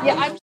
Yeah, I'm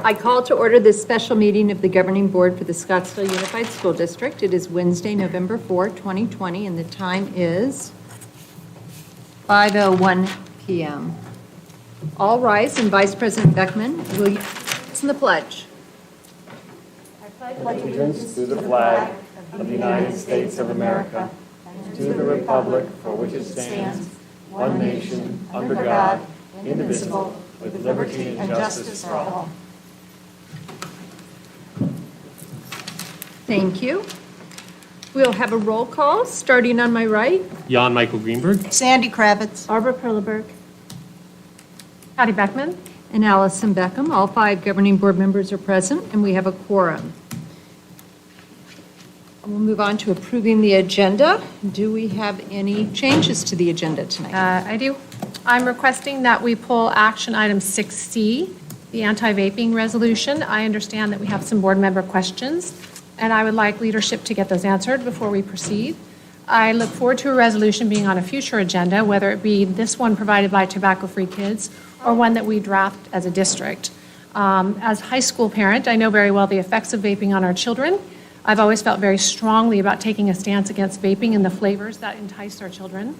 I call to order this special meeting of the Governing Board for the Scottsdale Unified School District. It is Wednesday, November 4, 2020, and the time is 5:01 p.m. All rise, and Vice President Beckman will listen the pledge. Allegiance to the flag of the United States of America, to the republic for which it stands, one nation, under God, indivisible, with liberty and justice for all. Thank you. We'll have a roll call, starting on my right. Jan Michael Greenberg. Sandy Kravitz. Barbara Perleberg. Patty Beckman. And Allison Beckham. All 5 governing board members are present, and we have a quorum. We'll move on to approving the agenda. Do we have any changes to the agenda tonight? I do. I'm requesting that we pull action item 6C, the anti-vaping resolution. I understand that we have some board member questions, and I would like leadership to get those answered before we proceed. I look forward to a resolution being on a future agenda, whether it be this one provided by Tobacco Free Kids or one that we draft as a district. As a high school parent, I know very well the effects of vaping on our children. I've always felt very strongly about taking a stance against vaping and the flavors that entice our children.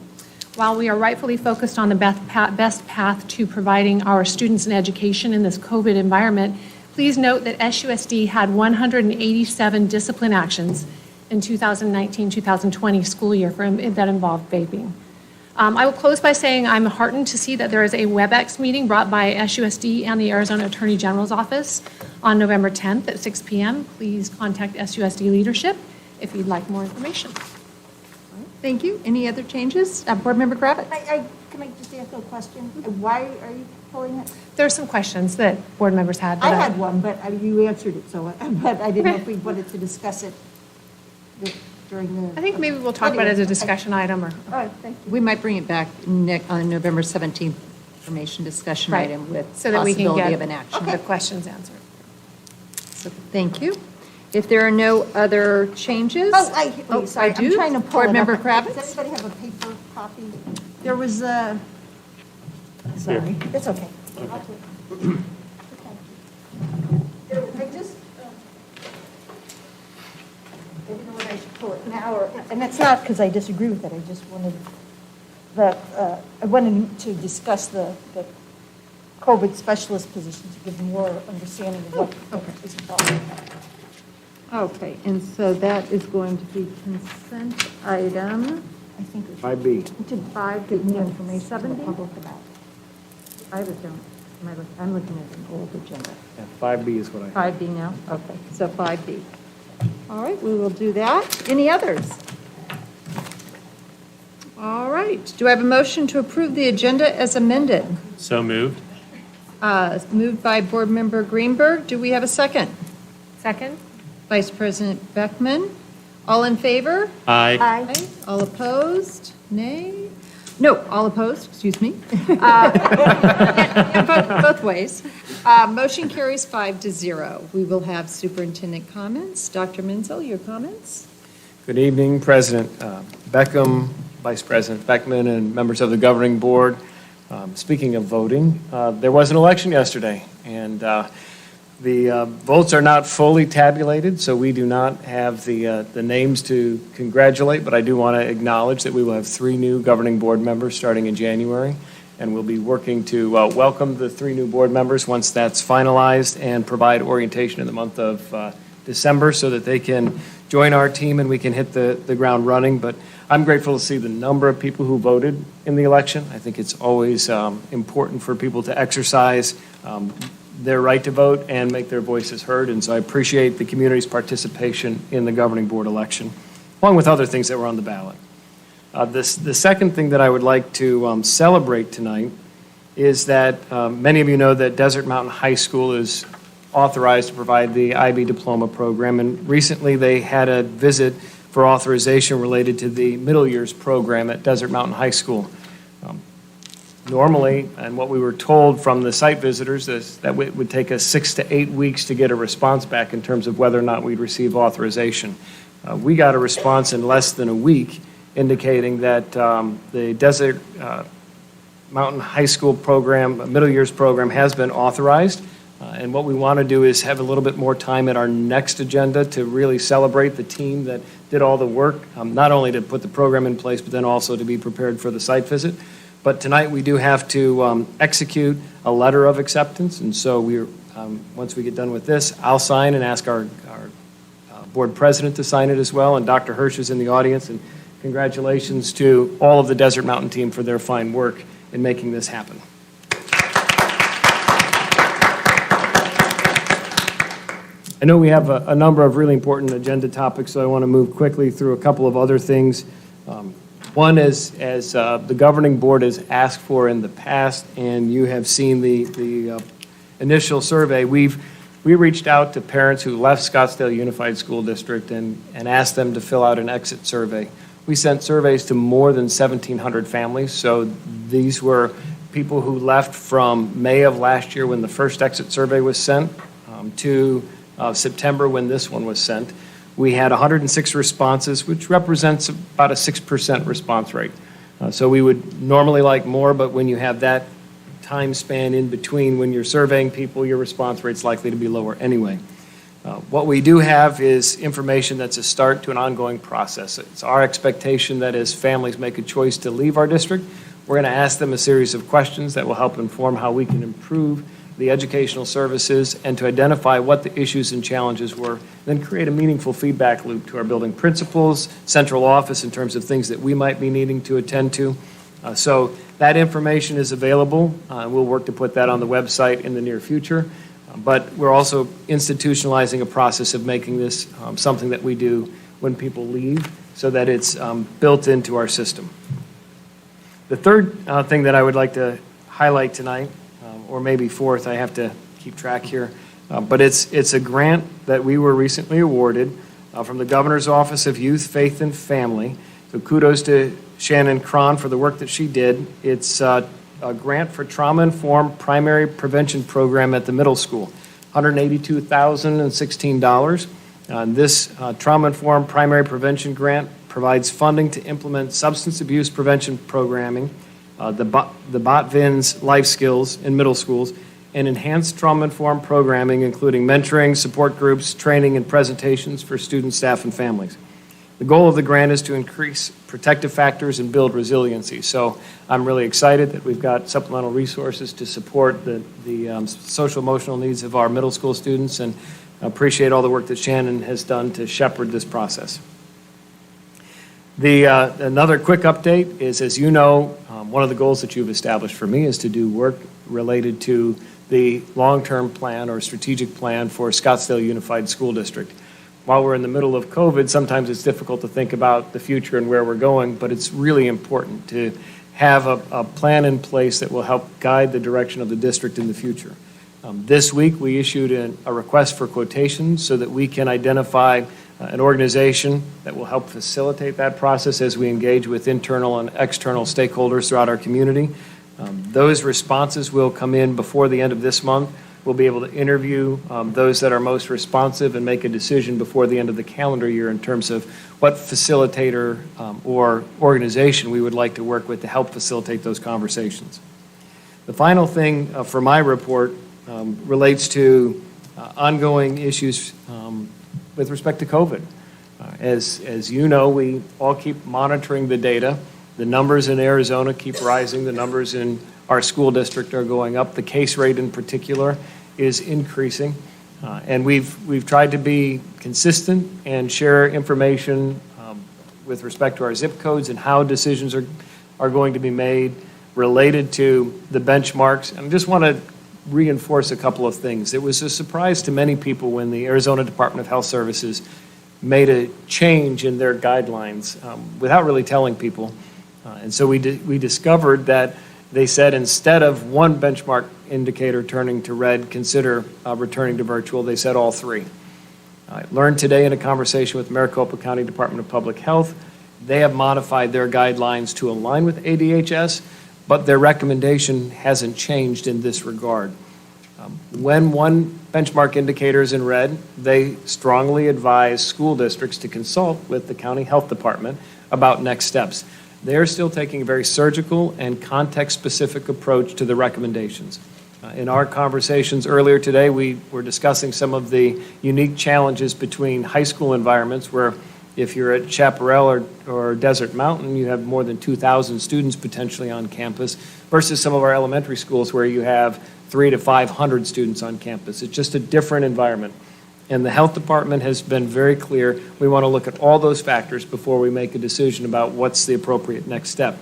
While we are rightfully focused on the best path to providing our students an education in this COVID environment, please note that SUSD had 187 discipline actions in 2019-2020 school year that involved vaping. I will close by saying I'm heartened to see that there is a WebEx meeting brought by SUSD and the Arizona Attorney General's office on November 10th at 6 p.m. Please contact SUSD leadership if you'd like more information. Thank you. Any other changes? Board Member Kravitz. Can I just ask a question? Why are you pulling it? There are some questions that board members had. I had one, but you answered it, so, but I didn't know if we wanted to discuss it during the. I think maybe we'll talk about it as a discussion item or. All right, thank you. We might bring it back on November 17th, information discussion Right. item with So that we can possibility get of an action. the questions answered. So, thank you. If there are no other changes. Sorry, I do. I'm trying to pull Board it Member up. Kravitz. Does anybody have a paper copy? There was a, sorry, it's okay. I'll take it. I just, I didn't know whether I should pull it now or, and it's not because I disagree with it, I just wanted I wanted to discuss the COVID specialist position to give more understanding of what is involved. Okay, and so that is going to be consent item. I think we should. 5B. 5, Give more information to the 70? public about. I'm looking at an old agenda. Yeah, 5B is what I have. 5B now? Okay, so 5B. All right, we will do that. Any others? All right, do I have a motion to approve the agenda as amended? So moved. Moved by Board Member Greenberg. Do we have a second? Second? Vice President Beckman. All in favor? Aye. Aye. All opposed? Nay? No, all opposed, excuse me. Both ways. Motion carries 5-0. We will have superintendent comments. Dr. Menzel, your comments? Good evening, President Beckham, Vice President Beckman, and members of the governing board. Speaking of voting, there was an election yesterday, and the votes are not fully tabulated, so we do not have the names to congratulate, but I do want to acknowledge that we will have 3 new governing board members starting in January, and we'll be working to welcome the 3 new board members once that's finalized and provide orientation in the month of December so that they can join our team and we can hit the ground running. But I'm grateful to see the number of people who voted in the election. I think it's always important for people to exercise their right to vote and make their voices heard. And so I appreciate the community's participation in the governing board election, along with other things that were on the ballot. The second thing that I would like to celebrate tonight is that many of you know that Desert Mountain High School is authorized to provide the IB diploma program. And recently they had a visit for authorization related to the middle years program at Desert Mountain High School. Normally, and what we were told from the site visitors is that it would take us 6 to 8 weeks to get a response back in terms of whether or not we'd receive authorization. We got a response in less than a week indicating that the Desert Mountain High School program, middle years program, has been authorized. And what we want to do is have a little bit more time at our next agenda to really celebrate the team that did all the work, not only to put the program in place, but then also to be prepared for the site visit. But tonight, we do have to execute a letter of acceptance, and so once we get done with this, I'll sign and ask our board president to sign it as well, and Dr. Hirsch is in the audience, and congratulations to all of the Desert Mountain team for their fine work in making this happen. I know we have a number of really important agenda topics, so I want to move quickly through a couple of other things. One is, as the governing board has asked for in the past, and you have seen the initial survey, we reached out to parents who left Scottsdale Unified School District and asked them to fill out an exit survey. We sent surveys to more than 1,700 families, so these were people who left from May of last year when the first exit survey was sent to September when this one was sent. We had 106 responses, which represents about a 6% response rate. So we would normally like more, but when you have that time span in between when you're surveying people, your response rate's likely to be lower anyway. What we do have is information that's a start to an ongoing process. It's our expectation that as families make a choice to leave our district, we're going to ask them a series of questions that will help inform how we can improve the educational services and to identify what the issues and challenges were, then create a meaningful feedback loop to our building principals, central office in terms of things that we might be needing to attend to. So that information is available. We'll work to put that on the website in the near future. But we're also institutionalizing a process of making this something that we do when people leave so that it's built into our system. The third thing that I would like to highlight tonight, or maybe fourth, I have to keep track here, but it's a grant that we were recently awarded from the Governor's Office of Youth, Faith, and Family. So kudos to Shannon Cron for the work that she did. It's a grant for trauma-informed primary prevention program at the middle school, $182,016. This trauma-informed primary prevention grant provides funding to implement substance abuse prevention programming, the BOTVIN's life skills in middle schools, and enhanced trauma-informed programming, including mentoring, support groups, training, and presentations for students, staff, and families. The goal of the grant is to increase protective factors and build resiliency. So I'm really excited that we've got supplemental resources to support the social emotional needs of our middle school students, and appreciate all the work that Shannon has done to shepherd this process. Another quick update is, as you know, one of the goals that you've established for me is to do work related to the long-term plan or strategic plan for Scottsdale Unified School District. While we're in the middle of COVID, sometimes it's difficult to think about the future and where we're going, but it's really important to have a plan in place that will help guide the direction of the district in the future. This week, we issued a request for quotations so that we can identify an organization that will help facilitate that process as we engage with internal and external stakeholders throughout our community. Those responses will come in before the end of this month. We'll be able to interview those that are most responsive and make a decision before the end of the calendar year in terms of what facilitator or organization we would like to work with to help facilitate those conversations. The final thing for my report relates to ongoing issues with respect to COVID. As you know, we all keep monitoring the data. The numbers in Arizona keep rising. The numbers in our school district are going up. The case rate in particular is increasing. And we've tried to be consistent and share information with respect to our zip codes and how decisions are going to be made related to the benchmarks. And I just want to reinforce a couple of things. It was a surprise to many people when the Arizona Department of Health Services made a change in their guidelines without really telling people. And so we discovered that they said instead of one benchmark indicator turning to red, consider returning to virtual. They said all three. I learned today in a conversation with Maricopa County Department of Public Health, they have modified their guidelines to align with ADHS, but their recommendation hasn't changed in this regard. When one benchmark indicator is in red, they strongly advise school districts to consult with the county health department about next steps. they're still taking a very surgical and context-specific approach to the recommendations. In our conversations earlier today, we were discussing some of the unique challenges between high school environments where if you're at Chaparral or Desert Mountain, you have more than 2,000 students potentially on campus versus some of our elementary schools where you have 300 to 500 students on campus. It's just a different environment. And the health department has been very clear. We want to look at all those factors before we make a decision about what's the appropriate next step.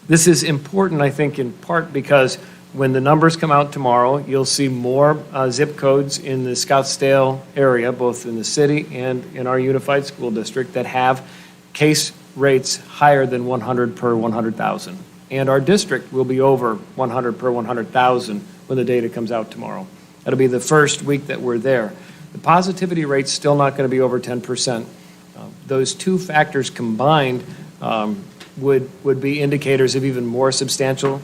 This is important, I think, in part because when the numbers come out tomorrow, you'll see more zip codes in the Scottsdale area, both in the city and in our unified school district, that have case rates higher than 100 per 100,000. And our district will be over 100 per 100,000 when the data comes out tomorrow. That'll be the first week that we're there. The positivity rate's still not going to be over 10%. Those two factors combined would be indicators of even more substantial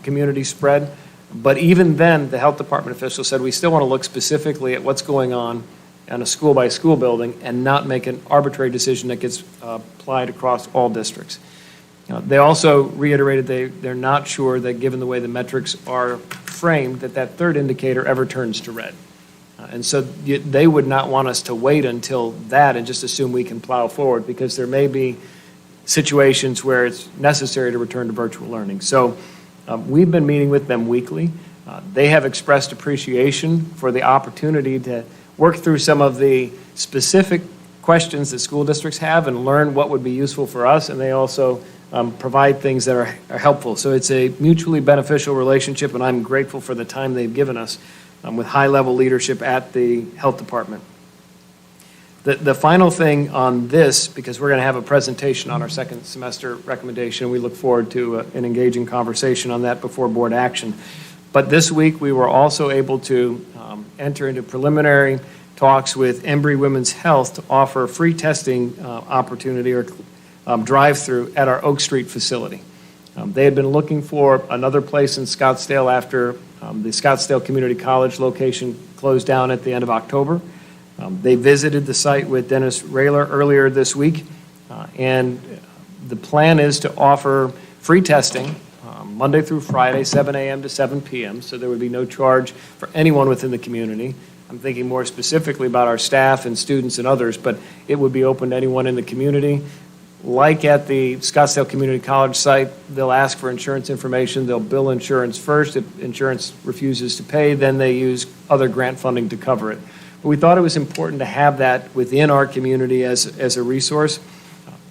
community spread. But even then, the health department officials said we still want to look specifically at what's going on in a school-by-school building and not make an arbitrary decision that gets applied across all districts. They also reiterated they're not sure that given the way the metrics are framed, that third indicator ever turns to red. And so they would not want us to wait until that and just assume we can plow forward, because there may be situations where it's necessary to return to virtual learning. So we've been meeting with them weekly. They have expressed appreciation for the opportunity to work through some of the specific questions that school districts have and learn what would be useful for us, and they also provide things that are helpful. So it's a mutually beneficial relationship, and I'm grateful for the time they've given us with high-level leadership at the health department. The final thing on this, because we're going to have a presentation on our second semester recommendation, we look forward to an engaging conversation on that before board action. But this week, we were also able to enter into preliminary talks with Embry Women's Health to offer free testing opportunity or drive-through at our Oak Street facility. They had been looking for another place in Scottsdale after the Scottsdale Community College location closed down at the end of October. They visited the site with Dennis Rayler earlier this week, and the plan is to offer free testing Monday through Friday, 7 a.m. to 7 p.m., so there would be no charge for anyone within the community. I'm thinking more specifically about our staff and students and others, but it would be open to anyone in the community. Like at the Scottsdale Community College site, they'll ask for insurance information. They'll bill insurance first. If insurance refuses to pay, then they use other grant funding to cover it. But we thought it was important to have that within our community as a resource.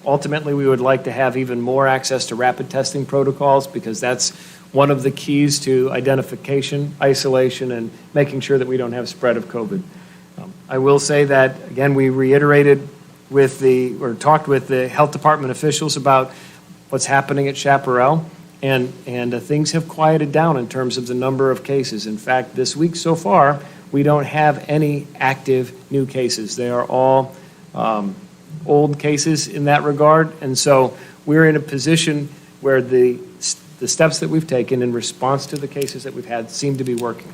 Ultimately, we would like to have even more access to rapid testing protocols, because that's one of the keys to identification, isolation, and making sure that we don't have spread of COVID. I will say that, again, we reiterated talked with the health department officials about what's happening at Chaparral, and things have quieted down in terms of the number of cases. In fact, this week so far, we don't have any active new cases. They are all old cases in that regard, and so we're in a position where the steps that we've taken in response to the cases that we've had seem to be working.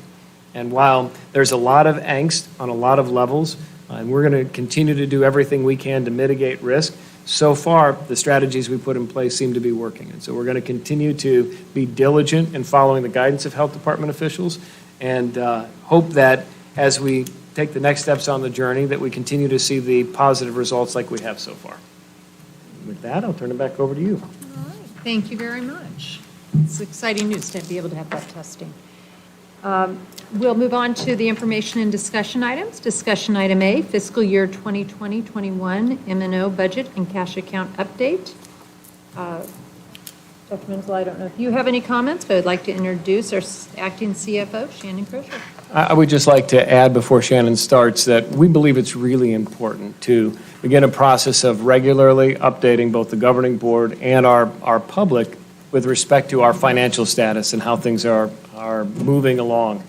And while there's a lot of angst on a lot of levels, and we're going to continue to do everything we can to mitigate risk, so far the strategies we put in place seem to be working. And so we're going to continue to be diligent in following the guidance of health department officials, and hope that as we take the next steps on the journey, that we continue to see the positive results like we have so far. With that, I'll turn it back over to you. All right, thank you very much. It's exciting news to be able to have that testing. We'll move on to the information and discussion items. Discussion item A, fiscal year 2020-21 M&O budget and cash account update. Dr. Menzel, I don't know if you have any comments, but I'd like to introduce our acting CFO, Shannon Crozier. I would just like to add before Shannon starts that we believe it's really important to begin a process of regularly updating both the governing board and our public with respect to our financial status and how things are moving along.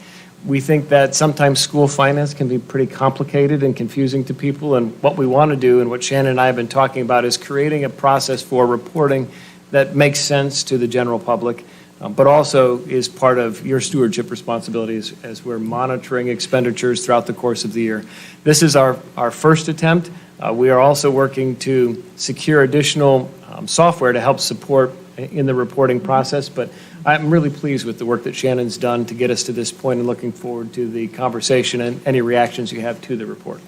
We think that sometimes school finance can be pretty complicated and confusing to people, and what we want to do and what Shannon and I have been talking about is creating a process for reporting that makes sense to the general public, but also is part of your stewardship responsibilities as we're monitoring expenditures throughout the course of the year. This is our first attempt. We are also working to secure additional software to help support in the reporting process, but I'm really pleased with the work that Shannon's done to get us to this point and looking forward to the conversation and any reactions you have to the report.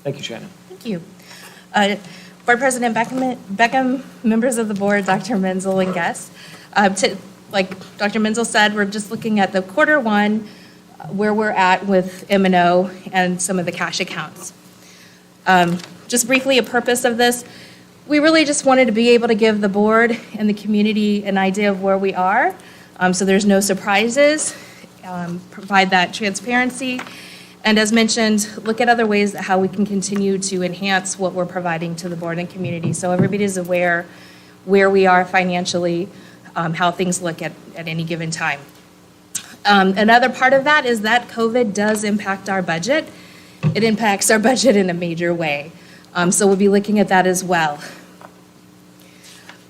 Thank you, Shannon. Thank you. Board President Beckham, members of the board, Dr. Menzel, and guests. Like Dr. Menzel said, we're just looking at the quarter one, where we're at with M&O and some of the cash accounts. Just briefly, a purpose of this, we really just wanted to be able to give the board and the community an idea of where we are, so there's no surprises, provide that transparency, and as mentioned, look at other ways that how we can continue to enhance what we're providing to the board and community, so everybody's aware where we are financially, how things look at any given time. Another part of that is that COVID does impact our budget. It impacts our budget in a major way. So we'll be looking at that as well.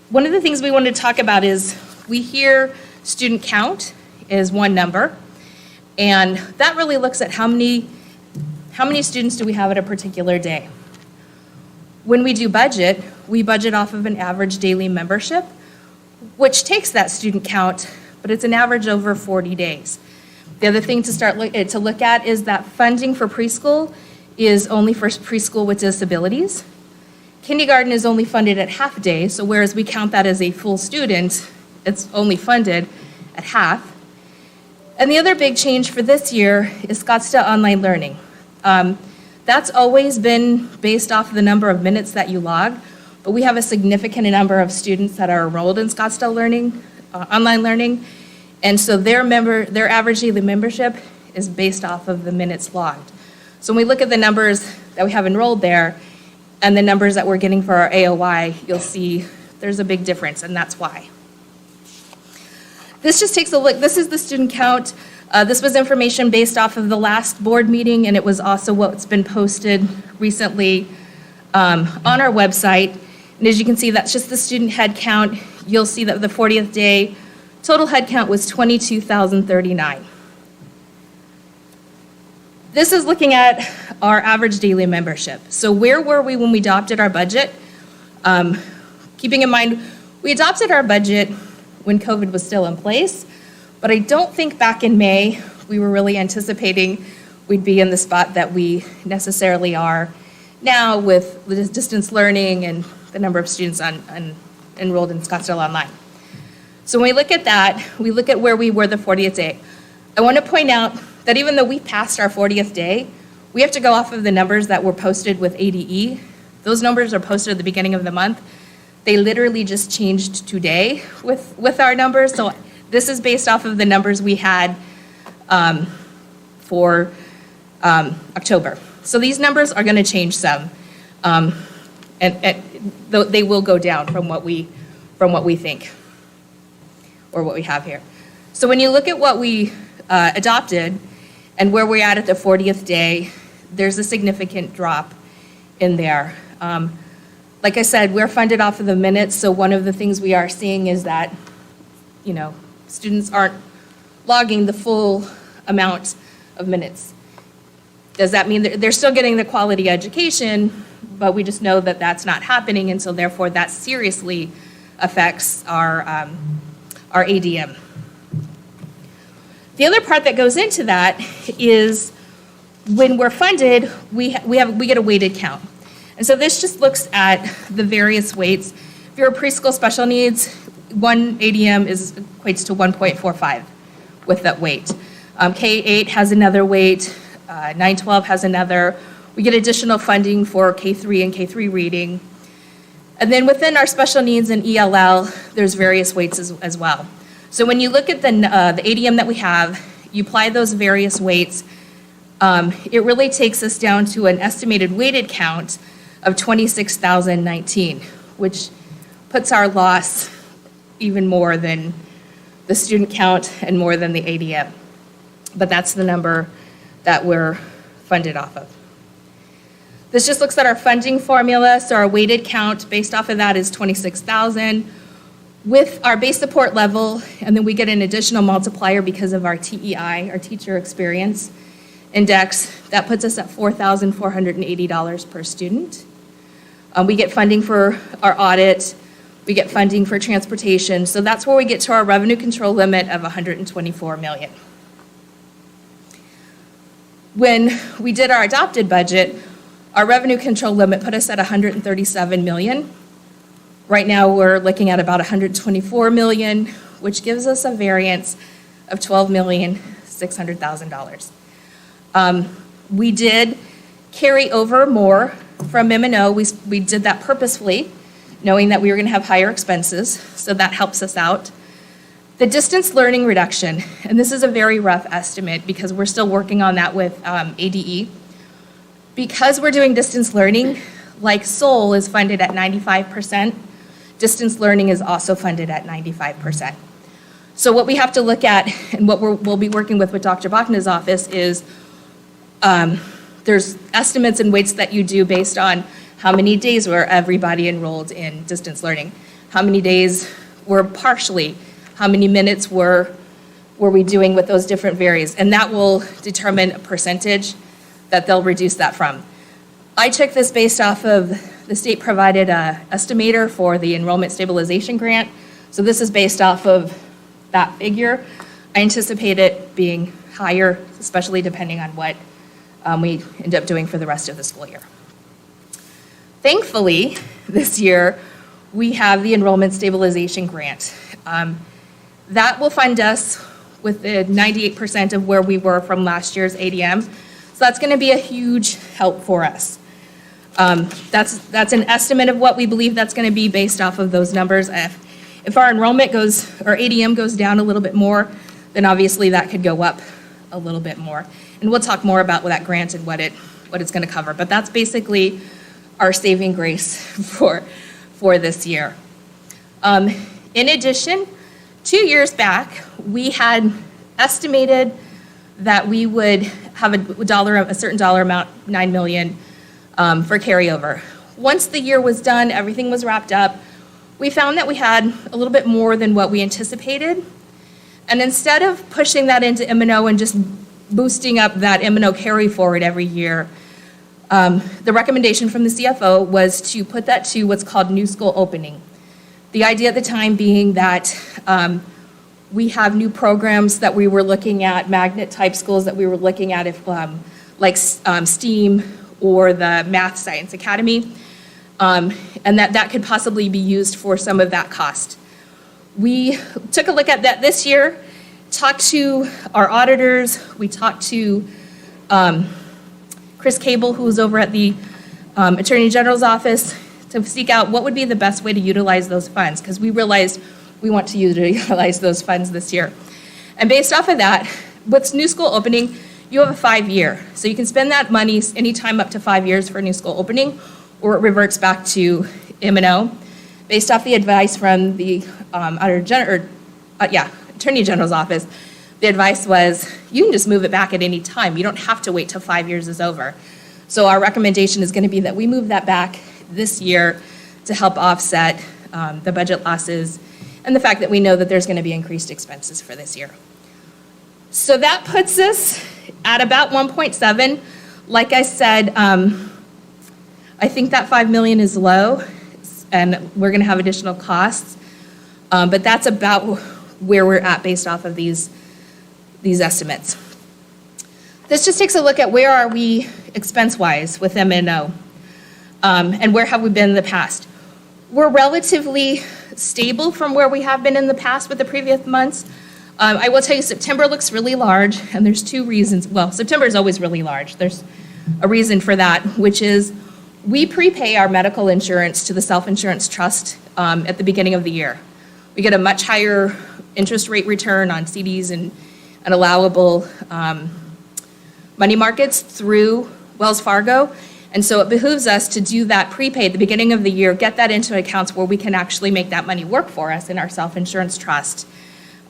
One of the things we want to talk about is we hear student count is one number, and that really looks at how many students do we have at a particular day. When we do budget, we budget off of an average daily membership, which takes that student count, but it's an average over 40 days. The other thing to look at is that funding for preschool is only for preschool with disabilities. Kindergarten is only funded at half a day, so whereas we count that as a full student, it's only funded at half. And the other big change for this year is Scottsdale Online Learning. That's always been based off of the number of minutes that you log, but we have a significant number of students that are enrolled in Scottsdale Learning, Online Learning, and so their average daily membership is based off of the minutes logged. So when we look at the numbers that we have enrolled there and the numbers that we're getting for our AOI, you'll see there's a big difference, and that's why. This just takes a look. This is the student count. This was information based off of the last board meeting, and it was also what's been posted recently on our website. And as you can see, that's just the student head count. You'll see that the 40th day total head count was 22,039. This is looking at our average daily membership. So where were we when we adopted our budget? Keeping in mind, we adopted our budget when COVID was still in place, but I don't think back in May we were really anticipating we'd be in the spot that we necessarily are now with the distance learning and the number of students enrolled in Scottsdale Online. So when we look at that, we look at where we were the 40th day. I want to point out that even though we passed our 40th day, we have to go off of the numbers that were posted with ADE. Those numbers are posted at the beginning of the month. They literally just changed today with our numbers. So this is based off of the numbers we had for October. So these numbers are going to change some, and they will go down from what we think or what we have here. So when you look at what we adopted and where we're at the 40th day, there's a significant drop in there. Like I said, we're funded off of the minutes, so one of the things we are seeing is that, students aren't logging the full amount of minutes. Does that mean they're still getting the quality education, but we just know that that's not happening, and so therefore that seriously affects our ADM. The other part that goes into that is when we're funded, we get a weighted count. And so this just looks at the various weights. If you're a preschool special needs, one ADM equates to 1.45 with that weight. K-8 has another weight, 9-12 has another. We get additional funding for K-3 and K-3 reading. And then within our special needs and ELL, there's various weights as well. So when you look at the ADM that we have, you apply those various weights, it really takes us down to an estimated weighted count of 26,019, which puts our loss even more than the student count and more than the ADM. But that's the number that we're funded off of. This just looks at our funding formula, so our weighted count based off of that is 26,000 with our base support level, and then we get an additional multiplier because of our TEI, our teacher experience index. That puts us at $4,480 per student. We get funding for our audit, we get funding for transportation, so that's where we get to our revenue control limit of $124 million. When we did our adopted budget, our revenue control limit put us at $137 million. Right now, we're looking at about $124 million, which gives us a variance of $12,600,000. We did carry over more from M&O. We did that purposefully, knowing that we were going to have higher expenses, so that helps us out. The distance learning reduction, and this is a very rough estimate because we're still working on that with ADE. Because we're doing distance learning, like SOL is funded at 95%, distance learning is also funded at 95%. So what we have to look at, and what we'll be working with Dr. Bachna's office is, there's estimates and weights that you do based on how many days were everybody enrolled in distance learning, how many days were partially, how many minutes were we doing with those different varies, and that will determine a percentage that they'll reduce that from. I took this based off of the state provided a estimator for the Enrollment Stabilization Grant, so this is based off of that figure. I anticipate it being higher, especially depending on what we end up doing for the rest of the school year. Thankfully, this year, we have the Enrollment Stabilization Grant. That will fund us with the 98% of where we were from last year's ADM. So that's going to be a huge help for us. That's an estimate of what we believe that's going to be based off of those numbers. If our enrollment goes, or ADM goes down a little bit more, then obviously that could go up a little bit more. And we'll talk more about that grant and what it's going to cover. But that's basically our saving grace for this year. In addition, 2 years back, we had estimated that we would have a certain dollar amount, $9 million, for carryover. Once the year was done, everything was wrapped up, we found that we had a little bit more than what we anticipated. And instead of pushing that into M&O and just boosting up that M&O carry forward every year, the recommendation from the CFO was to put that to what's called new school opening. The idea at the time being that we have new programs that we were looking at, magnet-type schools that we were looking at, if like STEAM or the Math Science Academy, and that could possibly be used for some of that cost. We took a look at that this year, talked to our auditors, we talked to Chris Cable, who was over at the Attorney General's office, to seek out what would be the best way to utilize those funds, because we realized we want to utilize those funds this year. And based off of that, with new school opening, you have a 5-year. So you can spend that money anytime up to 5 years for a new school opening, or it reverts back to M&O. Based off the advice from the Attorney General's office, the advice was, you can just move it back at any time. You don't have to wait till 5 years is over. So our recommendation is going to be that we move that back this year to help offset the budget losses and the fact that we know that there's going to be increased expenses for this year. So that puts us at about 1.7. Like I said, I think that $5 million is low, and we're going to have additional costs, but that's about where we're at based off of these estimates. This just takes a look at where are we expense-wise with M&O, and where have we been in the past. We're relatively stable from where we have been in the past with the previous months. I will tell you, September looks really large, and there's 2 reasons. Well, September is always really large. There's a reason for that, which is we prepay our medical insurance to the self-insurance trust at the beginning of the year. We get a much higher interest rate return on CDs and allowable money markets through Wells Fargo. And so it behooves us to do that prepay at the beginning of the year, get that into accounts where we can actually make that money work for us in our self-insurance trust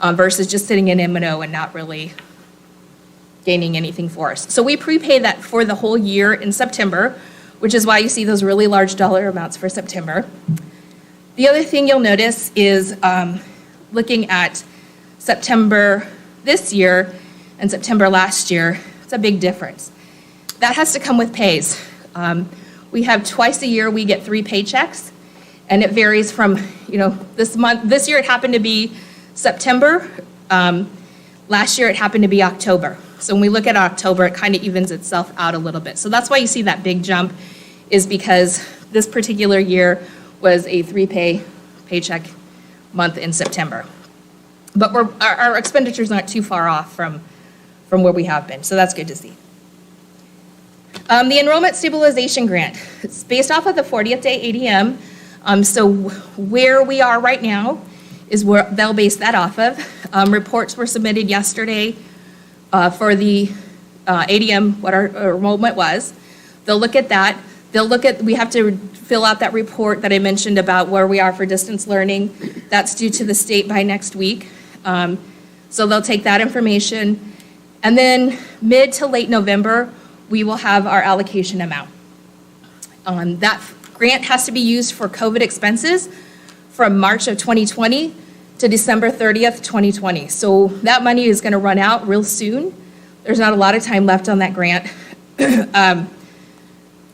versus just sitting in M&O and not really gaining anything for us. So we prepay that for the whole year in September, which is why you see those really large dollar amounts for September. The other thing you'll notice is looking at September this year and September last year, it's a big difference. That has to come with pays. We have twice a year, we get 3 paychecks, and it varies from, this year it happened to be September. Last year it happened to be October. So when we look at October, it kind of evens itself out a little bit. So that's why you see that big jump, is because this particular year was a 3 paycheck month in September. But our expenditures aren't too far off from where we have been, so that's good to see. The Enrollment Stabilization Grant, it's based off of the 40th day ADM. So where we are right now is where they'll base that off of. Reports were submitted yesterday for the ADM, what our enrollment was. They'll look at that. We have to fill out that report that I mentioned about where we are for distance learning. That's due to the state by next week. So they'll take that information. And then mid to late November, we will have our allocation amount. That grant has to be used for COVID expenses from March of 2020 to December 30th, 2020. So that money is going to run out real soon. There's not a lot of time left on that grant.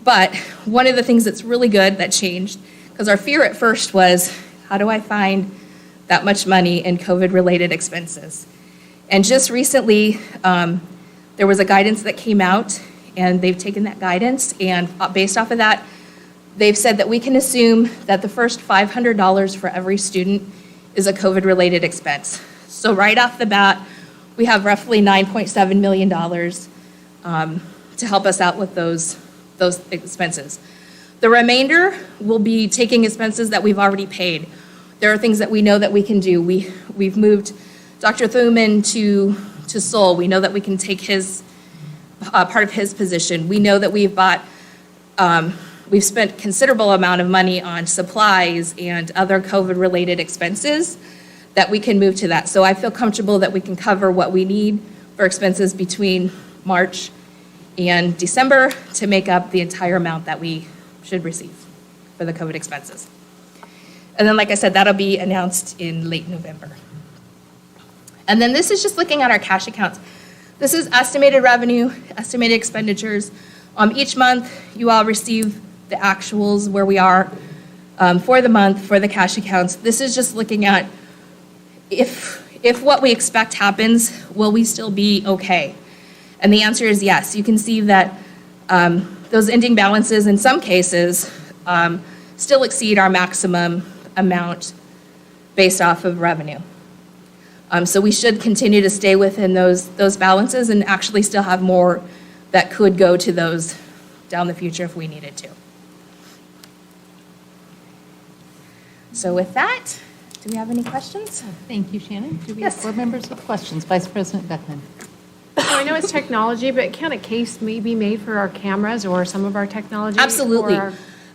But one of the things that's really good that changed, because our fear at first was, how do I find that much money in COVID-related expenses? And just recently, there was a guidance that came out, and they've taken that guidance, and based off of that, they've said that we can assume that the first $500 for every student is a COVID-related expense. So right off the bat, we have roughly $9.7 million to help us out with those expenses. The remainder will be taking expenses that we've already paid. There are things that we know that we can do. We've moved Dr. Thuman to Seoul. We know that we can take his part of his position. We know that we've spent considerable amount of money on supplies and other COVID-related expenses that we can move to that. So I feel comfortable that we can cover what we need for expenses between March and December to make up the entire amount that we should receive for the COVID expenses. And then, like I said, that'll be announced in late November. And then this is just looking at our cash accounts. This is estimated revenue, estimated expenditures. Each month, you all receive the actuals where we are for the month for the cash accounts. This is just looking at if what we expect happens, will we still be okay? And the answer is yes. You can see that those ending balances in some cases still exceed our maximum amount based off of revenue. So we should continue to stay within those balances and actually still have more that could go to those down the future if we needed to. So with that, do we have any questions? Thank you, Shannon. Do we Yes. have board members with questions? Vice President Beckman. So I know it's technology, but can a case maybe be made for our cameras or some of our technology? Absolutely. for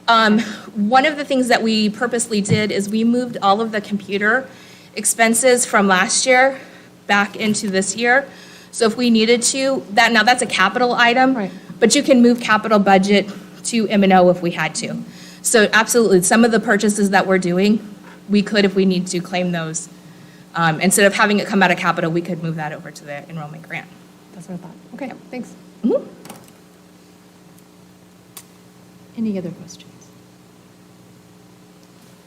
our- One of the things that we purposely did is we moved all of the computer expenses from last year back into this year. So if we needed to, that's a capital item, Right. but you can move capital budget to M&O if we had to. So absolutely, some of the purchases that we're doing, we could, if we need to, claim those. Instead of having it come out of capital, we could move that over to the enrollment grant. That's what I thought. Okay, thanks. Any other questions?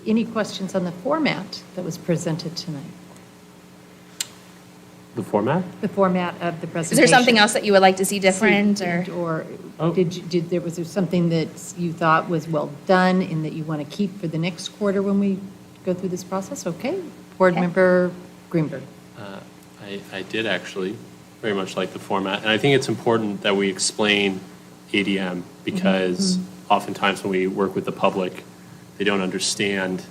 Any questions on the format that was presented tonight? The format? The format of the Is presentation? there something else that you would like to see different, or? Or Oh. was there something that you thought was well done and that you want to keep for the next quarter when we go through this process? Okay. Board Okay. Member Greenberg. I did actually very much like the format. And I think it's important that we explain ADM because oftentimes when we work with the public, they don't understand,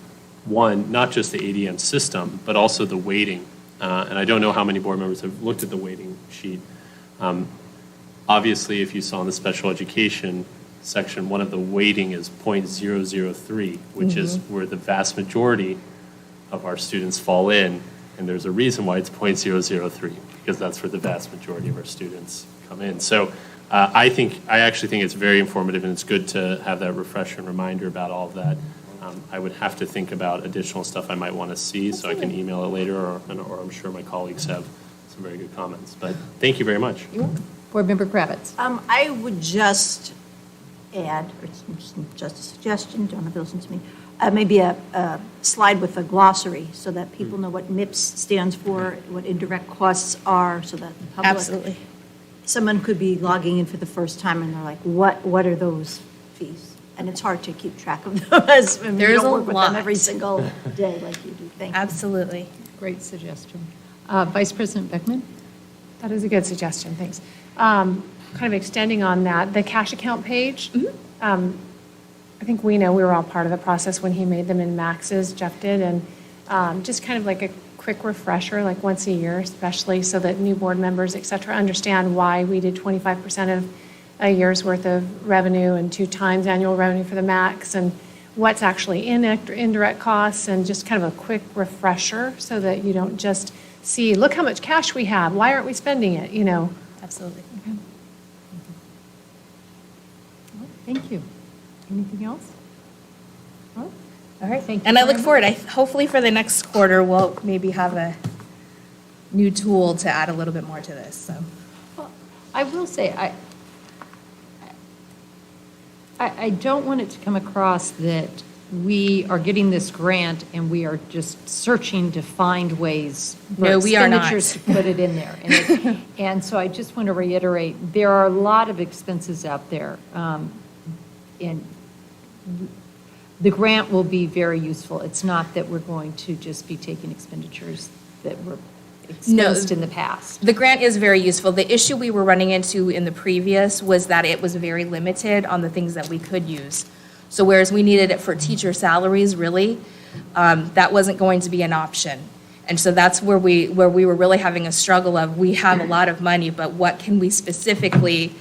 one, not just the ADM system, but also the weighting. And I don't know how many board members have looked at the weighting sheet. Obviously, if you saw in the special education section, one of the weighting is 0.003, which is where the vast majority of our students fall in. And there's a reason why it's 0.003, because that's where the vast majority of our students come in. So I actually think it's very informative, and it's good to have that refresher and reminder about all of that. I would have to think about additional stuff I might want to see, so I can email it later, or I'm sure my colleagues have some very good comments. But thank you very much. Board Member Kravitz. I would just add, or it's just a suggestion, don't have to listen to me, maybe a slide with a glossary so that people know what MIPS stands for, what indirect costs are, so that the public. Absolutely. Someone could be logging in for the first time and they're like, what are those fees? And it's hard to keep track of them as, I mean, you There's don't a work with them lot. every single day like you do. Thank you. Absolutely. Great suggestion. Vice President Beckman? That is a good suggestion, thanks. Kind of extending on that, the cash account page, I think we were all part of the process when he made them in Max's, Jeff did, and just kind of like a quick refresher, like once a year especially, so that new board members, et cetera, understand why we did 25% of a year's worth of revenue and 2 times annual revenue for the max, and what's actually in indirect costs, and just kind of a quick refresher so that you don't just see, look how much cash we have, why aren't we spending it, Absolutely. Thank you. Anything else? All right. Thank you And I very look forward, hopefully for the next quarter, we'll maybe have a new tool to add a little bit more to this, so. Well, I will say, I don't want it to come across that we are getting this grant and we are just searching to find ways for No, we are not. expenditures to put it in there. And so I just want to reiterate, there are a lot of expenses out there. And the grant will be very useful. It's not that we're going to just be taking expenditures that were expensed in the past. The grant is very useful. The issue we were running into in the previous was that it was very limited on the things that we could use. So whereas we needed it for teacher salaries, really, that wasn't going to be an option. And so that's where we were really having a struggle of, we have a lot of money, but what can we specifically,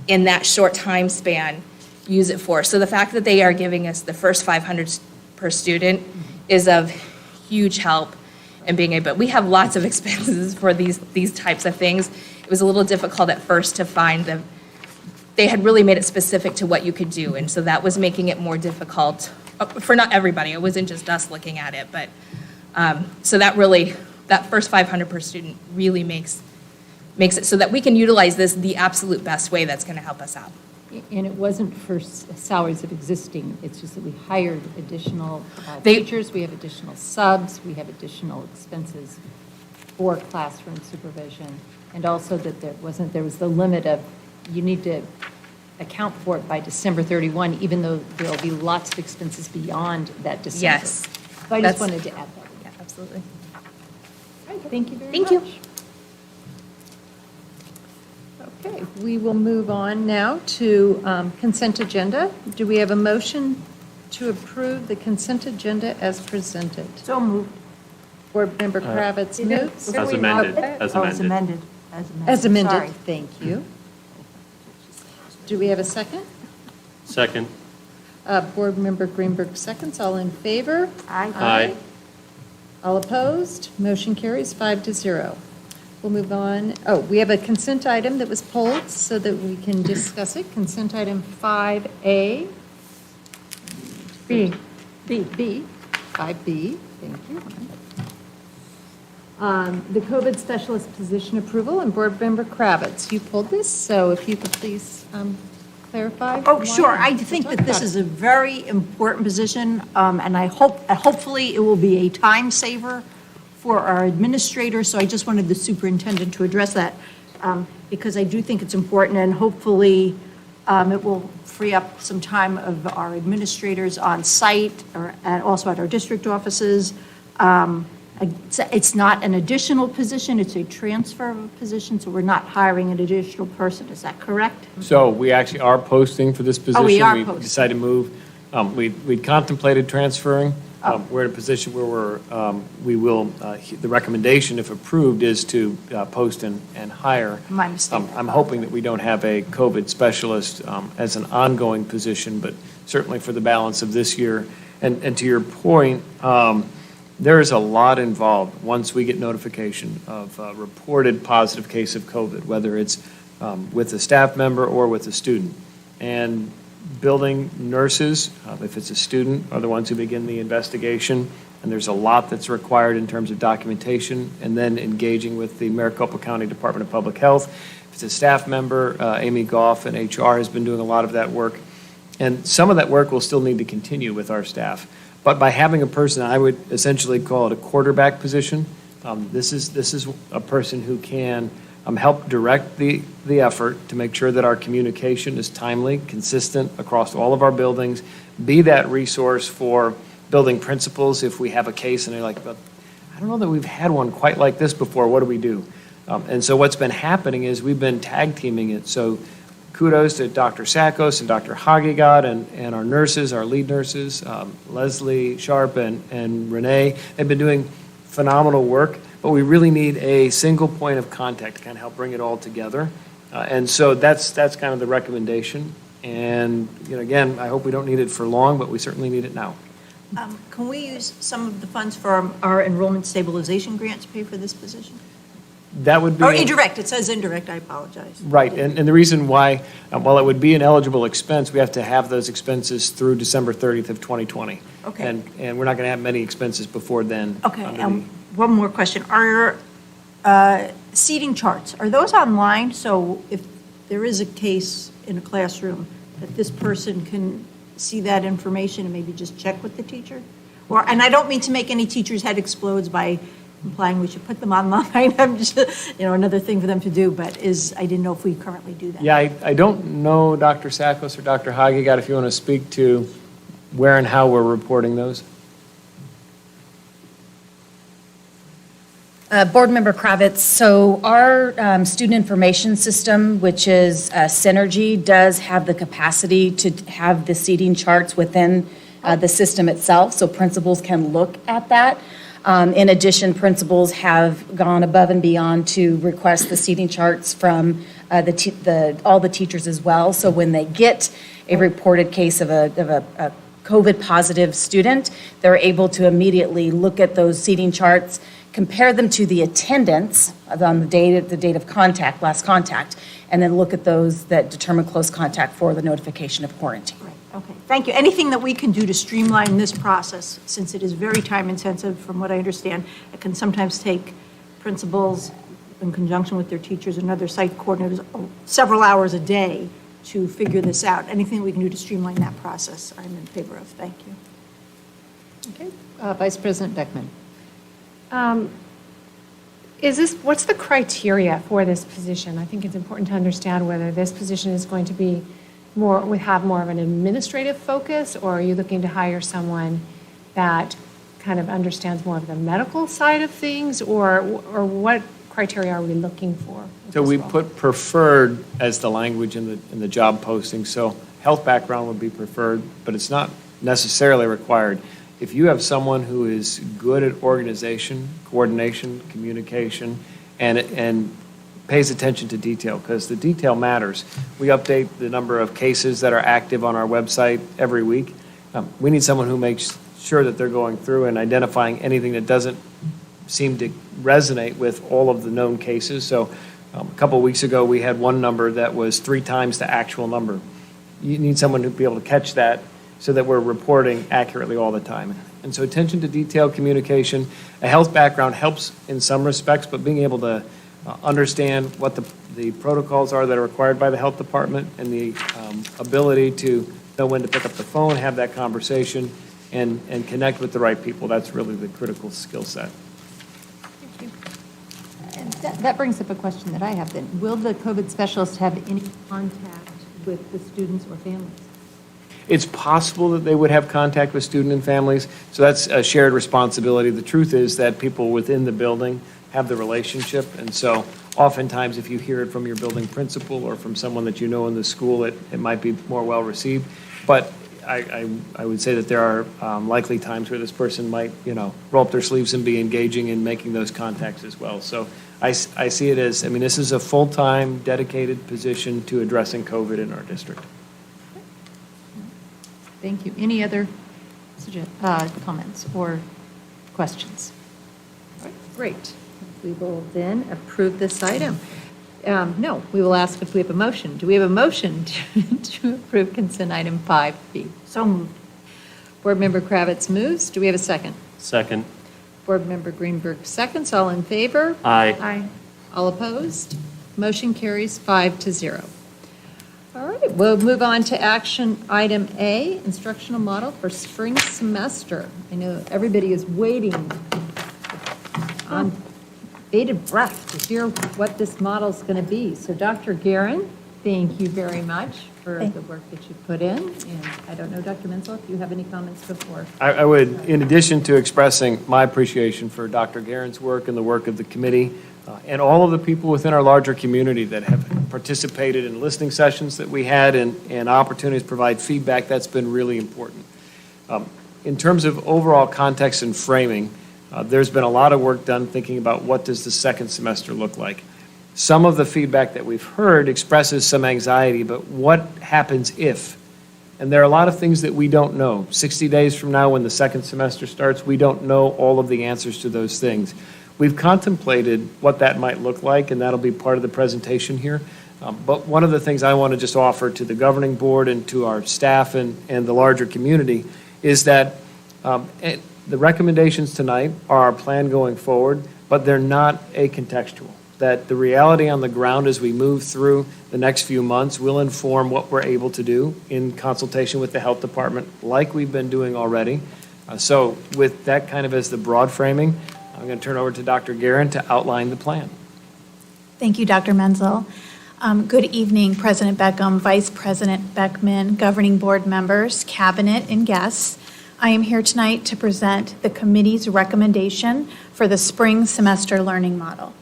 in that short time span, use it for? So the fact that they are giving us the first 500 per student is of huge help in being able, but we have lots of expenses for these types of things. It was a little difficult at first to find them. They had really made it specific to what you could do, and so that was making it more difficult for not everybody. It wasn't just us looking at it, but so that first 500 per student really makes it so that we can utilize this the absolute best way that's going to help us out. And it wasn't for salaries of existing, it's just that we hired additional They- teachers, we have additional subs, we have additional expenses for classroom supervision, and also that there was the limit of, you need to account for it by December 31, even though there'll be lots of expenses beyond that December. Yes. So I That's- just wanted to add that. Yeah, absolutely. Thank you very much. Thank you. Okay, we will move on now to consent agenda. Do we have a motion to approve the consent agenda as presented? So moved. Board Member Kravitz moves. As amended, as Oh, it's amended. amended. As amended, Sorry. thank you. Do we have a second? Second. Board Member Greenberg seconds. All in favor? Aye. Aye. All opposed? Motion carries 5-0. We'll move on. Oh, we have a consent item that was pulled so that we can discuss it. Consent item 5A. B. B, 5B, thank you. The COVID specialist position approval, and Board Member Kravitz, you pulled this, so if you could please clarify. Oh, why. sure. I We'll think talk that this about is it. a very important position, and hopefully it will be a time saver for our administrators. So I just wanted the superintendent to address that, because I do think it's important, and hopefully it will free up some time of our administrators on site, and also at our district offices. It's not an additional position, it's a transfer of a position, so we're not hiring an additional person. Is that correct? So we actually are posting for this position. we are We posting. decided to move. We contemplated transferring. We're in a position where we will, the recommendation, if approved, is to post and hire. My mistake. I'm hoping that we don't have a COVID specialist as an ongoing position, but certainly for the balance of this year. And to your point, there is a lot involved once we get notification of a reported positive case of COVID, whether it's with a staff member or with a student. And building nurses, if it's a student, are the ones who begin the investigation. And there's a lot that's required in terms of documentation, and then engaging with the Maricopa County Department of Public Health. If it's a staff member, Amy Goff in HR has been doing a lot of that work. And some of that work will still need to continue with our staff. But by having a person, I would essentially call it a quarterback position. This is a person who can help direct the effort to make sure that our communication is timely, consistent across all of our buildings, be that resource for building principals if we have a case and they're like, "But I don't know that we've had one quite like this before, what do we do?" And so what's been happening is we've been tag teaming it. So kudos to Dr. Sakos and Dr. Hagegod and our nurses, our lead nurses, Leslie Sharp and Renee. They've been doing phenomenal work, but we really need a single point of contact to kind of help bring it all together. And so that's kind of the recommendation. And, again, I hope we don't need it for long, but we certainly need it now. Can we use some of the funds for our enrollment stabilization grant to pay for this position? That would be. Or indirect, it says indirect, I apologize. Right, and the reason why, while it would be an eligible expense, we have to have those expenses through December 30th of 2020. Okay. And we're not going to have many expenses before then. Okay, under and one more question. Are seating charts, are those online? So if there is a case in a classroom, that this person can see that information and maybe just check with the teacher? Or, and I don't mean to make any teacher's head explodes by implying we should put them online. I'm just, another thing for them to do, but I didn't know if we currently do that. Yeah, I don't know, Dr. Sakos or Dr. Hagegod, if you want to speak to where and how we're reporting those. Board Member Kravitz, so our student information system, which is Synergy, does have the capacity to have the seating charts within the system itself, so principals can look at that. In addition, principals have gone above and beyond to request the seating charts from all the teachers as well. So when they get a reported case of a COVID-positive student, they're able to immediately look at those seating charts, compare them to the attendance on the date of contact, last contact, and then look at those that determine close contact for the notification of quarantine. Right, okay. Thank you. Anything that we can do to streamline this process, since it is very time-intensive, from what I understand, it can sometimes take principals in conjunction with their teachers and other site coordinators several hours a day to figure this out. Anything we can do to streamline that process, I'm in favor of. Thank you. Okay. Vice President Beckman. What's the criteria for this position? I think it's important to understand whether this position is going to be have more of an administrative focus, or are you looking to hire someone that kind of understands more of the medical side of things, or what criteria are we looking for? So we put preferred as the language in the job posting. So health background would be preferred, but it's not necessarily required. If you have someone who is good at organization, coordination, communication, and pays attention to detail, because the detail matters. We update the number of cases that are active on our website every week. We need someone who makes sure that they're going through and identifying anything that doesn't seem to resonate with all of the known cases. So a couple of weeks ago, we had one number that was 3 times the actual number. You need someone to be able to catch that so that we're reporting accurately all the time. And so attention to detail, communication, a health background helps in some respects, but being able to understand what the protocols are that are required by the health department, and the ability to know when to pick up the phone, have that conversation, and connect with the right people. That's really the critical skill set. And that brings up a question that I have then. Will the COVID specialist have any contact with the students or families? It's possible that they would have contact with student and families, so that's a shared responsibility. The truth is that people within the building have the relationship, and so oftentimes if you hear it from your building principal or from someone that you know in the school, it might be more well received. But I would say that there are likely times where this person might, roll up their sleeves and be engaging in making those contacts as well. So I see it as, this is a full-time, dedicated position to addressing COVID in our district. Thank you. Any other comments or questions? All right, great. We will then approve this item. No, we will ask if we have a motion. Do we have a motion to approve consent item 5B? So moved. Board Member Kravitz moves. Do we have a second? Second. Board Member Greenberg seconds. All in favor? Aye. Aye. All opposed? Motion carries 5-0. All right. right, we'll move on to action item A, instructional model for spring semester. I know everybody is waiting on bated breath to hear what this model is going to be. So Dr. Guerin, thank you very much for the work that you put in. And I don't know, Dr. Menzel, if you have any comments before. I would, in addition to expressing my appreciation for Dr. Guerin's work and the work of the committee, and all of the people within our larger community that have participated in listening sessions that we had and opportunities to provide feedback, that's been really important. In terms of overall context and framing, there's been a lot of work done thinking about what does the second semester look like. Some of the feedback that we've heard expresses some anxiety, but what happens if? And there are a lot of things that we don't know. 60 days from now when the second semester starts, we don't know all of the answers to those things. We've contemplated what that might look like, and that'll be part of the presentation here. But one of the things I want to just offer to the governing board and to our staff and the larger community is that the recommendations tonight are our plan going forward, but they're not acontextual. That the reality on the ground as we move through the next few months will inform what we're able to do in consultation with the health department, like we've been doing already. So with that kind of as the broad framing, I'm going to turn over to Dr. Guerin to outline the plan. Thank you, Dr. Menzel. Good evening, President Beckham, Vice President Beckman, governing board members, cabinet, and guests. I am here tonight to present the committee's recommendation for the spring semester learning model.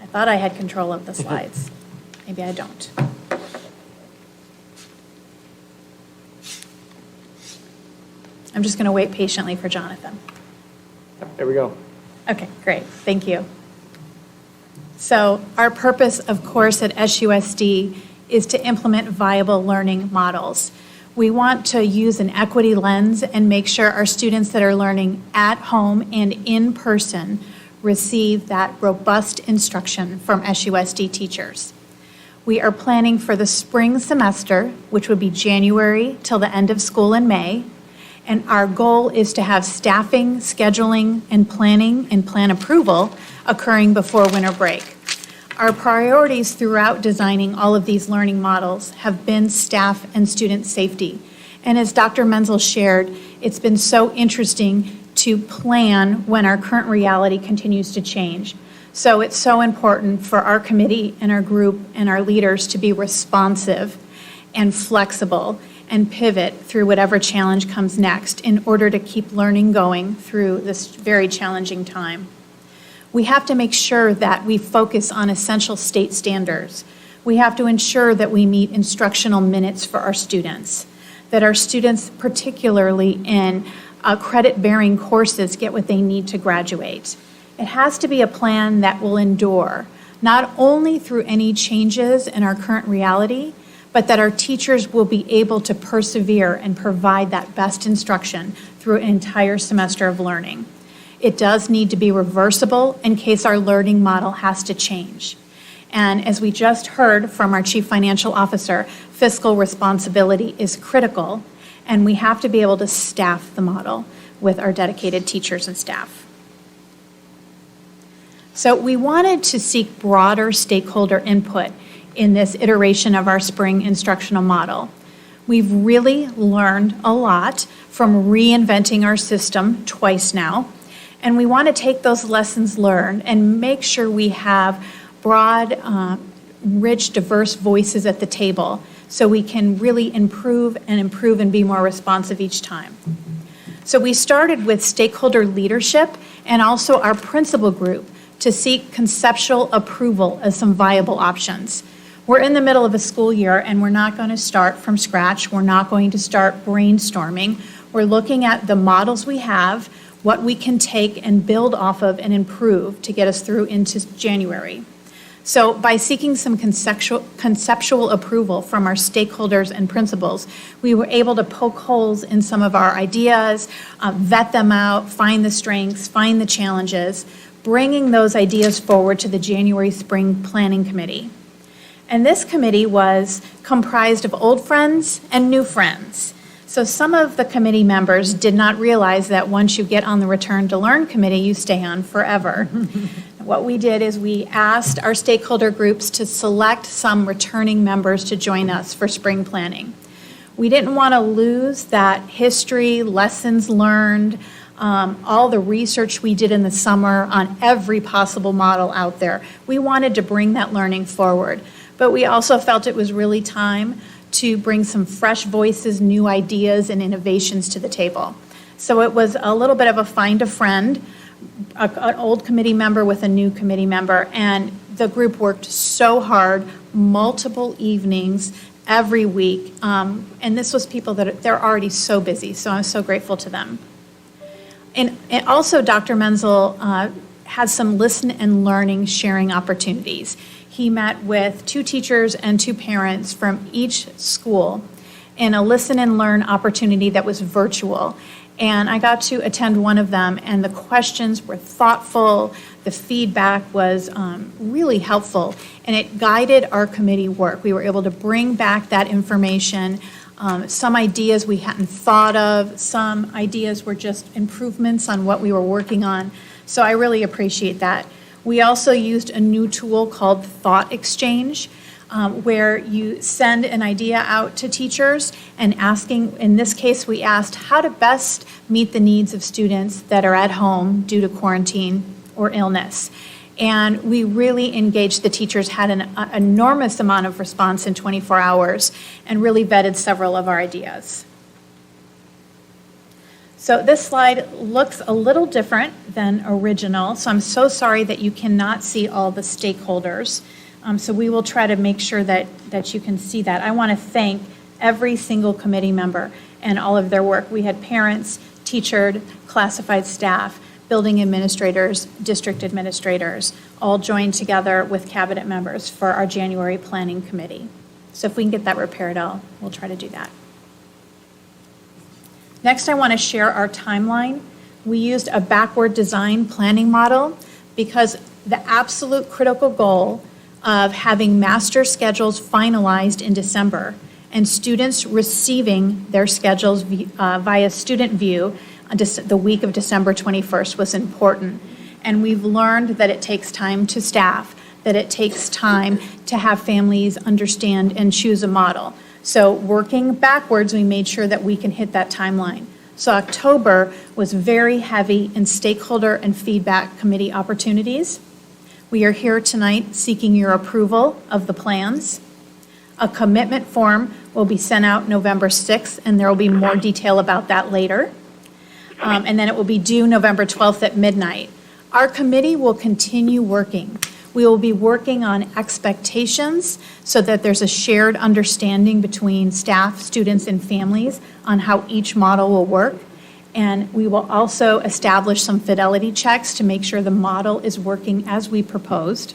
I thought I had control of the slides. Maybe I don't. I'm just going to wait patiently for Jonathan. There we go. Okay, great. Thank you. So our purpose, of course, at SUSD is to implement viable learning models. We want to use an equity lens and make sure our students that are learning at home and in person receive that robust instruction from SUSD teachers. We are planning for the spring semester, which would be January till the end of school in May. And our goal is to have staffing, scheduling, and plan approval occurring before winter break. Our priorities throughout designing all of these learning models have been staff and student safety. And as Dr. Menzel shared, it's been so interesting to plan when our current reality continues to change. So it's so important for our committee and our group and our leaders to be responsive and flexible and pivot through whatever challenge comes next in order to keep learning going through this very challenging time. We have to make sure that we focus on essential state standards. We have to ensure that we meet instructional minutes for our students, that our students, particularly in credit-bearing courses, get what they need to graduate. It has to be a plan that will endure, not only through any changes in our current reality, but that our teachers will be able to persevere and provide that best instruction through an entire semester of learning. It does need to be reversible in case our learning model has to change. And as we just heard from our Chief Financial Officer, fiscal responsibility is critical, and we have to be able to staff the model with our dedicated teachers and staff. So we wanted to seek broader stakeholder input in this iteration of our spring instructional model. We've really learned a lot from reinventing our system twice now, and we want to take those lessons learned and make sure we have broad, rich, diverse voices at the table so we can really improve and be more responsive each time. So we started with stakeholder leadership and also our principal group to seek conceptual approval of some viable options. We're in the middle of a school year, and we're not going to start from scratch. We're not going to start brainstorming. We're looking at the models we have, what we can take and build off of and improve to get us through into January. So by seeking some conceptual approval from our stakeholders and principals, we were able to poke holes in some of our ideas, vet them out, find the strengths, find the challenges, bringing those ideas forward to the January Spring Planning Committee. And this committee was comprised of old friends and new friends. So some of the committee members did not realize that once you get on the Return to Learn committee, you stay on forever. What we did is we asked our stakeholder groups to select some returning members to join us for spring planning. We didn't want to lose that history, lessons learned, all the research we did in the summer on every possible model out there. We wanted to bring that learning forward, but we also felt it was really time to bring some fresh voices, new ideas, and innovations to the table. So it was a little bit of a find a friend, an old committee member with a new committee member, and the group worked so hard, multiple evenings every week, and this was people that they're already so busy, so I'm so grateful to them. And also, Dr. Menzel had some listen and learning sharing opportunities. He met with 2 teachers and 2 parents from each school in a listen and learn opportunity that was virtual. And I got to attend one of them, and the questions were thoughtful, the feedback was really helpful, and it guided our committee work. We were able to bring back that information, some ideas we hadn't thought of, some ideas were just improvements on what we were working on. So I really appreciate that. We also used a new tool called Thought Exchange, where you send an idea out to teachers and asking, in this case, we asked how to best meet the needs of students that are at home due to quarantine or illness. And we really engaged the teachers, had an enormous amount of response in 24 hours, and really vetted several of our ideas. So this slide looks a little different than original, so I'm so sorry that you cannot see all the stakeholders. So we will try to make sure that you can see that. I want to thank every single committee member and all of their work. We had parents, teachers, classified staff, building administrators, district administrators, all joined together with cabinet members for our January planning committee. So if we can get that repaired, we'll try to do that. Next, I want to share our timeline. We used a backward design planning model because the absolute critical goal of having master schedules finalized in December and students receiving their schedules via student view the week of December 21st was important. And we've learned that it takes time to staff, that it takes time to have families understand and choose a model. So working backwards, we made sure that we can hit that timeline. So October was very heavy in stakeholder and feedback committee opportunities. We are here tonight seeking your approval of the plans. A commitment form will be sent out November 6th, and there will be more detail about that later. And then it will be due November 12th at midnight. Our committee will continue working. We will be working on expectations so that there's a shared understanding between staff, students, and families on how each model will work. And we will also establish some fidelity checks to make sure the model is working as we proposed.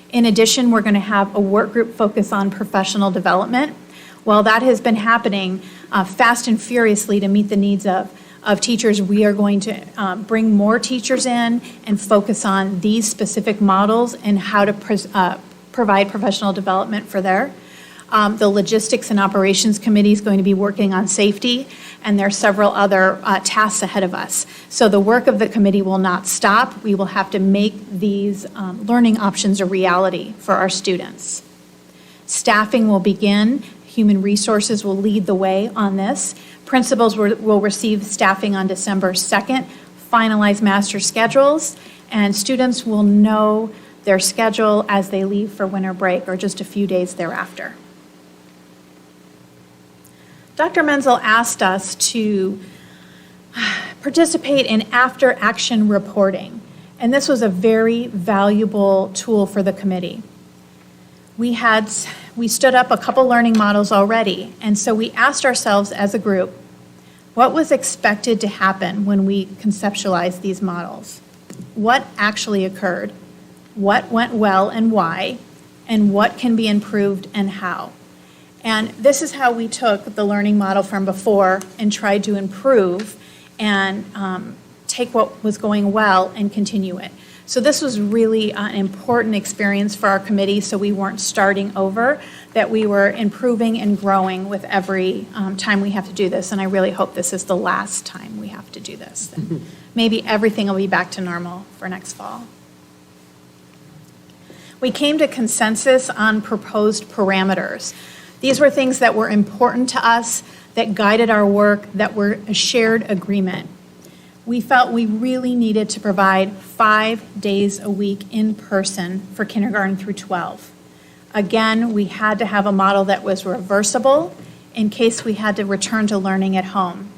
In addition, we're going to have a work group focus on professional development. While that has been happening fast and furiously to meet the needs of teachers, we are going to bring more teachers in and focus on these specific models and how to provide professional development for there. The Logistics and Operations Committee is going to be working on safety, and there are several other tasks ahead of us. So the work of the committee will not stop. We will have to make these learning options a reality for our students. Staffing will begin. Human Resources will lead the way on this. Principals will receive staffing on December 2nd, finalize master schedules, and students will know their schedule as they leave for winter break or just a few days thereafter. Dr. Menzel asked us to participate in after-action reporting, and this was a very valuable tool for the committee. We stood up a couple learning models already, and so we asked ourselves as a group, what was expected to happen when we conceptualized these models? What actually occurred? What went well and why? And what can be improved and how? And this is how we took the learning model from before and tried to improve and take what was going well and continue it. So this was really an important experience for our committee, so we weren't starting over, that we were improving and growing with every time we have to do this, and I really hope this is the last time we have to do this. Maybe everything will be back to normal for next fall. We came to consensus on proposed parameters. These were things that were important to us, that guided our work, that were a shared agreement. We felt we really needed to provide 5 days a week in person for kindergarten through 12. Again, we had to have a model that was reversible in case we had to return to learning at home.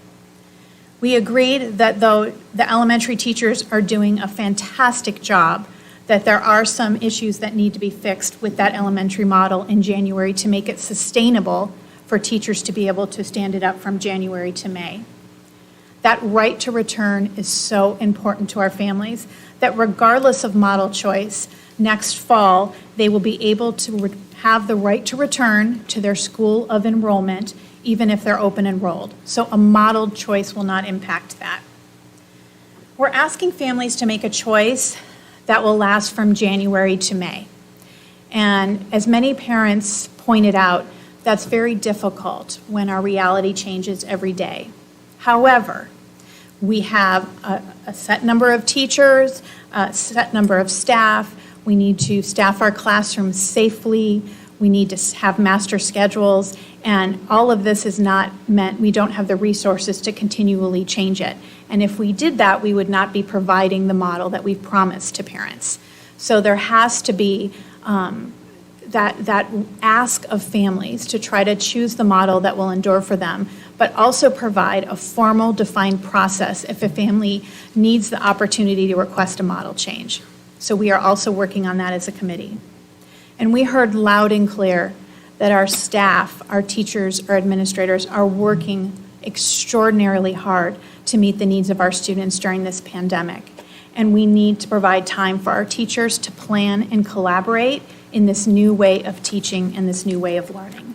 We agreed that though the elementary teachers are doing a fantastic job, that there are some issues that need to be fixed with that elementary model in January to make it sustainable for teachers to be able to stand it up from January to May. That right to return is so important to our families, that regardless of model choice, next fall, they will be able to have the right to return to their school of enrollment, even if they're open enrolled. So a modeled choice will not impact that. We're asking families to make a choice that will last from January to May. And as many parents pointed out, that's very difficult when our reality changes every day. However, we have a set number of teachers, a set number of staff. We need to staff our classrooms safely. We need to have master schedules. And all of this is not meant, we don't have the resources to continually change it. And if we did that, we would not be providing the model that we've promised to parents. So there has to be that ask of families to try to choose the model that will endure for them, but also provide a formal, defined process if a family needs the opportunity to request a model change. So we are also working on that as a committee. And we heard loud and clear that our staff, our teachers, our administrators are working extraordinarily hard to meet the needs of our students during this pandemic. And we need to provide time for our teachers to plan and collaborate in this new way of teaching and this new way of learning.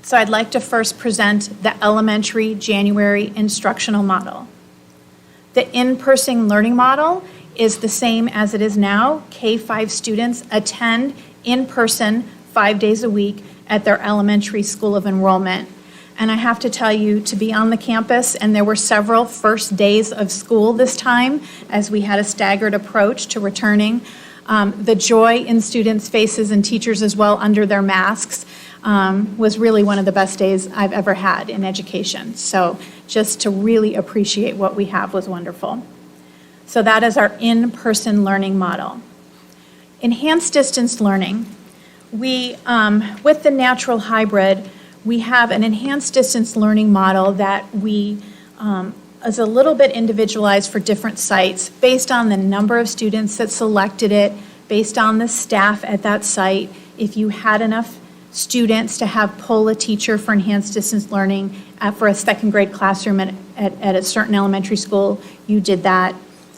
So I'd like to first present the elementary January instructional model. The in-person learning model is the same as it is now. K-5 students attend in person 5 days a week at their elementary school of enrollment. And I have to tell you, to be on the campus, and there were several first days of school this time as we had a staggered approach to returning, the joy in students' faces and teachers as well under their masks was really one of the best days I've ever had in education. So just to really appreciate what we have was wonderful. So that is our in-person learning model. Enhanced distance learning, we, with the natural hybrid, we have an enhanced distance learning model that we is a little bit individualized for different sites based on the number of students that selected it, based on the staff at that site. If you had enough students to have pull a teacher for enhanced distance learning for a second grade classroom at a certain elementary school, you did that.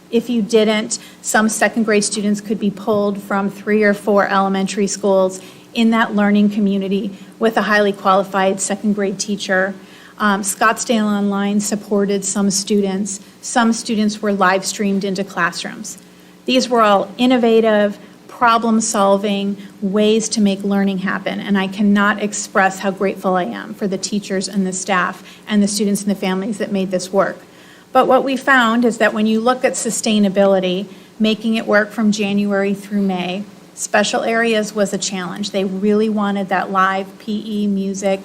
If you didn't, some second grade students could be pulled from 3 or 4 elementary schools in that learning community with a highly qualified second grade teacher. Scottsdale Online supported some students. Some students were live streamed into classrooms. These were all innovative, problem-solving ways to make learning happen, and I cannot express how grateful I am for the teachers and the staff and the students and the families that made this work. But what we found is that when you look at sustainability, making it work from January through May, special areas was a challenge. They really wanted that live PE, music,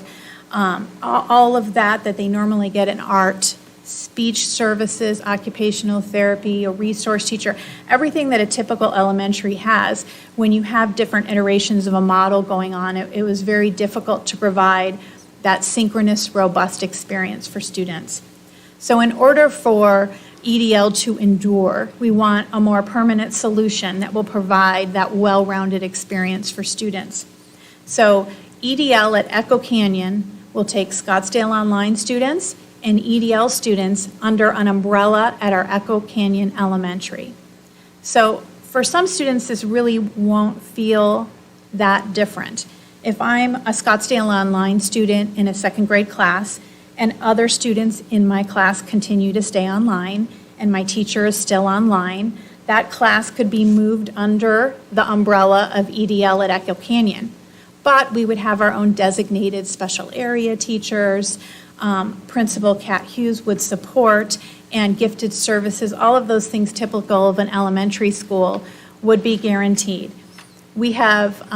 all of that they normally get in art, speech services, occupational therapy, a resource teacher, everything that a typical elementary has. When you have different iterations of a model going on, it was very difficult to provide that synchronous, robust experience for students. So in order for EDL to endure, we want a more permanent solution that will provide that well-rounded experience for students. So EDL at Echo Canyon will take Scottsdale Online students and EDL students under an umbrella at our Echo Canyon Elementary. So for some students, this really won't feel that different. If I'm a Scottsdale Online student in a second grade class and other students in my class continue to stay online and my teacher is still online, that class could be moved under the umbrella of EDL at Echo Canyon. But we would have our own designated special area teachers, Principal Kat Hughes would support, and gifted services, all of those things typical of an elementary school would be guaranteed. We have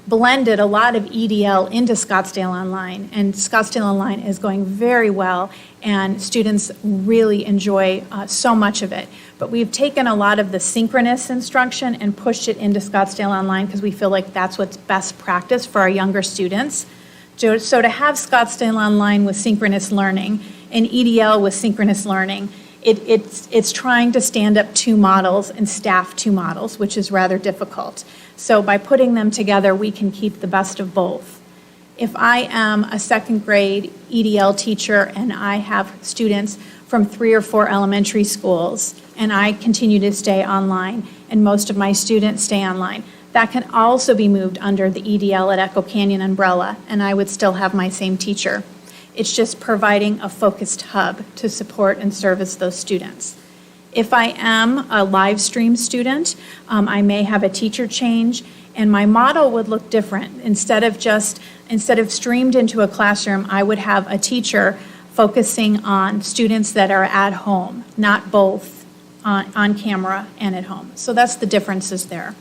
blended a lot of EDL into Scottsdale Online, and Scottsdale Online is going very well, and students really enjoy so much of it. But we've taken a lot of the synchronous instruction and pushed it into Scottsdale Online because we feel like that's what's best practice for our younger students. So to have Scottsdale Online with synchronous learning and EDL with synchronous learning, it's trying to stand up two models and staff two models, which is rather difficult. So by putting them together, we can keep the best of both. If I am a second grade EDL teacher and I have students from 3 or 4 elementary schools and I continue to stay online and most of my students stay online, that can also be moved under the EDL at Echo Canyon umbrella, and I would still have my same teacher. It's just providing a focused hub to support and service those students. If I am a live stream student, I may have a teacher change, and my model would look different. Instead of streamed into a classroom, I would have a teacher focusing on students that are at home, not both on camera and at home. So that's the differences there.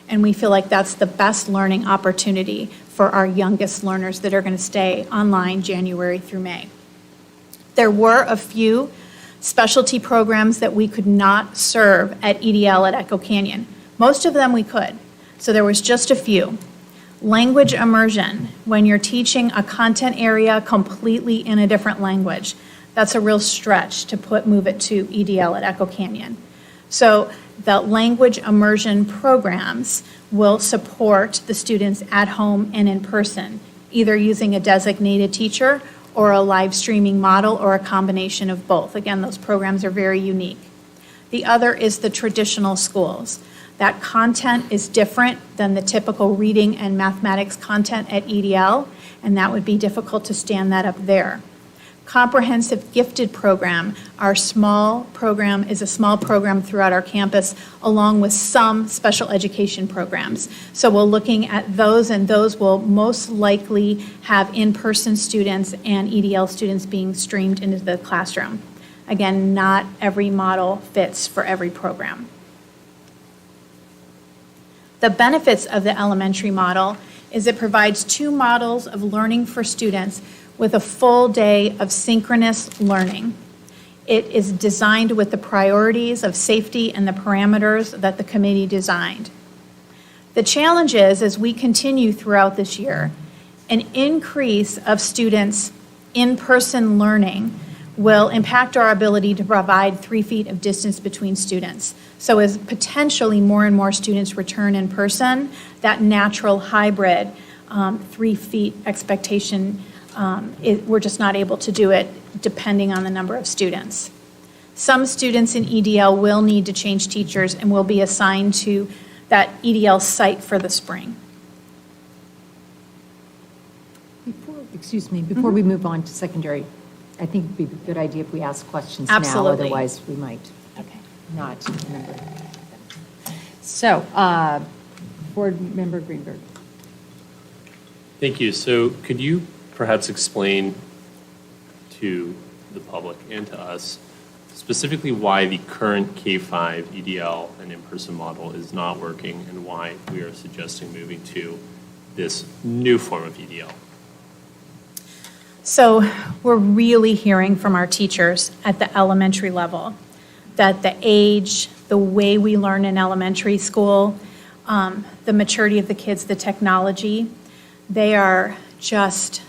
And we feel like that's the best learning opportunity for our youngest learners that are going to stay online January through May. There were a few specialty programs that we could not serve at EDL at Echo Canyon. Most of them we could, so there was just a few. Language immersion, when you're teaching a content area completely in a different language, that's a real stretch to move it to EDL at Echo Canyon. So the language immersion programs will support the students at home and in person, either using a designated teacher or a live streaming model or a combination of both. Again, those programs are very unique. The other is the traditional schools. That content is different than the typical reading and mathematics content at EDL, and that would be difficult to stand that up there. Comprehensive Gifted Program, our small program is a small program throughout our campus, along with some special education programs. So we're looking at those, and those will most likely have in-person students and EDL students being streamed into the classroom. Again, not every model fits for every program. The benefits of the elementary model is it provides 2 models of learning for students with a full day of synchronous learning. It is designed with the priorities of safety and the parameters that the committee designed. The challenge is, as we continue throughout this year, an increase of students' in-person learning will impact our ability to provide 3 feet of distance between students. So as potentially more and more students return in person, that natural hybrid 3 feet expectation, we're just not able to do it depending on the number of students. Some students in EDL will need to change teachers and will be assigned to that EDL site for the spring. Before we move on to secondary, I think it'd be a good idea if we ask questions now. Absolutely. Otherwise, we might Okay. not remember. So, Board Member Greenberg. Thank you. So could you perhaps explain to the public and to us specifically why the current K-5 EDL and in-person model is not working and why we are suggesting moving to this new form of EDL? So we're really hearing from our teachers at the elementary level that the age, the way we learn in elementary school, the maturity of the kids, the technology, they are just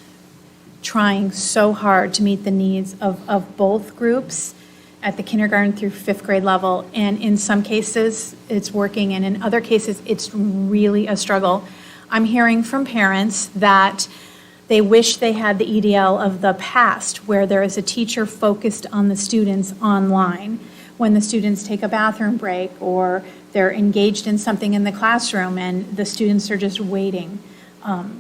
trying so hard to meet the needs of both groups at the kindergarten through 5th grade level. And in some cases, it's working, and in other cases, it's really a struggle. I'm hearing from parents that they wish they had the EDL of the past, where there is a teacher focused on the students online when the students take a bathroom break or they're engaged in something in the classroom and the students are just waiting.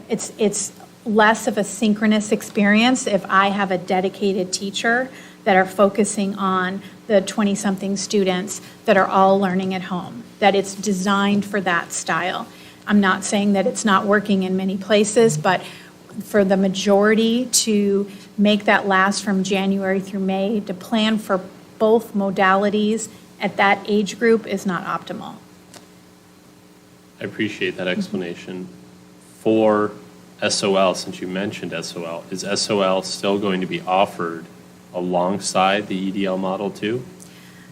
It's less of a synchronous experience if I have a dedicated teacher that are focusing on the 20-something students that are all learning at home, that it's designed for that style. I'm not saying that it's not working in many places, but for the majority to make that last from January through May, to plan for both modalities at that age group is not optimal. I appreciate that explanation. For SOL, since you mentioned SOL, is SOL still going to be offered alongside the EDL model too?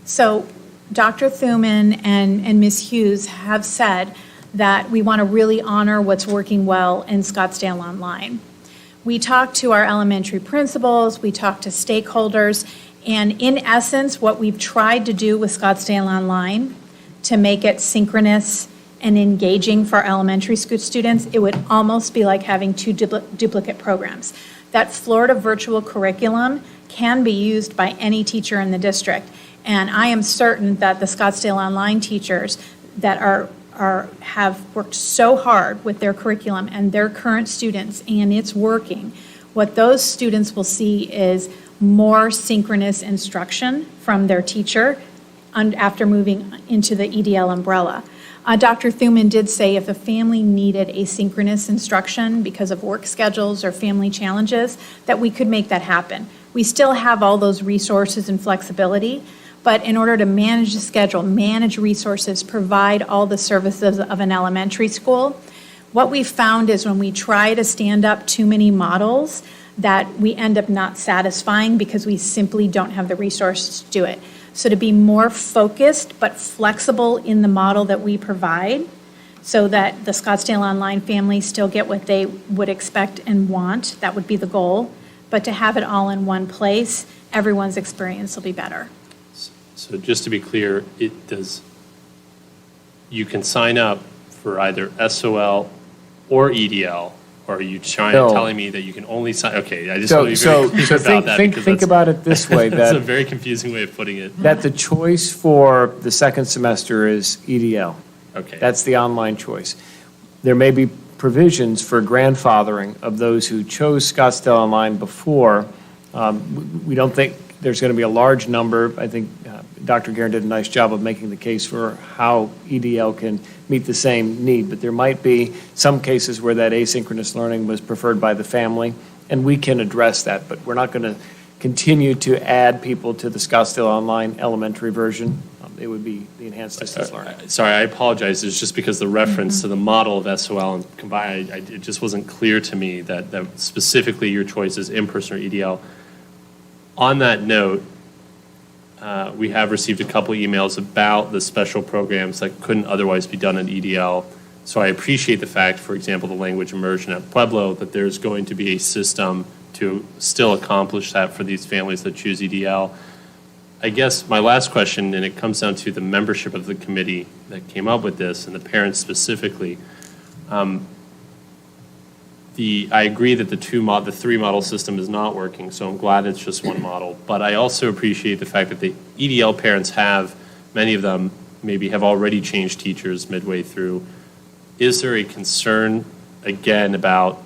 So Dr. Thuman and Ms. Hughes have said that we want to really honor what's working well in Scottsdale Online. We talked to our elementary principals, we talked to stakeholders, and in essence, what we've tried to do with Scottsdale Online to make it synchronous and engaging for our elementary school students, it would almost be like having two duplicate programs. That Florida virtual curriculum can be used by any teacher in the district. And I am certain that the Scottsdale Online teachers that have worked so hard with their curriculum and their current students, and it's working, what those students will see is more synchronous instruction from their teacher after moving into the EDL umbrella. Dr. Thuman did say if a family needed asynchronous instruction because of work schedules or family challenges, that we could make that happen. We still have all those resources and flexibility, but in order to manage the schedule, manage resources, provide all the services of an elementary school, what we found is when we try to stand up too many models, that we end up not satisfying because we simply don't have the resources to do it. So to be more focused but flexible in the model that we provide so that the Scottsdale Online families still get what they would expect and want, that would be the goal. But to have it all in one place, everyone's experience will be better. So just to be clear, you can sign up for either SOL or EDL, or are you No. telling me that you can only sign, okay, I just want to be very clear about that. because think that's- about it this way, That's a that, very confusing way of putting it. that the choice for the second semester is EDL. Okay. That's the online choice. There may be provisions for grandfathering of those who chose Scottsdale Online before. We don't think there's going to be a large number. I think Dr. Guerin did a nice job of making the case for how EDL can meet the same need, but there might be some cases where that asynchronous learning was preferred by the family, and we can address that, but we're not going to continue to add people to the Scottsdale Online elementary version. It would be the enhanced distance learning. Sorry, I apologize. It's just because the reference to the model of SOL and combined, it just wasn't clear to me that specifically your choice is in-person or EDL. On that note, we have received a couple emails about the special programs that couldn't otherwise be done in EDL. So I appreciate the fact, for example, the language immersion at Pueblo, that there's going to be a system to still accomplish that for these families that choose EDL. I guess my last question, and it comes down to the membership of the committee that came up with this and the parents specifically. I agree that the three model system is not working, so I'm glad it's just one model. But I also appreciate the fact that the EDL parents many of them maybe have already changed teachers midway through. Is there a concern, again, about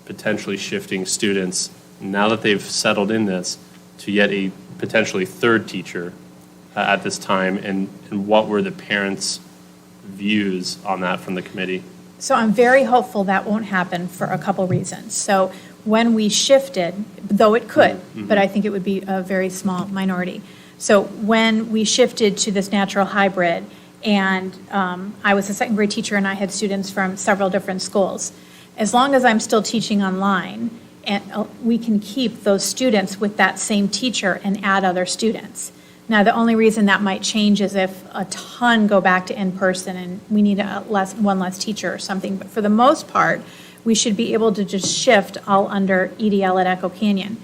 potentially shifting students, now that they've settled in this, to yet a potentially third teacher at this time? And what were the parents' views on that from the committee? So I'm very hopeful that won't happen for a couple reasons. So when we shifted, though it could, but I think it would be a very small minority. So when we shifted to this natural hybrid, and I was a second grade teacher and I had students from several different schools, as long as I'm still teaching online, and we can keep those students with that same teacher and add other students. Now, the only reason that might change is if a ton go back to in-person and we need one less teacher or something. But for the most part, we should be able to just shift all under EDL at Echo Canyon.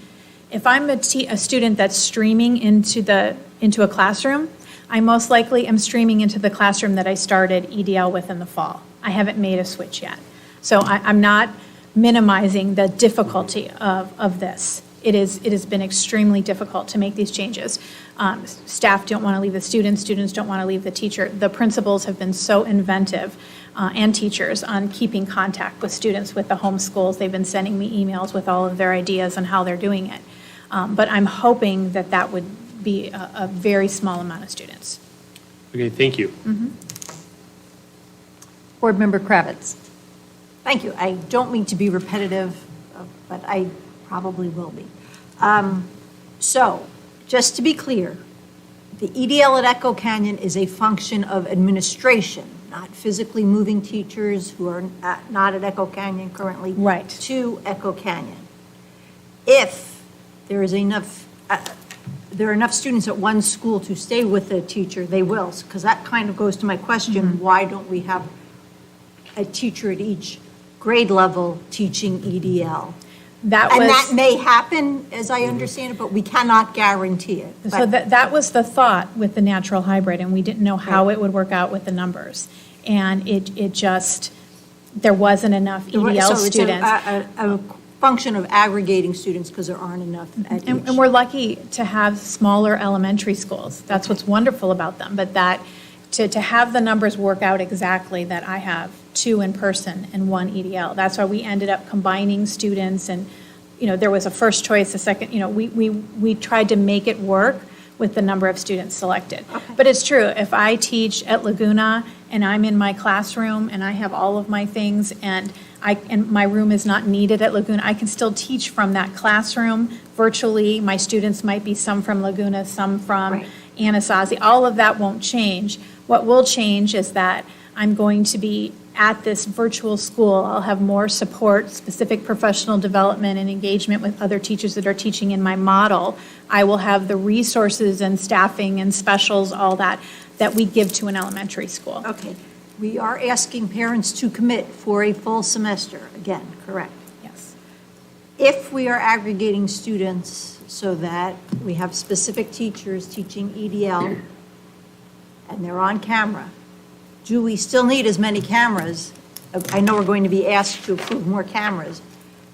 If I'm a student that's streaming into a classroom, I most likely am streaming into the classroom that I started EDL with in the fall. I haven't made a switch yet. So I'm not minimizing the difficulty of this. It has been extremely difficult to make these changes. Staff don't want to leave the students don't want to leave the teacher. The principals have been so inventive, and teachers, on keeping contact with students with the homeschools. They've been sending me emails with all of their ideas on how they're doing it. But I'm hoping that would be a very small amount of students. Okay, thank you. Board Member Kravitz. Thank you. I don't mean to be repetitive, but I probably will be. So, just to be clear, the EDL at Echo Canyon is a function of administration, not physically moving teachers who are not at Echo Canyon currently Right. to Echo Canyon. If there is enough, there are enough students at one school to stay with a teacher, they will, because that kind of goes to my question, why don't we have a teacher at each grade level teaching EDL? And that may happen, as I understand it, but we cannot guarantee it. So But- that was the thought with the natural hybrid, and we didn't know how it would work out with the numbers. And it just, there wasn't enough EDL So students. it's a function of aggregating students because there aren't enough at each. And we're lucky to have smaller elementary schools. That's what's wonderful about them, but that, to have the numbers work out exactly, that I have 2 in person and 1 EDL. That's why we ended up combining students, and, there was a first choice, a second, we tried to make it work with the number of students selected. But it's true, if I teach at Laguna and I'm in my classroom and I have all of my things and my room is not needed at Laguna, I can still teach from that classroom virtually. My students might be some from Laguna, some from Right. Anasazi. All of that won't change. What will change is that I'm going to be at this virtual school. I'll have more support, specific professional development and engagement with other teachers that are teaching in my model. I will have the resources and staffing and specials, all that we give to an elementary school. Okay, we are asking parents to commit for a full semester, again, correct? Yes. If we are aggregating students so that we have specific teachers teaching EDL and they're on camera, do we still need as many cameras? I know we're going to be asked to approve more cameras.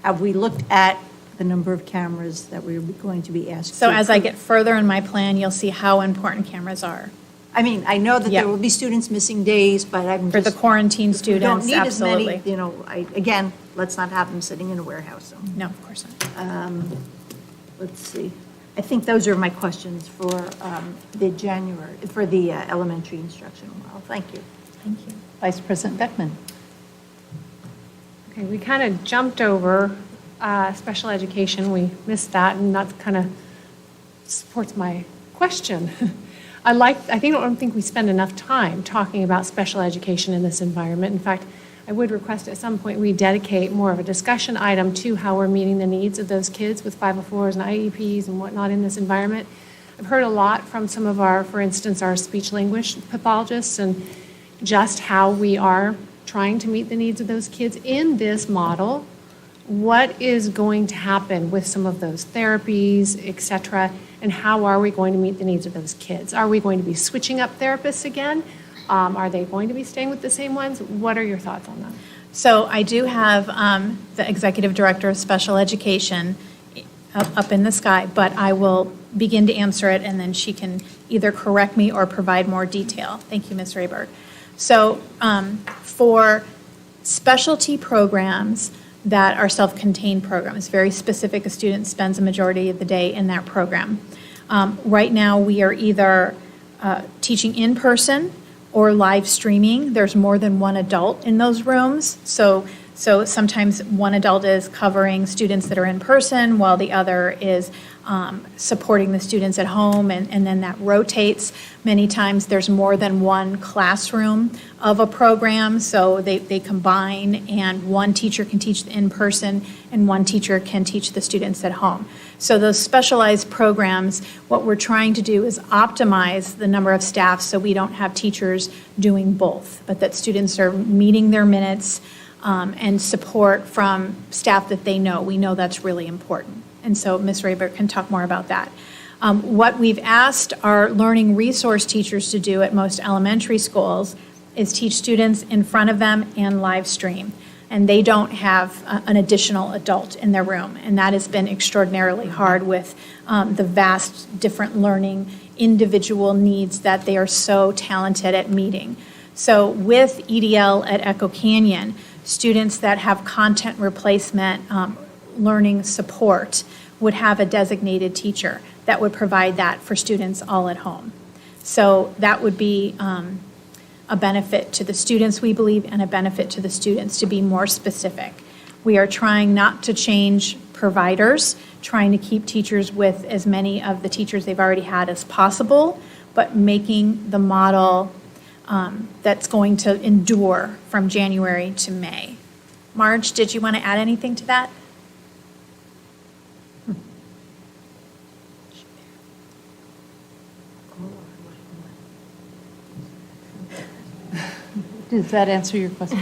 Have we looked at the number of cameras that we're going to be asked to So as I approve? get further in my plan, you'll see how important cameras are. I mean, I know that Yeah. there will be students missing days, but I'm For the just. quarantine We don't students, need as many, absolutely. again, let's not have them sitting in a warehouse. So, No, of course not. let's see. I think those are my questions for the elementary instructional model. Thank you. Thank you. Vice President Beckman. Okay, we kind of jumped over special education. We missed that, and that kind of supports my question. I don't think we spend enough time talking about special education in this environment. In fact, I would request at some point we dedicate more of a discussion item to how we're meeting the needs of those kids with 504s and IEPs and whatnot in this environment. I've heard a lot from some of our, for instance, our speech language pathologists, and just how we are trying to meet the needs of those kids in this model. What is going to happen with some of those therapies, et cetera, and how are we going to meet the needs of those kids? Are we going to be switching up therapists again? Are they going to be staying with the same ones? What are your thoughts on that? So I do have the Executive Director of Special Education up in the sky, but I will begin to answer it, and then she can either correct me or provide more detail. Thank you, Ms. Rayberg. So for specialty programs that are self-contained programs, very specific, a student spends a majority of the day in that program. Right now, we are either teaching in person or live streaming. There's more than one adult in those rooms. So sometimes one adult is covering students that are in person while the other is supporting the students at home, and then that rotates. Many times there's more than one classroom of a program, so they combine, and one teacher can teach the in-person and one teacher can teach the students at home. So those specialized programs, what we're trying to do is optimize the number of staff so we don't have teachers doing both, but that students are meeting their minutes and support from staff that they know. We know that's really important. And so Ms. Rayberg can talk more about that. What we've asked our learning resource teachers to do at most elementary schools is teach students in front of them and live stream. And they don't have an additional adult in their room. And that has been extraordinarily hard with the vast different learning individual needs that they are so talented at meeting. So with EDL at Echo Canyon, students that have content replacement learning support would have a designated teacher that would provide that for students all at home. So that would be a benefit to the students, we believe, and a benefit to the students, to be more specific. We are trying not to change providers, trying to keep teachers with as many of the teachers they've already had as possible, but making the model that's going to endure from January to May. Marge, did you want to add anything to that? Does that answer your question?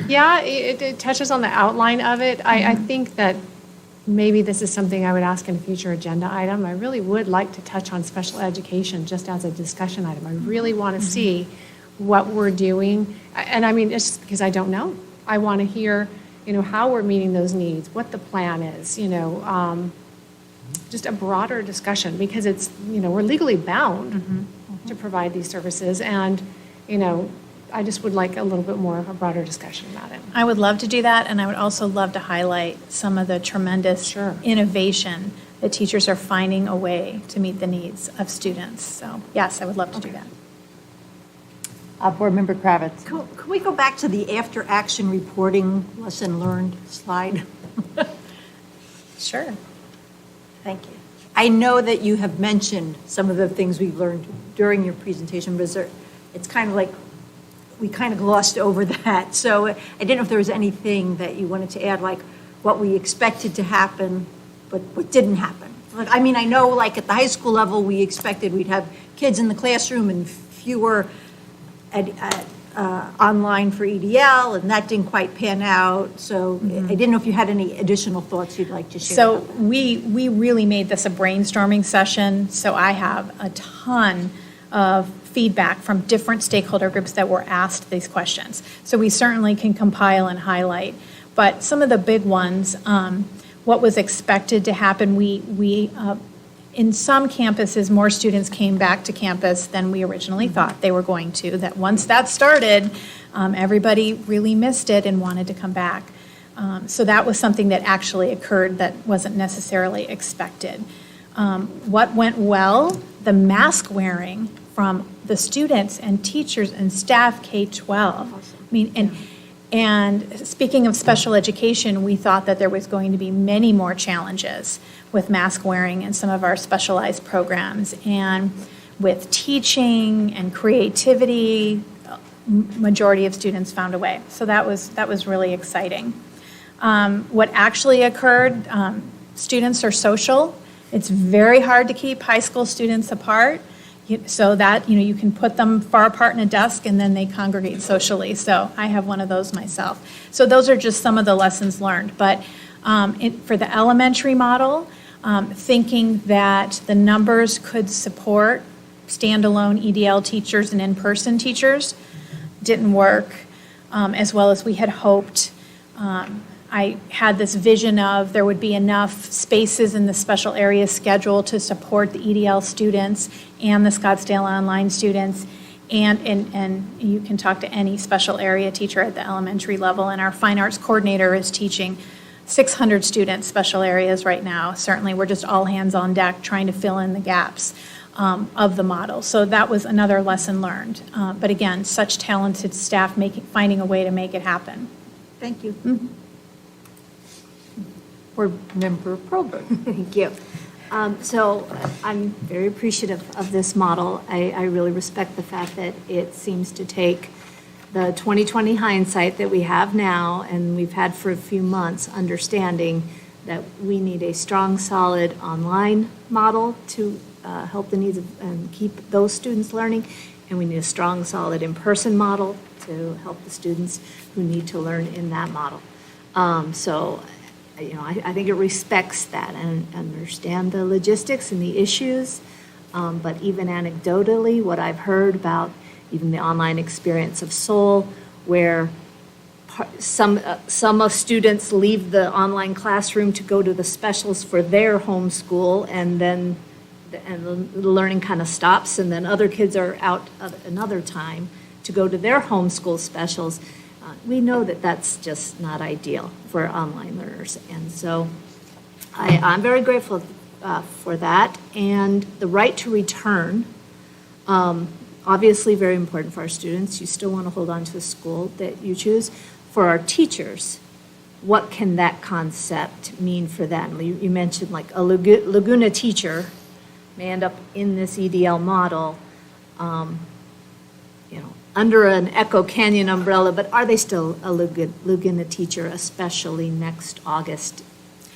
Yeah, it touches on the outline of it. I think that maybe this is something I would ask in a future agenda item. I really would like to touch on special education just as a discussion item. I really want to see what we're doing. And I mean, it's just because I don't know. I want to hear, how we're meeting those needs, what the plan is, just a broader discussion because it's, we're legally bound to provide these services. And, I just would like a little bit more of a broader discussion about it. I would love to do that, and I would also love to highlight some of the tremendous innovation that teachers are finding a way to meet the needs of students. So, yes, I would love to do that. Board Member Kravitz. Can we go back to the after-action reporting lesson learned slide? Sure. Thank you. I know that you have mentioned some of the things we've learned during your presentation, but it's kind of like we kind of glossed over that. So I didn't know if there was anything that you wanted to add, like what we expected to happen, but what didn't happen. Like, I mean, I know like at the high school level, we expected we'd have kids in the classroom and fewer online for EDL, and that didn't quite pan out. So I didn't know if you had any additional thoughts you'd like to share. So about that. we really made this a brainstorming session, so I have a ton of feedback from different stakeholder groups that were asked these questions. So we certainly can compile and highlight. But some of the big ones, what was expected to happen, we in some campuses, more students came back to campus than we originally thought they were going to. That once that started, everybody really missed it and wanted to come back. So that was something that actually occurred that wasn't necessarily expected. What went well, the mask wearing from the students and teachers and staff K-12. I mean, and speaking of special education, we thought that there was going to be many more challenges with mask wearing in some of our specialized programs. And with teaching and creativity, majority of students found a way. So that was really exciting. What actually occurred, students are social. It's very hard to keep high school students apart. So that, you can put them far apart in a desk and then they congregate socially. So I have one of those myself. So those are just some of the lessons learned. But for the elementary model, thinking that the numbers could support standalone EDL teachers and in-person teachers didn't work as well as we had hoped. I had this vision of there would be enough spaces in the special area schedule to support the EDL students and the Scottsdale online students. And you can talk to any special area teacher at the elementary level. And our fine arts coordinator is teaching 600 students special areas right now. Certainly, we're just all hands on deck trying to fill in the gaps of the model. So that was another lesson learned. But again, such talented staff finding a way to make it happen. Thank you. Mm-hmm. Board Member Probert. Thank you. So I'm very appreciative of this model. I really respect the fact that it seems to take the 2020 hindsight that we have now and we've had for a few months, understanding that we need a strong, solid online model to help the needs of, and keep those students learning, and we need a strong, solid in-person model to help the students who need to learn in that model. I think it respects that and understand the logistics and the issues, but even anecdotally, what I've heard about even the online experience of Seoul, where some of students leave the online classroom to go to the specials for their homeschool, and then the learning kind of stops, and then other kids are out at another time to go to their homeschool specials. We know that that's just not ideal for online learners. And so I'm very grateful for that. And the right to return, obviously very important for our students. You still want to hold on to the school that you choose. For our teachers, what can that concept mean for them? You mentioned like a Laguna teacher may end up in this EDL model, under an Echo Canyon umbrella, but are they still a Laguna teacher, especially next August,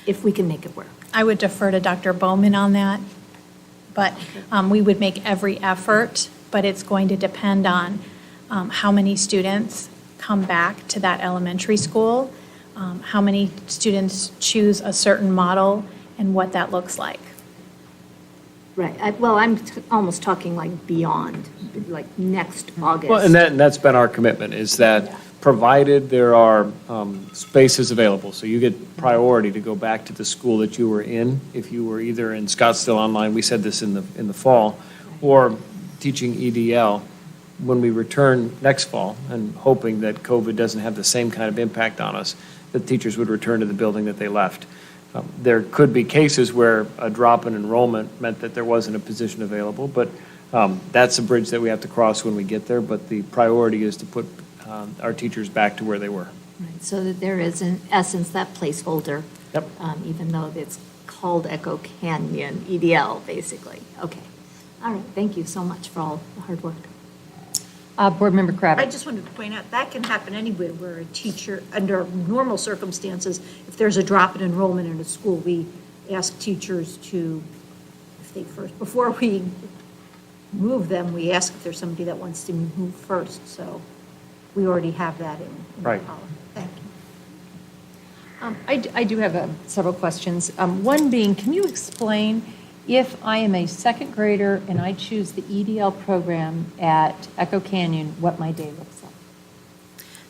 if we can make it work? I would defer to Dr. Bowman on that, but we would make every effort, but it's going to depend on how many students come back to that elementary school, how many students choose a certain model, and what that looks like. Right, I'm almost talking like beyond, like next August. Well, and that's been our commitment, is that provided there are spaces available, so you get priority to go back to the school that you were in, if you were either in Scottsdale online, we said this in the fall, or teaching EDL, when we return next fall, and hoping that COVID doesn't have the same kind of impact on us, that teachers would return to the building that they left. There could be cases where a drop in enrollment meant that there wasn't a position available, but that's a bridge that we have to cross when we get there, but the priority is to put our teachers back to where they were. Right, so that there is, in essence, that placeholder. Yep. Even though it's called Echo Canyon EDL, basically. Okay. All right, thank you so much for all the hard work. Board Member Kravitz. I just wanted to point out, that can happen anywhere where a teacher, under normal circumstances, if there's a drop in enrollment in a school, we ask teachers to, before we move them, we ask if there's somebody that wants to move first. So we already have that in the Right. policy. Thank you. I do have several questions. One being, can you explain, if I am a second grader and I choose the EDL program at Echo Canyon, what my day looks like?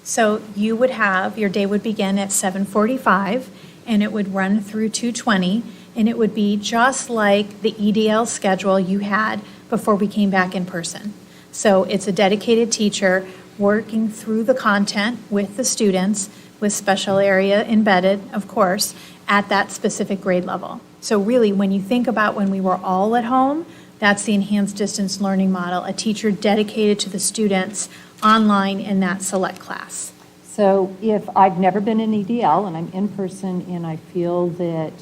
So you would have, your day would begin at 7:45, and it would run through 2:20, and it would be just like the EDL schedule you had before we came back in person. So it's a dedicated teacher working through the content with the students, with special area embedded, of course, at that specific grade level. So really, when you think about when we were all at home, that's the enhanced distance learning model, a teacher dedicated to the students online in that select class. So if I've never been in EDL and I'm in person and I feel that,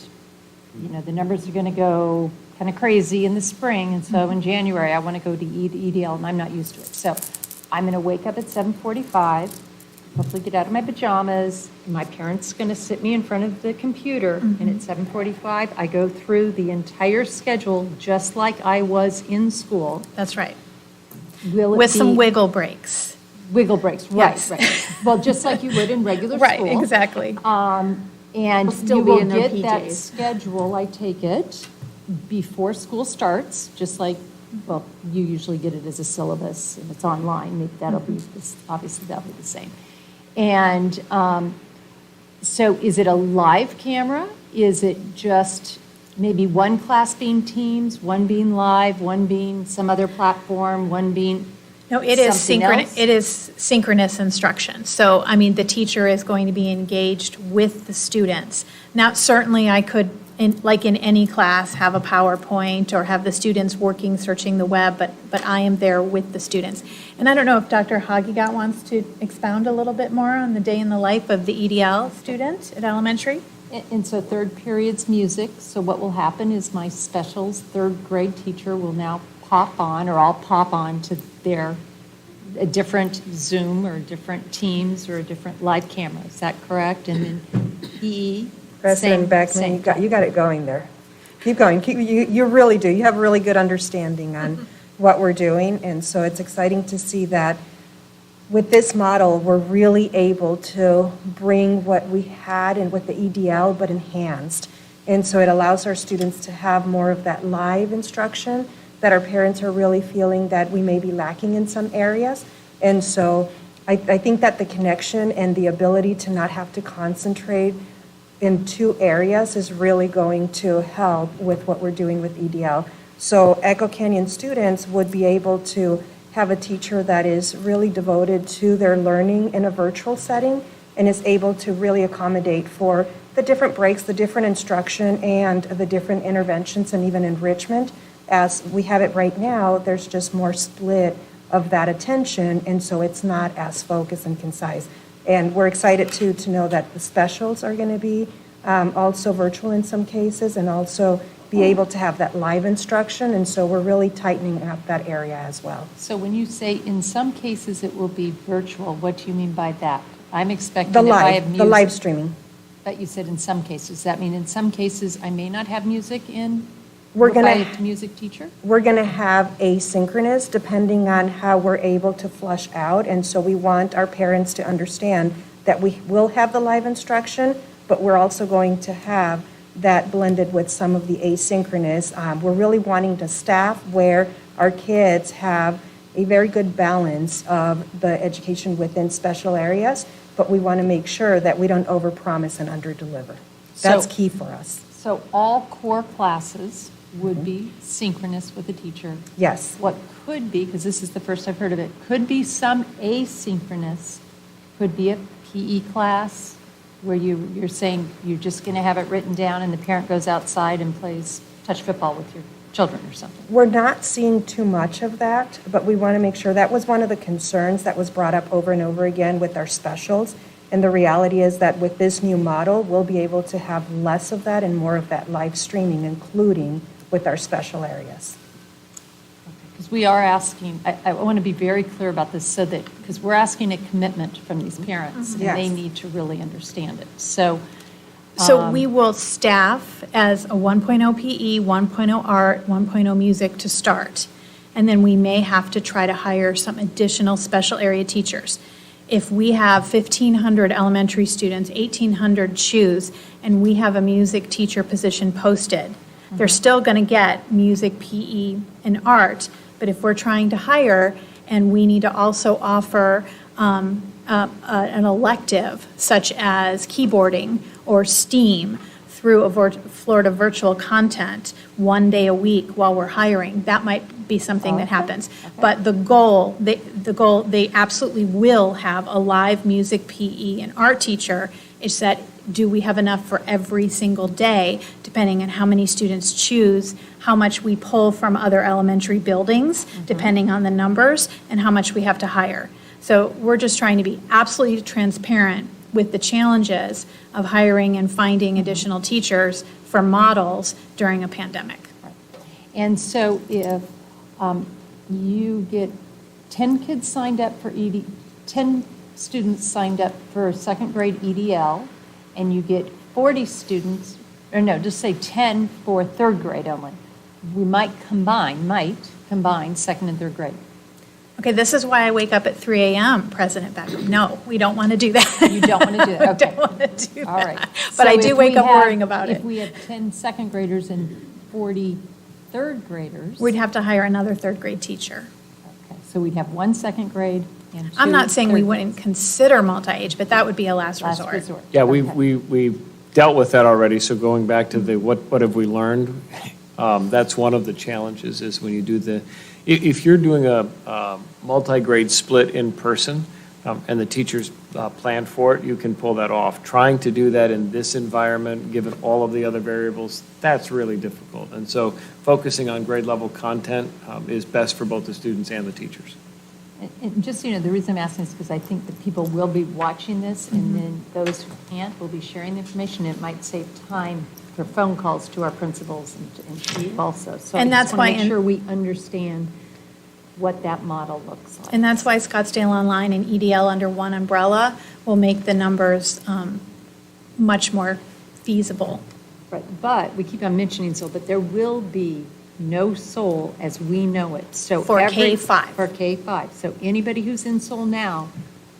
the numbers are going to go kind of crazy in the spring, and so in January I want to go to EDL and I'm not used to it. So I'm going to wake up at 7:45, hopefully get out of my pajamas. My parents going to sit me in front of the computer, and at 7:45 I go through the entire schedule just like I was in school. That's right. Will it With some be- wiggle breaks. Wiggle breaks, right, Yes. right. Well, just like you would in regular school. Right, exactly. And They'll still you be will in their get that PJs. schedule, I take it, before school starts, just like, well, you usually get it as a syllabus, and it's online, maybe that'll be, obviously that'll be the same. And so is it a live camera? Is it just maybe one class being Teams, one being live, one being some other platform, one being No, it is something synchronous. else? It is synchronous instruction. So, the teacher is going to be engaged with the students. Now, certainly I could, like in any class, have a PowerPoint or have the students working, searching the web, but I am there with the students. And I don't know if Dr. Hagigat wants to expound a little bit more on the day in the life of the EDL student at elementary? And so third period's music, so what will happen is my specials third grade teacher will now pop on, or I'll pop on to a different Zoom or different Teams or a different live camera. Is that correct? And then PE, President Beckman, you got it going there. Keep going. You really do. You have a really good understanding on what we're doing, and so it's exciting to see that with this model, we're really able to bring what we had and with the EDL, but enhanced. And so it allows our students to have more of that live instruction that our parents are really feeling that we may be lacking in some areas. And so I think that the connection and the ability to not have to concentrate in two areas is really going to help with what we're doing with EDL. So Echo Canyon students would be able to have a teacher that is really devoted to their learning in a virtual setting and is able to really accommodate for the different breaks, the different instruction, and the different interventions and even enrichment. As we have it right now, there's just more split of that attention, and so it's not as focused and concise. And we're excited to know that the specials are going to be also virtual in some cases, and also be able to have that live instruction, and so we're really tightening up that area as well. So when you say in some cases it will be virtual, what do you mean by that? I'm expecting The if I have music. the live streaming. But you said in some cases. Does that mean in some cases I may not have music in? We're by gonna- a music teacher? We're going to have asynchronous depending on how we're able to flush out. And so we want our parents to understand that we will have the live instruction, but we're also going to have that blended with some of the asynchronous. We're really wanting to staff where our kids have a very good balance of the education within special areas, but we want to make sure that we don't overpromise and underdeliver. That's So- key for us. So all core classes would be synchronous with the teacher. Yes. What could be, because this is the first I've heard of it, could be some asynchronous, could be a PE class where you're saying you're just going to have it written down and the parent goes outside and plays touch football with your children or something. We're not seeing too much of that, but we want to make sure, that was one of the concerns that was brought up over and over again with our specials. And the reality is that with this new model, we'll be able to have less of that and more of that live streaming, including with our special areas. Because we are asking, I want to be very clear about this so that, because we're asking a commitment from these parents and they Yes. need to really understand it. So, So we will staff as a 1.0 PE, 1.0 art, 1.0 music to start. And then we may have to try to hire some additional special area teachers. If we have 1,500 elementary students, 1,800 choose, and we have a music teacher position posted, they're still going to get music, PE, and art. But if we're trying to hire and we need to also offer an elective such as keyboarding or STEAM through a Florida virtual content one day a week while we're hiring, that might be something that happens. But the goal, they absolutely will have a live music, PE, and art teacher. It's that, do we have enough for every single day, depending on how many students choose, how much we pull from other elementary buildings, depending on the numbers, and how much we have to hire. So we're just trying to be absolutely transparent with the challenges of hiring and finding additional teachers for models during a pandemic. and so if you get 10 kids signed up for 10 students signed up for second grade EDL, and you get 40 students, or no, just say 10 for third grade only, we might combine second and third grade. Okay, this is why I wake up at 3 a.m., President Beckham. No, we don't want to do that. You don't want to do that, okay. We don't want to do that. All right. But I So do if wake we up have- worrying about it. If we have 10 second graders and 40 third graders. We'd have to hire another third grade teacher. Okay, so we'd have one second grade and two. I'm not saying we third wouldn't grades. consider multi-age, but that would be a last Last resort. resort. Yeah, Okay. we dealt with that already, so going back to the what have we learned, that's one of the challenges is when you do if you're doing a multi-grade split in person and the teachers plan for it, you can pull that off. Trying to do that in this environment, given all of the other variables, that's really difficult. And so focusing on grade level content is best for both the students and the teachers. And just, the reason I'm asking is because I think that people will be watching this, and then those who can't will be sharing the information. It might save time for phone calls to our principals and to you also. So And I that's just want why to make in- sure we understand what that model looks like. And that's why Scottsdale Online and EDL under one umbrella will make the numbers much more feasible. Right, but we keep on mentioning Soul, but there will be no Soul as we know it. So For every- K-5. For K-5. So anybody who's in Soul now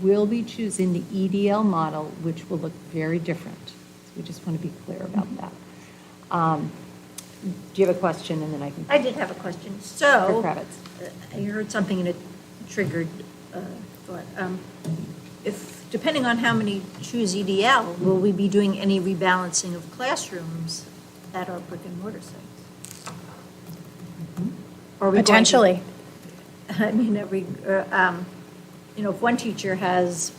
will be choosing the EDL model, which will look very different. So we just want to be clear about that. Do you have a question, and then I can? I did have a question. Dr. So, Kravitz. I heard something and it triggered thought. If, depending on how many choose EDL, will we be doing any rebalancing of classrooms at our brick and mortar sites? Or are we going to- Potentially. I mean, if one teacher has,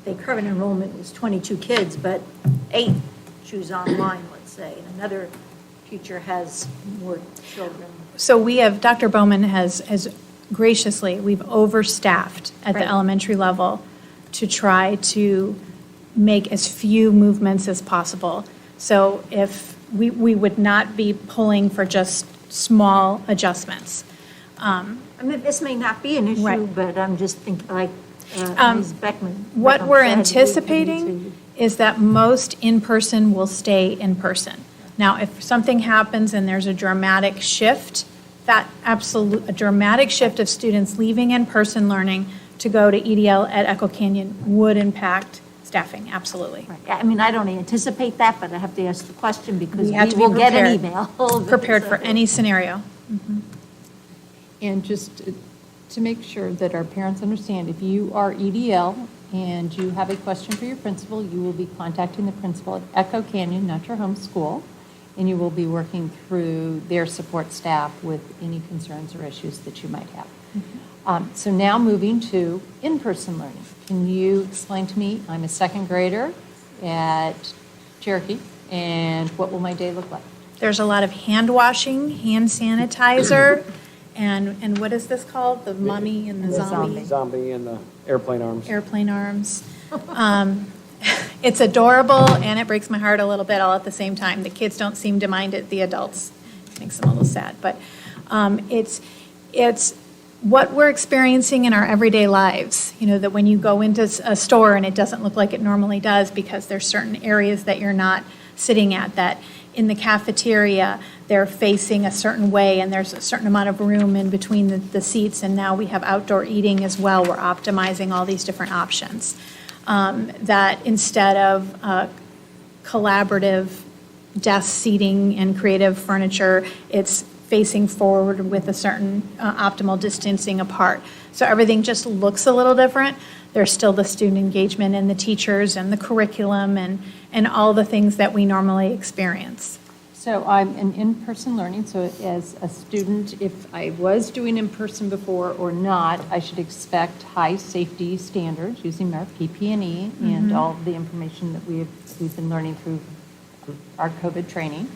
their current enrollment is 22 kids, but 8 choose online, let's say, and another teacher has more children. So we have, Dr. Bowman has graciously, we've overstaffed at the Right. elementary level to try to make as few movements as possible. So if we would not be pulling for just small adjustments. I mean, this may not be an issue, Right. but I'm just thinking, like, Ms. Beckman. What Beckman we're said, we need anticipating is that most in-person will stay in-person. Now, if something happens and there's a dramatic shift, a dramatic shift of students leaving in-person learning to go to EDL at Echo Canyon would impact staffing, absolutely. Right. I mean, I don't anticipate that, but I have to ask the question because We have we to be will get an prepared. email. Prepared for any scenario. And just to make sure that our parents understand, if you are EDL and you have a question for your principal, you will be contacting the principal at Echo Canyon, not your home school, and you will be working through their support staff with any concerns or issues that you might have. So now moving to in-person learning. Can you explain to me, I'm a second grader at Cherokee, and what will my day look like? There's a lot of hand washing, hand sanitizer, and what is this called? The mummy and the zombie? Zombie and the airplane arms. Airplane arms. It's adorable, and it breaks my heart a little bit all at the same time. The kids don't seem to mind it, the adults. It makes them a little sad. But it's what we're experiencing in our everyday lives. You know, that when you go into a store and it doesn't look like it normally does because there's certain areas that you're not sitting at, that in the cafeteria, they're facing a certain way and there's a certain amount of room in between the seats, and now we have outdoor eating as well. We're optimizing all these different options. That instead of collaborative desk seating and creative furniture, it's facing forward with a certain optimal distancing apart. So everything just looks a little different. There's still the student engagement and the teachers and the curriculum and all the things that we normally experience. So I'm an in-person learning, so as a student, if I was doing in-person before or not, I should expect high safety standards using our PPE and all of the information that we've been learning through our COVID training.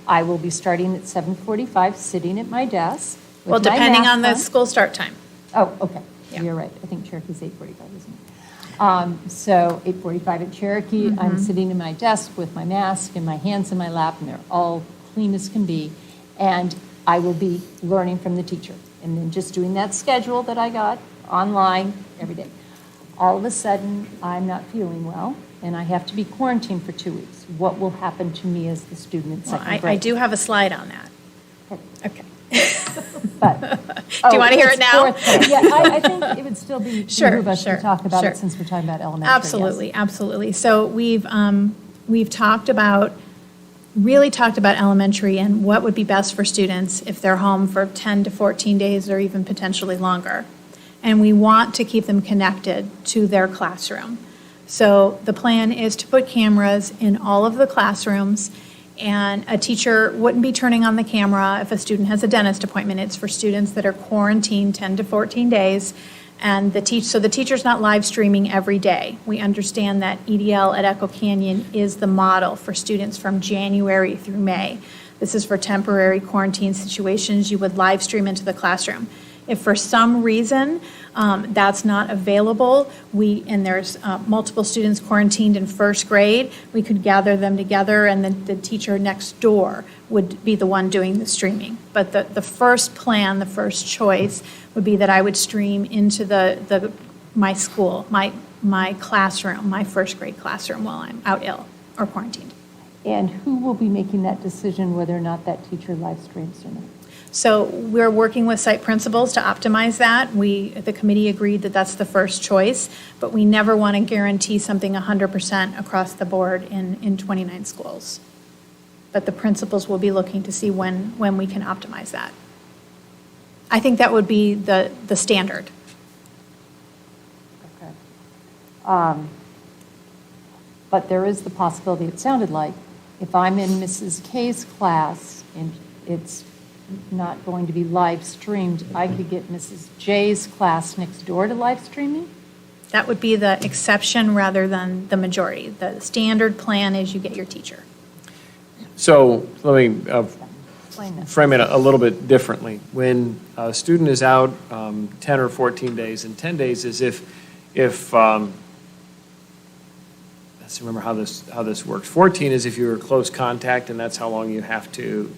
I will be starting at 7:45, sitting at my desk. with Well, my depending mask on the on. school start time. Oh, okay. Yeah. You're right. I think Cherokee's 8:45, isn't it? So 8:45 at Cherokee, I'm sitting in my desk with my mask and my hands in my lap, and they're all clean as can be. And I will be learning from the teacher. And then just doing that schedule that I got online every day. All of a sudden, I'm not feeling well, and I have to be quarantined for 2 weeks. What will happen to me as the student in Well, second grade? I do have a slide on that. Okay. But, Do you want to hear it now? Yeah, I think it would still be Sure, behoove us sure, to talk about sure. it since we're talking about elementary. yes. Absolutely, absolutely. So we've really talked about elementary and what would be best for students if they're home for 10 to 14 days or even potentially longer. And we want to keep them connected to their classroom. So the plan is to put cameras in all of the classrooms, and a teacher wouldn't be turning on the camera if a student has a dentist appointment. It's for students that are quarantined 10 to 14 days. And so the teacher's not live streaming every day. We understand that EDL at Echo Canyon is the model for students from January through May. This is for temporary quarantine situations. You would live stream into the classroom. If for some reason that's not available, and there's multiple students quarantined in first grade, we could gather them together, and then the teacher next door would be the one doing the streaming. But the first plan, the first choice would be that I would stream into my school, my classroom, my first grade classroom while I'm out ill or quarantined. And who will be making that decision whether or not that teacher live streams or not? So we're working with site principals to optimize that. The committee agreed that that's the first choice, but we never want to guarantee something 100% across the board in 29 schools. But the principals will be looking to see when we can optimize that. I think that would be the standard. Okay. But there is the possibility, it sounded like, if I'm in Mrs. K's class and it's not going to be live streamed, I could get Mrs. J's class next door to live streaming? That would be the exception rather than the majority. The standard plan is you get your teacher. So let me Explain that. frame it a little bit differently. When a student is out 10 or 14 days, and 10 days is if let's remember how this works. 14 is if you're close contact, and that's how long you have to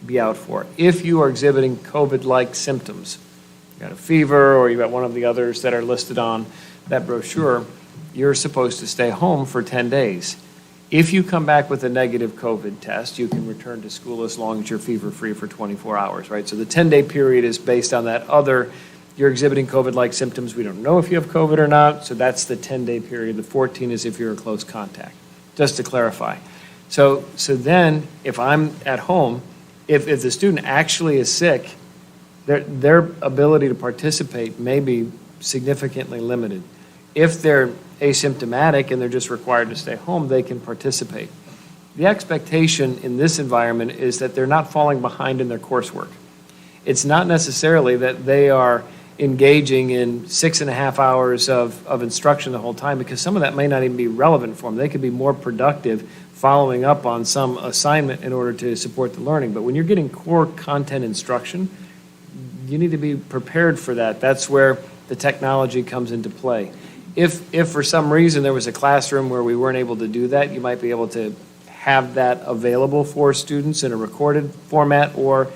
be out for. If you are exhibiting COVID-like symptoms, you got a fever or you got one of the others that are listed on that brochure, you're supposed to stay home for 10 days. If you come back with a negative COVID test, you can return to school as long as you're fever-free for 24 hours, right? So the 10-day period is based on that other, you're exhibiting COVID-like symptoms. We don't know if you have COVID or not, so that's the 10-day period. The 14 is if you're a close contact, just to clarify. So then, if I'm at home, if the student actually is sick, their ability to participate may be significantly limited. If they're asymptomatic and they're just required to stay home, they can participate. The expectation in this environment is that they're not falling behind in their coursework. It's not necessarily that they are engaging in 6.5 hours of instruction the whole time, because some of that may not even be relevant for them. They could be more productive following up on some assignment in order to support the learning. But when you're getting core content instruction, you need to be prepared for that. That's where the technology comes into play. If for some reason there was a classroom where we weren't able to do that, you might be able to have that available for students in a recorded format or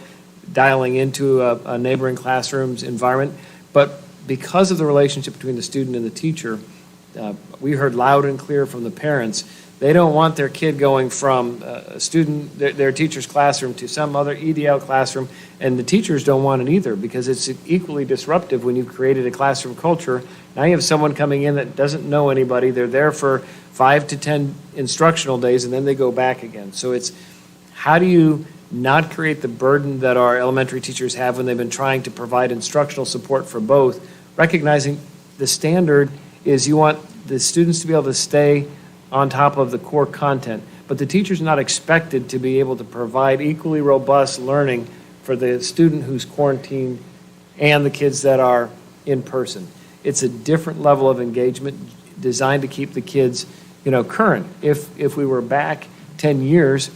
dialing into a neighboring classroom's environment. But because of the relationship between the student and the teacher, we heard loud and clear from the parents, they don't want their kid going from a student, their teacher's classroom to some other EDL classroom, and the teachers don't want it either, because it's equally disruptive when you've created a classroom culture. Now you have someone coming in that doesn't know anybody. They're there for 5 to 10 instructional days, and then they go back again. So it's, how do you not create the burden that our elementary teachers have when they've been trying to provide instructional support for both, recognizing the standard is you want the students to be able to stay on top of the core content, but the teacher's not expected to be able to provide equally robust learning for the student who's quarantined and the kids that are in person. It's a different level of engagement designed to keep the kids, current. If we were back 10 years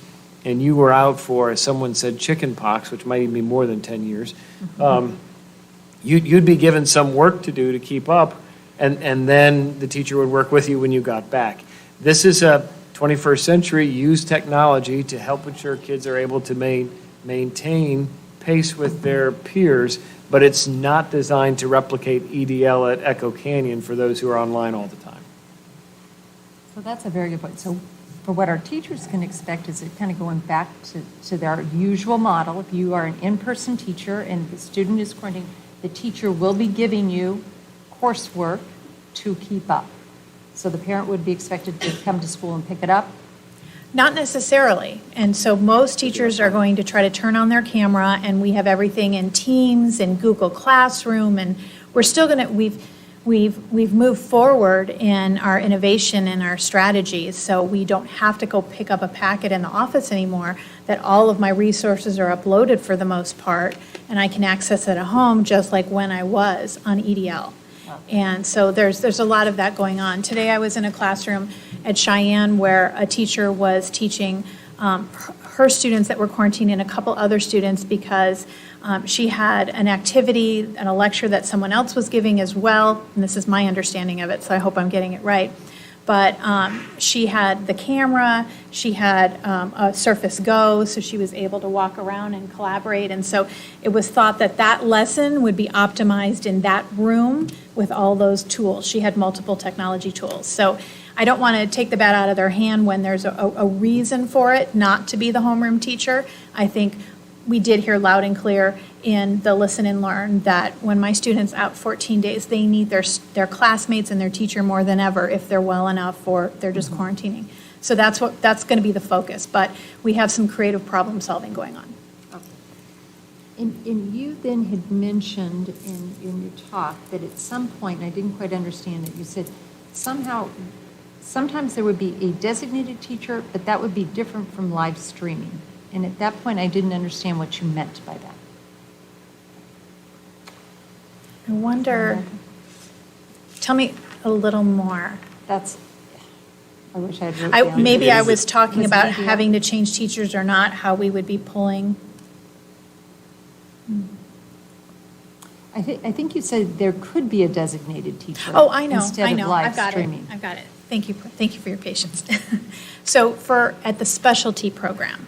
and you were out for, as someone said, chicken pox, which might even be more than 10 years, you'd be given some work to do to keep up, and then the teacher would work with you when you got back. This is a 21st century, use technology to help ensure kids are able to maintain pace with their peers, but it's not designed to replicate EDL at Echo Canyon for those who are online all the time. So that's a very good point. So for what our teachers can expect is it kind of going back to their usual model. If you are an in-person teacher and the student is quarantined, the teacher will be giving you coursework to keep up. So the parent would be expected to come to school and pick it up? Not necessarily. And so most teachers are going to try to turn on their camera, and we have everything in Teams and Google Classroom, and we're still going to, we've moved forward in our innovation and our strategies, so we don't have to go pick up a packet in the office anymore, that all of my resources are uploaded for the most part, and I can access it at home just like when I was on EDL. And so there's a lot of that going on. Today I was in a classroom at Cheyenne where a teacher was teaching her students that were quarantined and a couple other students because she had an activity and a lecture that someone else was giving as well, and this is my understanding of it, so I hope I'm getting it right. But she had the camera, she had a Surface Go, so she was able to walk around and collaborate. And so it was thought that that lesson would be optimized in that room with all those tools. She had multiple technology tools. So I don't want to take the bat out of their hand when there's a reason for it not to be the homeroom teacher. I think we did hear loud and clear in the Listen and Learn that when my students out 14 days, they need their classmates and their teacher more than ever if they're well enough or they're just quarantining. So that's going to be the focus, but we have some creative problem solving going on. Okay. And you then had mentioned in your talk that at some point, and I didn't quite understand it, you said sometimes there would be a designated teacher, but that would be different from live streaming. And at that point, I didn't understand what you meant by that. I wonder, tell me a little more. I wish I had wrote down. Maybe I was talking Was about EDL? having to change teachers or not, how we would be pulling. I think you said there could be a designated teacher. Oh, I know, Instead of live I've got it, streaming. I've got it. Thank you for your patience. So at the specialty program,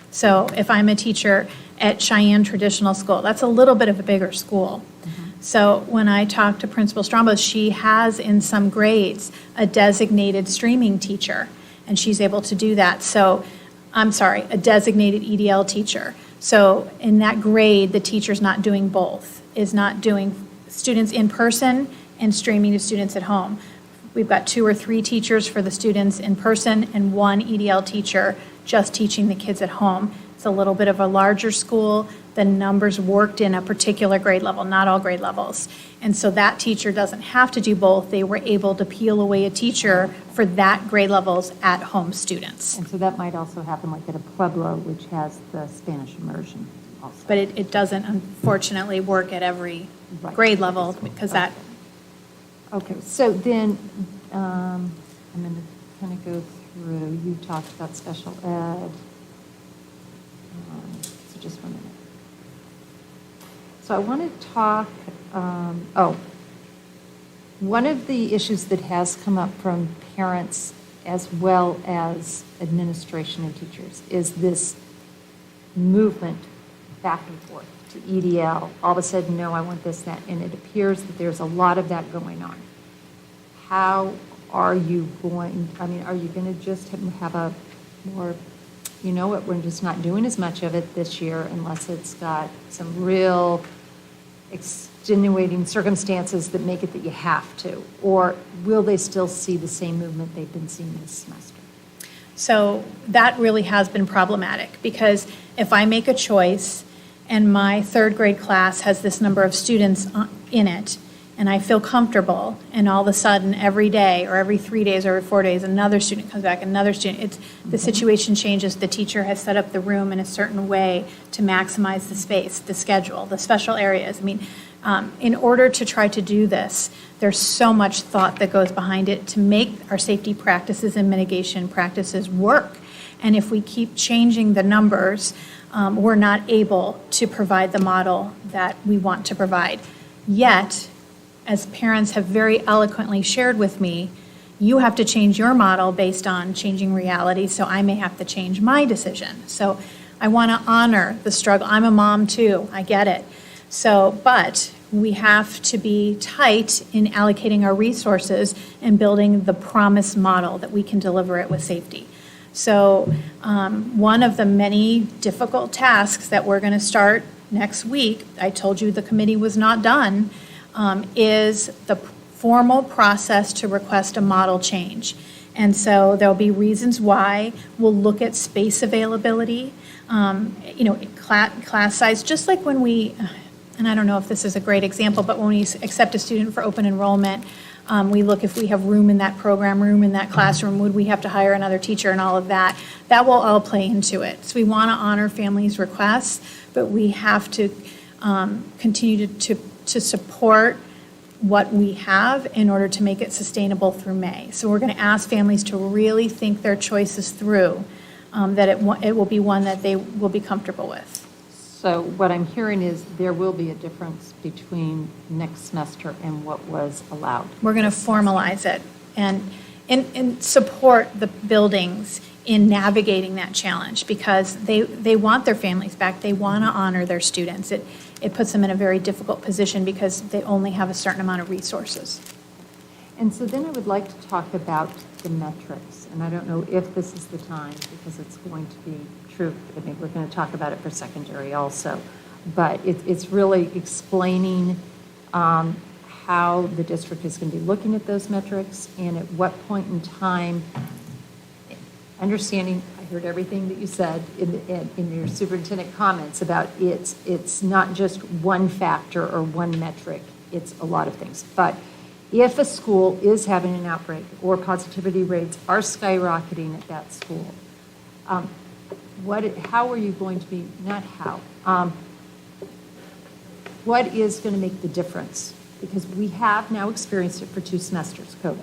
so if I'm a teacher at Cheyenne Traditional School, that's a little bit of a bigger school. So when I talked to Principal Strombos, she has in some grades a designated streaming teacher, and she's able to do that. So, I'm sorry, a designated EDL teacher. So in that grade, the teacher's not doing both, is not doing students in person and streaming to students at home. We've got 2 or 3 teachers for the students in person and 1 EDL teacher just teaching the kids at home. It's a little bit of a larger school. The numbers worked in a particular grade level, not all grade levels. And so that teacher doesn't have to do both. They were able to peel away a teacher for that grade levels at home students. And so that might also happen like at a Pueblo, which has the Spanish immersion also. But it doesn't unfortunately work at every Right. grade level because that, Okay, so then, I'm going to kind of go through, you talked about special ed. So just 1 minute. So I want to talk, one of the issues that has come up from parents as well as administration and teachers is this movement back and forth to EDL. All of a sudden, no, I want this, that, and it appears that there's a lot of that going on. How are you going, are you going to just have a more, you know what, we're just not doing as much of it this year unless it's got some real extenuating circumstances that make it that you have to? Or will they still see the same movement they've been seeing this semester? so that really has been problematic because if I make a choice and my 3rd grade class has this number of students in it, and I feel comfortable, and all of a sudden, every day, or every 3 days, or every 4 days, another student comes back, another student, the situation changes. The teacher has set up the room in a certain way to maximize the space, the schedule, the special areas. In order to try to do this, there's so much thought that goes behind it to make our safety practices and mitigation practices work. And if we keep changing the numbers, we're not able to provide the model that we want to provide. Yet, as parents have very eloquently shared with me, you have to change your model based on changing reality, so I may have to change my decision. So I want to honor the struggle. I'm a mom too, I get it. But we have to be tight in allocating our resources and building the promise model that we can deliver it with safety. So one of the many difficult tasks that we're going to start next week, I told you the committee was not done, is the formal process to request a model change. And so there'll be reasons why. We'll look at space availability, class size, just like when we, and I don't know if this is a great example, but when we accept a student for open enrollment, we look if we have room in that program, room in that classroom, would we have to hire another teacher and all of that. That will all play into it. So we want to honor families' requests, but we have to continue to support what we have in order to make it sustainable through May. So we're going to ask families to really think their choices through, that it will be one that they will be comfortable with. So what I'm hearing is there will be a difference between next semester and what was allowed. We're going to formalize it and support the buildings in navigating that challenge because they want their families back. They want to honor their students. It puts them in a very difficult position because they only have a certain amount of resources. And so then I would like to talk about the metrics. And I don't know if this is the time because it's going to be true. I think we're going to talk about it for secondary also. But it's really explaining how the district is going to be looking at those metrics and at what point in time, understanding, I heard everything that you said in your superintendent comments about it's not just one factor or one metric, it's a lot of things. But if a school is having an outbreak or positivity rates are skyrocketing at that school, how are you going to be, not how, what is going to make the difference? Because we have now experienced it for 2 semesters, COVID.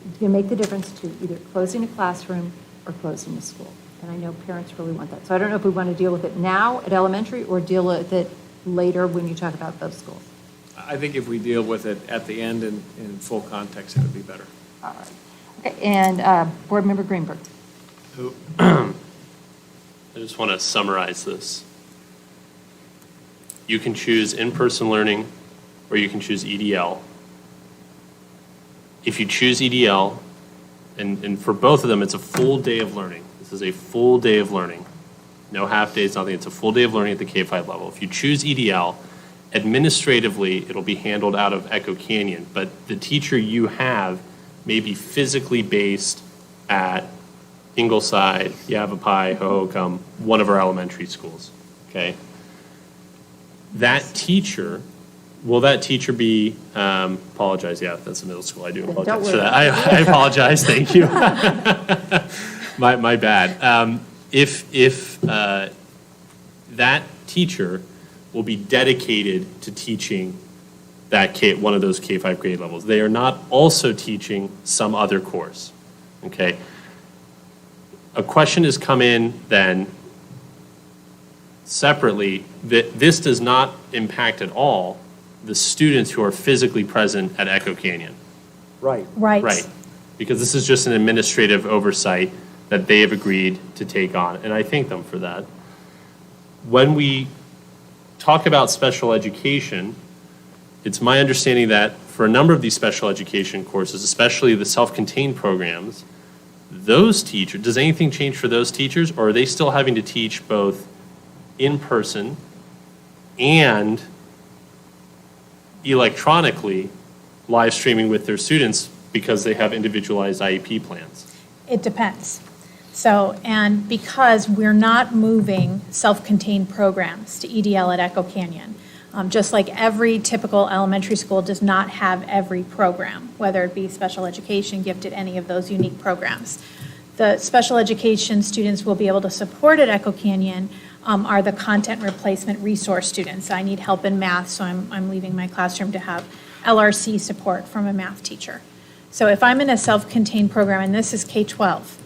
It's going to make the difference to either closing a classroom or closing a school. And I know parents really want that. So I don't know if we want to deal with it now at elementary or deal with it later when you talk about those schools. I think if we deal with it at the end in full context, it would be better. All right. Okay, and Board Member Greenberg. So, I just want to summarize this. You can choose in-person learning, or you can choose EDL. If you choose EDL, and for both of them, it's a full day of learning. This is a full day of learning. No half days, nothing. It's a full day of learning at the K-5 level. If you choose EDL, administratively, it'll be handled out of Echo Canyon, but the teacher you have may be physically based at Ingleside, Yavapai, Hohokam, one of our elementary schools, okay? That teacher, will that teacher be, apologize, yeah, that's a middle school, I do apologize for that. I apologize, thank you. My bad. If that teacher will be dedicated to teaching that one of those K-5 grade levels. They are not also teaching some other course, okay? A question has come in then separately that this does not impact at all the students who are physically present at Echo Canyon. Right. Right, because this is just an administrative oversight that they have agreed to take on, and I thank them for that. When we talk about special education, it's my understanding that for a number of these special education courses, especially the self-contained programs, those teachers, does anything change for those teachers, or are they still having to teach both in person and electronically live streaming with their students because they have individualized IEP plans? It depends. So, and because we're not moving self-contained programs to EDL at Echo Canyon, just like every typical elementary school does not have every program, whether it be special education, gifted, any of those unique programs. The special education students will be able to support at Echo Canyon are the content replacement resource students. I need help in math, so I'm leaving my classroom to have LRC support from a math teacher. So if I'm in a self-contained program, and this is K-12,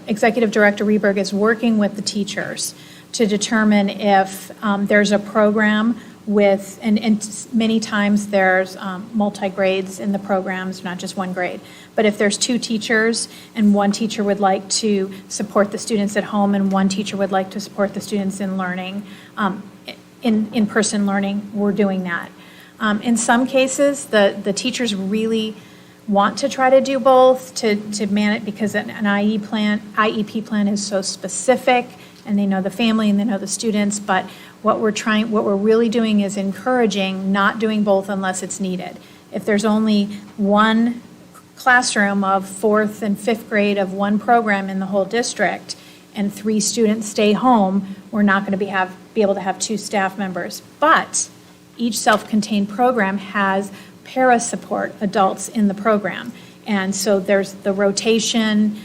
Executive Director Reberg is working with the teachers to determine if there's a program with, and many times there's multi-grades in the programs, not just one grade. But if there's two teachers and one teacher would like to support the students at home and one teacher would like to support the students in learning, in-person learning, we're doing that. In some cases, the teachers really want to try to do both to manage, because an IEP plan is so specific, and they know the family and they know the students, but what we're really doing is encouraging not doing both unless it's needed. If there's only one classroom of 4th and 5th grade of one program in the whole district and 3 students stay home, we're not going to be able to have 2 staff members. But each self-contained program has para support adults in the program. And so there's the rotation,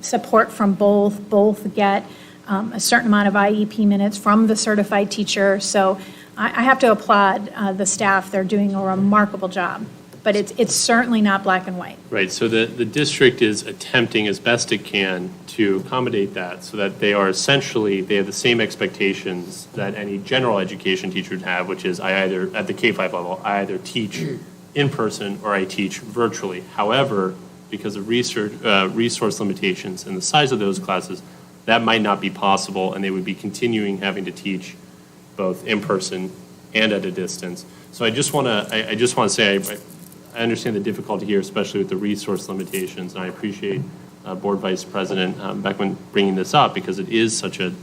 support from both get a certain amount of IEP minutes from the certified teacher. So I have to applaud the staff. They're doing a remarkable job. But it's certainly not black and white. Right, so the district is attempting as best it can to accommodate that so that they are essentially, they have the same expectations that any general education teacher would have, which is I either, at the K-5 level, I either teach in person or I teach virtually. However, because of resource limitations and the size of those classes, that might not be possible, and they would be continuing having to teach both in person and at a distance. So I just want to say I understand the difficulty here, especially with the resource limitations, and I appreciate Board Vice President Beckman bringing this up because it is such a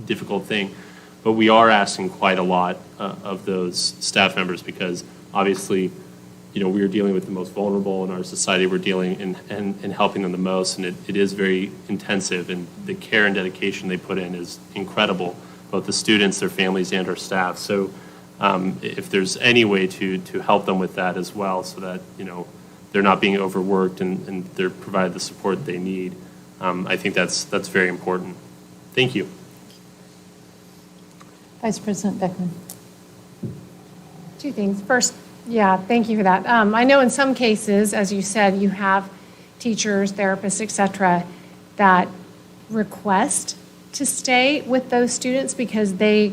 difficult thing. But we are asking quite a lot of those staff members because obviously, we are dealing with the most vulnerable in our society. We're dealing and helping them the most, and it is very intensive, and the care and dedication they put in is incredible, both the students, their families, and our staff. So if there's any way to help them with that as well so that, they're not being overworked and they're provided the support they need, I think that's very important. Thank you. Vice President Beckman. 2 things. First, yeah, thank you for that. I know in some cases, as you said, you have teachers, therapists, et cetera, that request to stay with those students because they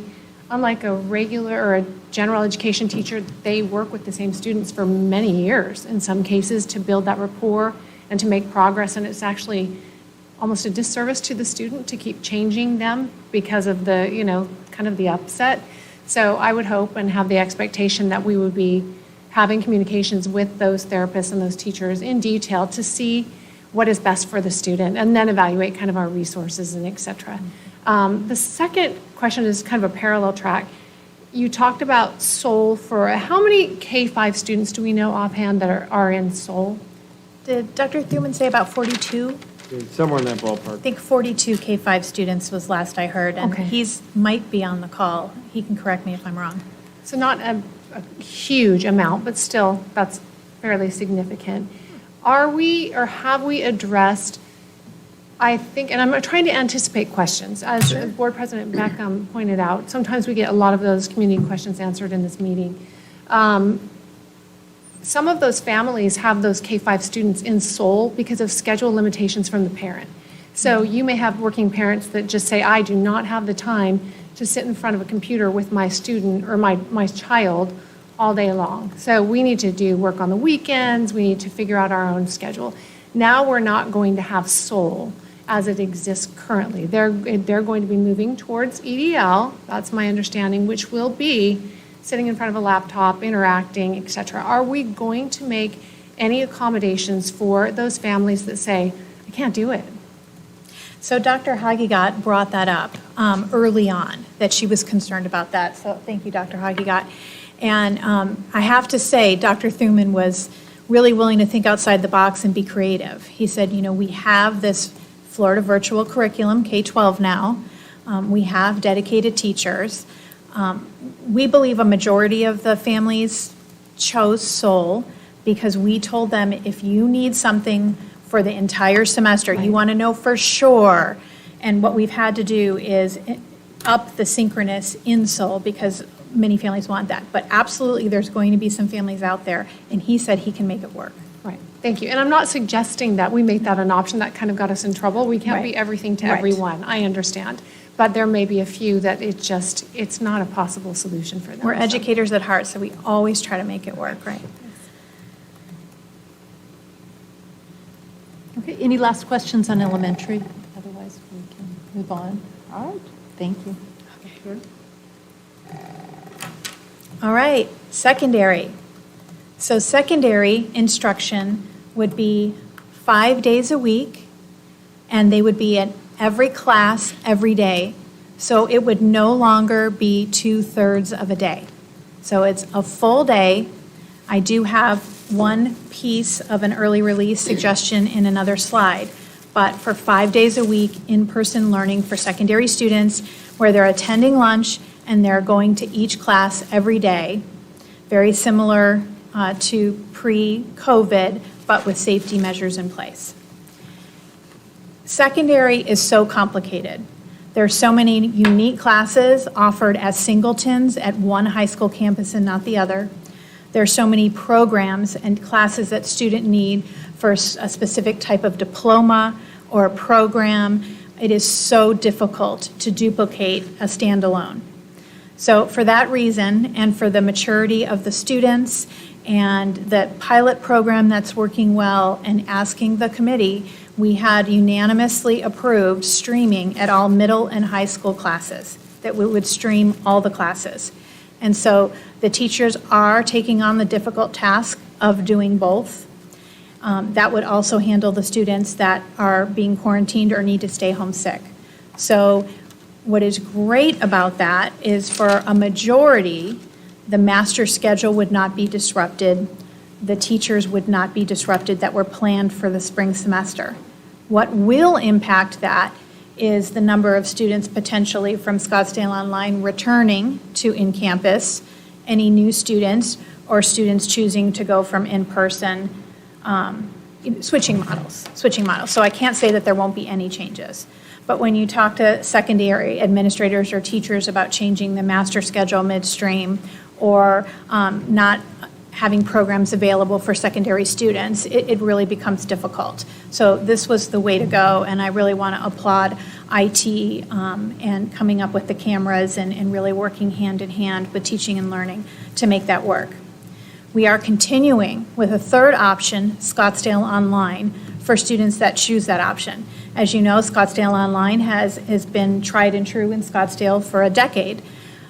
unlike a regular or a general education teacher, they work with the same students for many years in some cases to build that rapport and to make progress. And it's actually almost a disservice to the student to keep changing them because of the, kind of the upset. So I would hope and have the expectation that we would be having communications with those therapists and those teachers in detail to see what is best for the student and then evaluate kind of our resources and et cetera. The second question is kind of a parallel track. You talked about SOL for, how many K-5 students do we know offhand that are in SOL? Did Dr. Thuman say about 42? Somewhere in that ballpark. I think 42 K-5 students was last I heard, and Okay. he's might be on the call. He can correct me if I'm wrong. So not a huge amount, but still, that's fairly significant. Are we, or have we addressed, I think, and I'm trying to anticipate questions. As Board President Beckham pointed out, sometimes we get a lot of those community questions answered in this meeting. Some of those families have those K-5 students in SOL because of schedule limitations from the parent. So you may have working parents that just say, I do not have the time to sit in front of a computer with my student or my child all day long. So we need to do work on the weekends, we need to figure out our own schedule. Now we're not going to have SOL as it exists currently. They're going to be moving towards EDL, that's my understanding, which will be sitting in front of a laptop, interacting, et cetera. Are we going to make any accommodations for those families that say, I can't do it? So Dr. Hagigat brought that up early on, that she was concerned about that. So thank you, Dr. Hagigat. And I have to say, Dr. Thuman was really willing to think outside the box and be creative. He said, we have this Florida virtual curriculum, K-12 now. We have dedicated teachers. We believe a majority of the families chose SOL because we told them if you need something for the entire semester, you want to know for sure. And what we've had to do is up the synchronous in SOL because many families want that. But absolutely, there's going to be some families out there, and he said he can make it work. Right, thank you. And I'm not suggesting that we make that an option. That kind of got us in trouble. We can't be everything to everyone, I understand. But there may be a few that it's not a possible solution for them. We're educators at heart, so we always try to make it work, right? Okay, any last questions on elementary? Otherwise, we can move on. All right, thank you. All right, secondary. So secondary instruction would be 5 days a week, and they would be in every class, every day. So it would no longer be 2/3 of a day. So it's a full day. I do have one piece of an early release suggestion in another slide, but for 5 days a week, in-person learning for secondary students where they're attending lunch and they're going to each class every day, very similar to pre-COVID, but with safety measures in place. Secondary is so complicated. There are so many unique classes offered as singletons at one high school campus and not the other. There are so many programs and classes that students need for a specific type of diploma or program. It is so difficult to duplicate a standalone. So for that reason, and for the maturity of the students and the pilot program that's working well, and asking the committee, we had unanimously approved streaming at all middle and high school classes, that we would stream all the classes. And so the teachers are taking on the difficult task of doing both. That would also handle the students that are being quarantined or need to stay home sick. So what is great about that is for a majority, the master schedule would not be disrupted. The teachers would not be disrupted that were planned for the spring semester. What will impact that is the number of students potentially from Scottsdale Online returning to in-campus, any new students, or students choosing to go from in-person, switching models. So I can't say that there won't be any changes. But when you talk to secondary administrators or teachers about changing the master schedule midstream or not having programs available for secondary students, it really becomes difficult. So this was the way to go, and I really want to applaud IT and coming up with the cameras and really working hand in hand with teaching and learning to make that work. We are continuing with a third option, Scottsdale Online, for students that choose that option. As you know, Scottsdale Online has been tried and true in Scottsdale for a decade.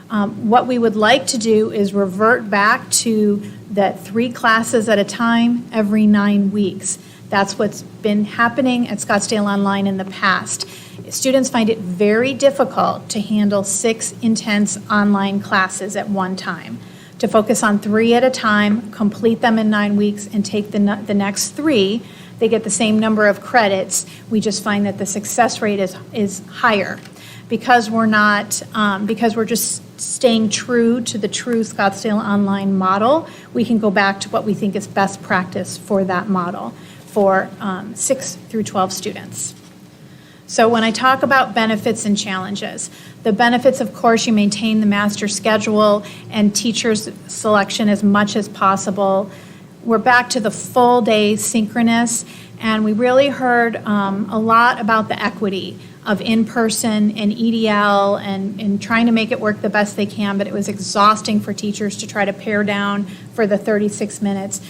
What we would like to do is revert back to the 3 classes at a time every 9 weeks. That's what's been happening at Scottsdale Online in the past. Students find it very difficult to handle 6 intense online classes at one time. To focus on 3 at a time, complete them in 9 weeks, and take the next 3, they get the same number of credits. We just find that the success rate is higher. Because we're just staying true to the true Scottsdale Online model, we can go back to what we think is best practice for that model for 6 through 12 students. So when I talk about benefits and challenges, the benefits, of course, you maintain the master schedule and teachers selection as much as possible. We're back to the full day synchronous, and we really heard a lot about the equity of in-person and EDL and trying to make it work the best they can, but it was exhausting for teachers to try to pare down for the 36 minutes.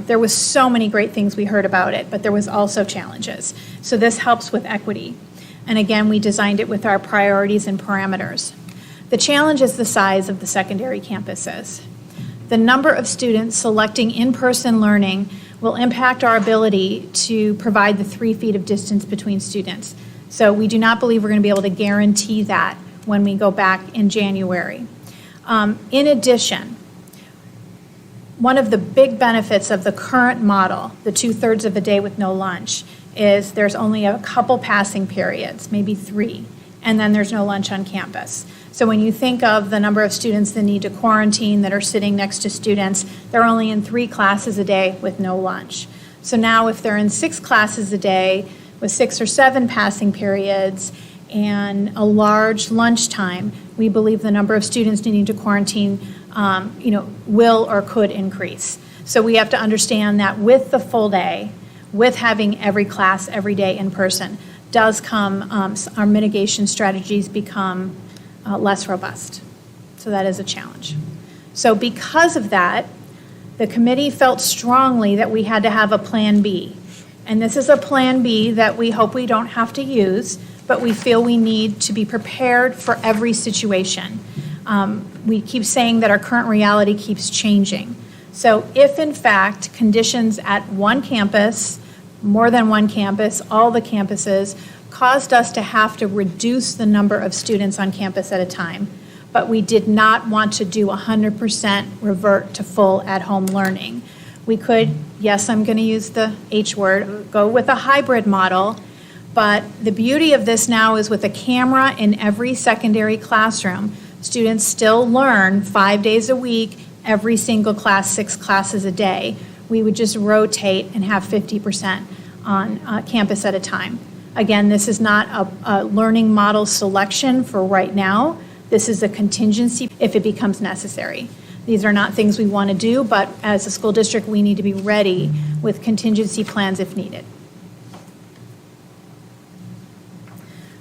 There was so many great things we heard about it, but there was also challenges. So this helps with equity. And again, we designed it with our priorities and parameters. The challenge is the size of the secondary campuses. The number of students selecting in-person learning will impact our ability to provide the 3 feet of distance between students. So we do not believe we're going to be able to guarantee that when we go back in January. In addition, one of the big benefits of the current model, the 2/3 of the day with no lunch, is there's only a couple passing periods, maybe 3, and then there's no lunch on campus. So when you think of the number of students that need to quarantine that are sitting next to students, they're only in 3 classes a day with no lunch. So now if they're in 6 classes a day with 6 or 7 passing periods and a large lunchtime, we believe the number of students needing to quarantine will or could increase. So we have to understand that with the full day, with having every class every day in person, does come, our mitigation strategies become less robust. So that is a challenge. So because of that, the committee felt strongly that we had to have a Plan B. And this is a Plan B that we hope we don't have to use, but we feel we need to be prepared for every situation. We keep saying that our current reality keeps changing. So if in fact conditions at one campus, more than one campus, all the campuses, caused us to have to reduce the number of students on campus at a time, but we did not want to do 100% revert to full at-home learning. We could, yes, I'm going to use the H word, go with a hybrid model, but the beauty of this now is with a camera in every secondary classroom, students still learn 5 days a week, every single class, 6 classes a day. We would just rotate and have 50% on campus at a time. Again, this is not a learning model selection for right now. This is a contingency if it becomes necessary. These are not things we want to do, but as a school district, we need to be ready with contingency plans if needed.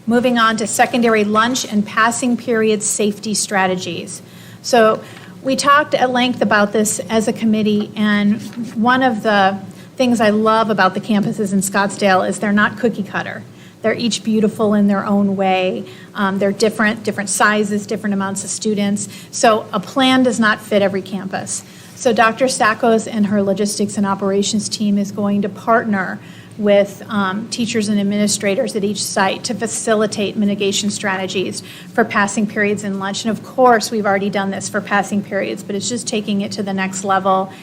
Moving on to secondary lunch and passing period safety strategies. So we talked at length about this as a committee, and one of the things I love about the campuses in Scottsdale is they're not cookie cutter. They're each beautiful in their own way. They're different sizes, different amounts of students. So a plan does not fit every campus. So Dr. Sackos and her logistics and operations team is going to partner with teachers and administrators at each site to facilitate mitigation strategies for passing periods and lunch. And of course, we've already done this for passing periods, but it's just taking it to the next level.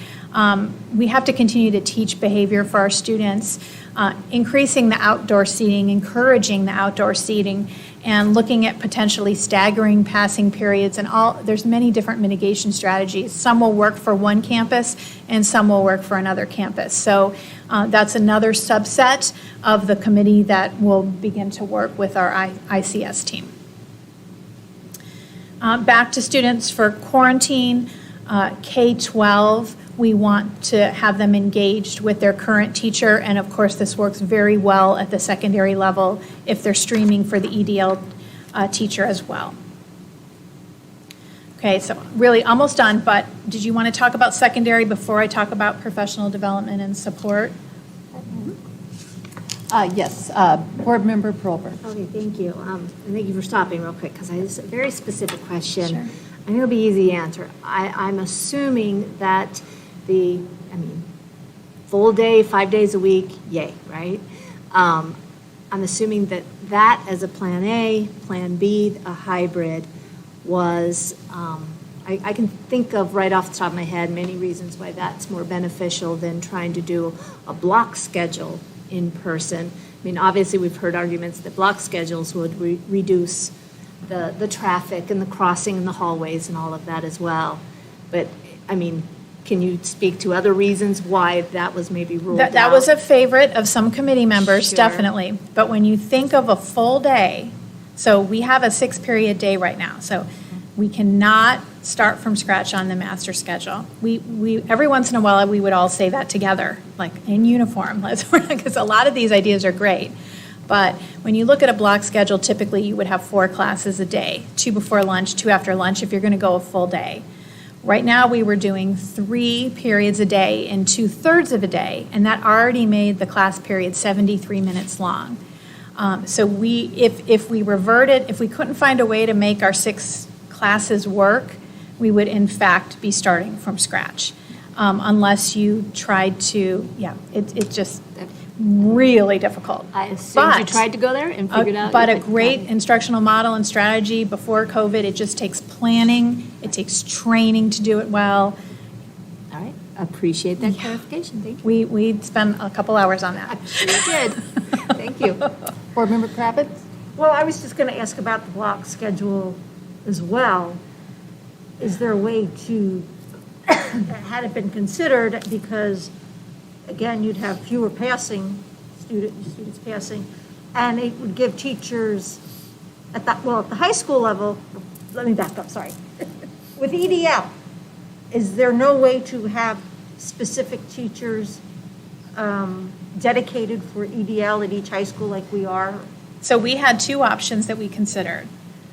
We have to continue to teach behavior for our students, increasing the outdoor seating, encouraging the outdoor seating, and looking at potentially staggering passing periods and all. There's many different mitigation strategies. Some will work for one campus and some will work for another campus. So that's another subset of the committee that will begin to work with our ICS team. Back to students for quarantine, K-12. We want to have them engaged with their current teacher, and of course, this works very well at the secondary level if they're streaming for the EDL teacher as well. Okay, so really almost done, but did you want to talk about secondary before I talk about professional development and support? Yes, Board Member Perlberg. Okay, thank you. And thank you for stopping real quick, because I just, a very specific question. Sure. I think it'll be easy to answer. I'm assuming that full day, 5 days a week, yay, right? I'm assuming that that as a plan A, plan B, a hybrid was, I can think of right off the top of my head many reasons why that's more beneficial than trying to do a block schedule in person. I mean, obviously, we've heard arguments that block schedules would reduce the traffic and the crossing in the hallways and all of that as well. But, I mean, can you speak to other reasons why that was maybe ruled out? That was a favorite of some committee members, Sure. definitely. But when you think of a full day, so we have a 6-period day right now, so we cannot start from scratch on the master schedule. We every once in a while, we would all say that together, like in uniform, because a lot of these ideas are great. But when you look at a block schedule, typically you would have 4 classes a day, 2 before lunch, 2 after lunch, if you're going to go a full day. Right now, we were doing 3 periods a day in 2/3 of a day, and that already made the class period 73 minutes long. So if we reverted, if we couldn't find a way to make our 6 classes work, we would in fact be starting from scratch. Unless you tried to, it's just really difficult. I assumed you But- tried to go there and figured out. But you a couldn't. great instructional model and strategy before COVID, it just takes planning, it takes training to do it well. All right, appreciate that Yeah. clarification, thank you. We spent a couple hours on I'm that. sure you did. Thank you. Board Member Kravitz? Well, I was just going to ask about the block schedule as well. Is there a way to, had it been considered, because, again, you'd have fewer students passing, and it would give teachers at the high school level, let me back up, sorry. With EDL, is there no way to have specific teachers dedicated for EDL at each high school like we are? So we had 2 options that we considered.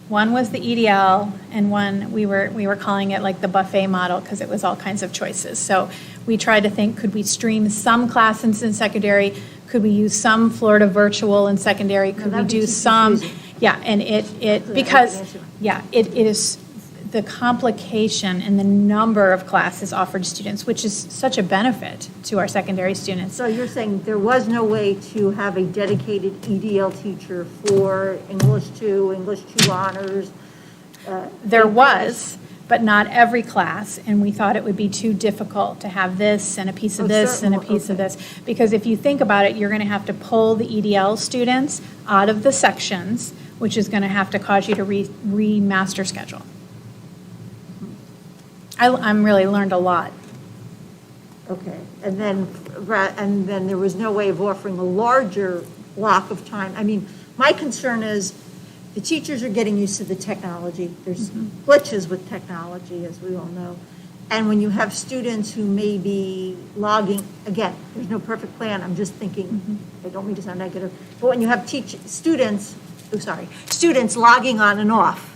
One was the EDL, and one we were calling it like the buffet model because it was all kinds of choices. So we tried to think, could we stream some classes in secondary? Could we use some Florida virtual in secondary? Could we that'd be do too some? confusing. Yeah, and because it is the complication and the number of classes offered to students, which is such a benefit to our secondary students. So you're saying there was no way to have a dedicated EDL teacher for English 2, English 2 honors? There was, but not every class, and we thought it would be too difficult to have this and a piece of this and a piece of this. Because if you think about it, you're going to have to pull the EDL students out of the sections, which is going to have to cause you to remaster schedule. I'm really learned a lot. Okay, and then there was no way of offering a larger block of time. I mean, my concern is the teachers are getting used to the technology. There's glitches with technology, as we all know. And when you have students who may be logging, again, there's no perfect plan, I'm just thinking, I don't mean to sound negative, but when you have students logging on and off,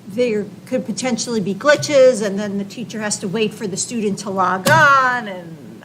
there could potentially be glitches, and then the teacher has to wait for the student to log on, and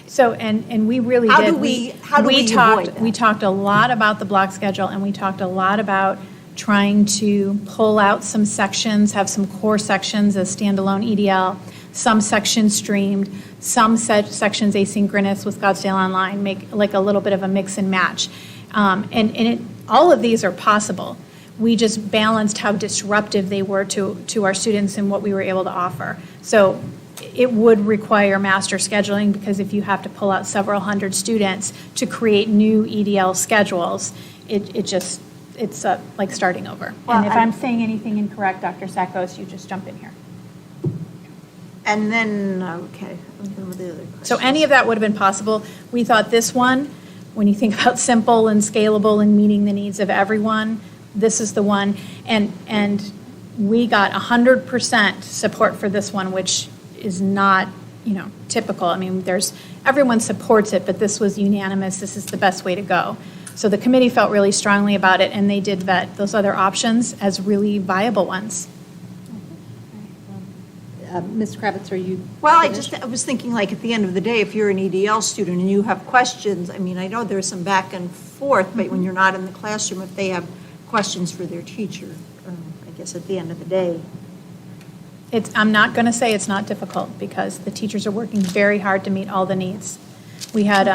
So, and we really How did. do we avoid that? We talked a lot about the block schedule, and we talked a lot about trying to pull out some sections, have some core sections as standalone EDL, some sections streamed, some sections asynchronous with Scottsdale Online, make like a little bit of a mix and match. All of these are possible. We just balanced how disruptive they were to our students and what we were able to offer. So it would require master scheduling, because if you have to pull out several hundred students to create new EDL schedules, it's like starting over. And if I'm saying anything incorrect, Dr. Sackos, you just jump in here. and then, okay, I'm done with the other questions. So any of that would have been possible. We thought this one, when you think about simple and scalable and meeting the needs of everyone, this is the one. And we got 100% support for this one, which is not, typical. I mean, everyone supports it, but this was unanimous, this is the best way to go. So the committee felt really strongly about it, and they did vet those other options as really viable ones. Ms. Kravitz, are you? Well, I finished? was thinking, like, at the end of the day, if you're an EDL student and you have questions, I mean, I know there's some back and forth, but when you're not in the classroom, if they have questions for their teacher, I guess at the end of the day. I'm not going to say it's not difficult, because the teachers are working very hard to meet all the needs. We had,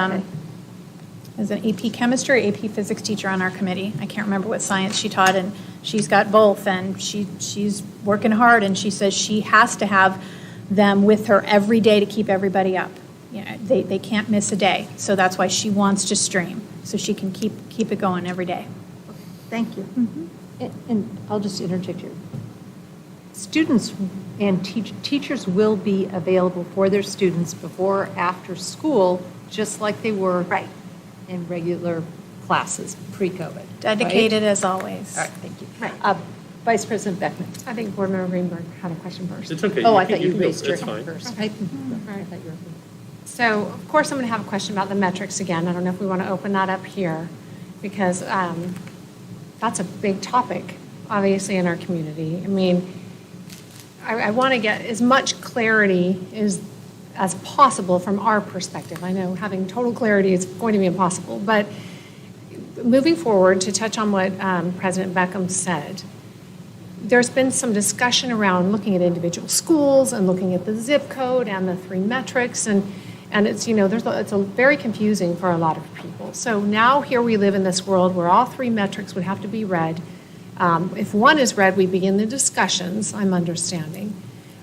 as an AP chemistry or AP physics teacher on our committee. I can't remember what science she taught, and she's got both, and she's working hard, and she says she has to have them with her every day to keep everybody up. They can't miss a day, so that's why she wants to stream, so she can keep it going every day. Thank you. And I'll just interject here. Students and teachers will be available for their students before, after school, just like they were in regular classes pre-COVID. Dedicated right? as always. All right, thank you. Vice President Beckman. I think Board Member Greenberg had a question first. It's okay. Oh, I can- thought you can go- raised your it's hand fine. first. Okay. I thought you were. So, of course, I'm going to have a question about the metrics again. I don't know if we want to open that up here, because that's a big topic, obviously, in our community. I mean, I want to get as much clarity as possible from our perspective. I know having total clarity is going to be impossible, but moving forward, to touch on what President Beckham said, there's been some discussion around looking at individual schools and looking at the zip code and the 3 metrics, and it's, it's very confusing for a lot of people. So now here we live in this world where all 3 metrics would have to be read. If one is read, we begin the discussions, I'm understanding.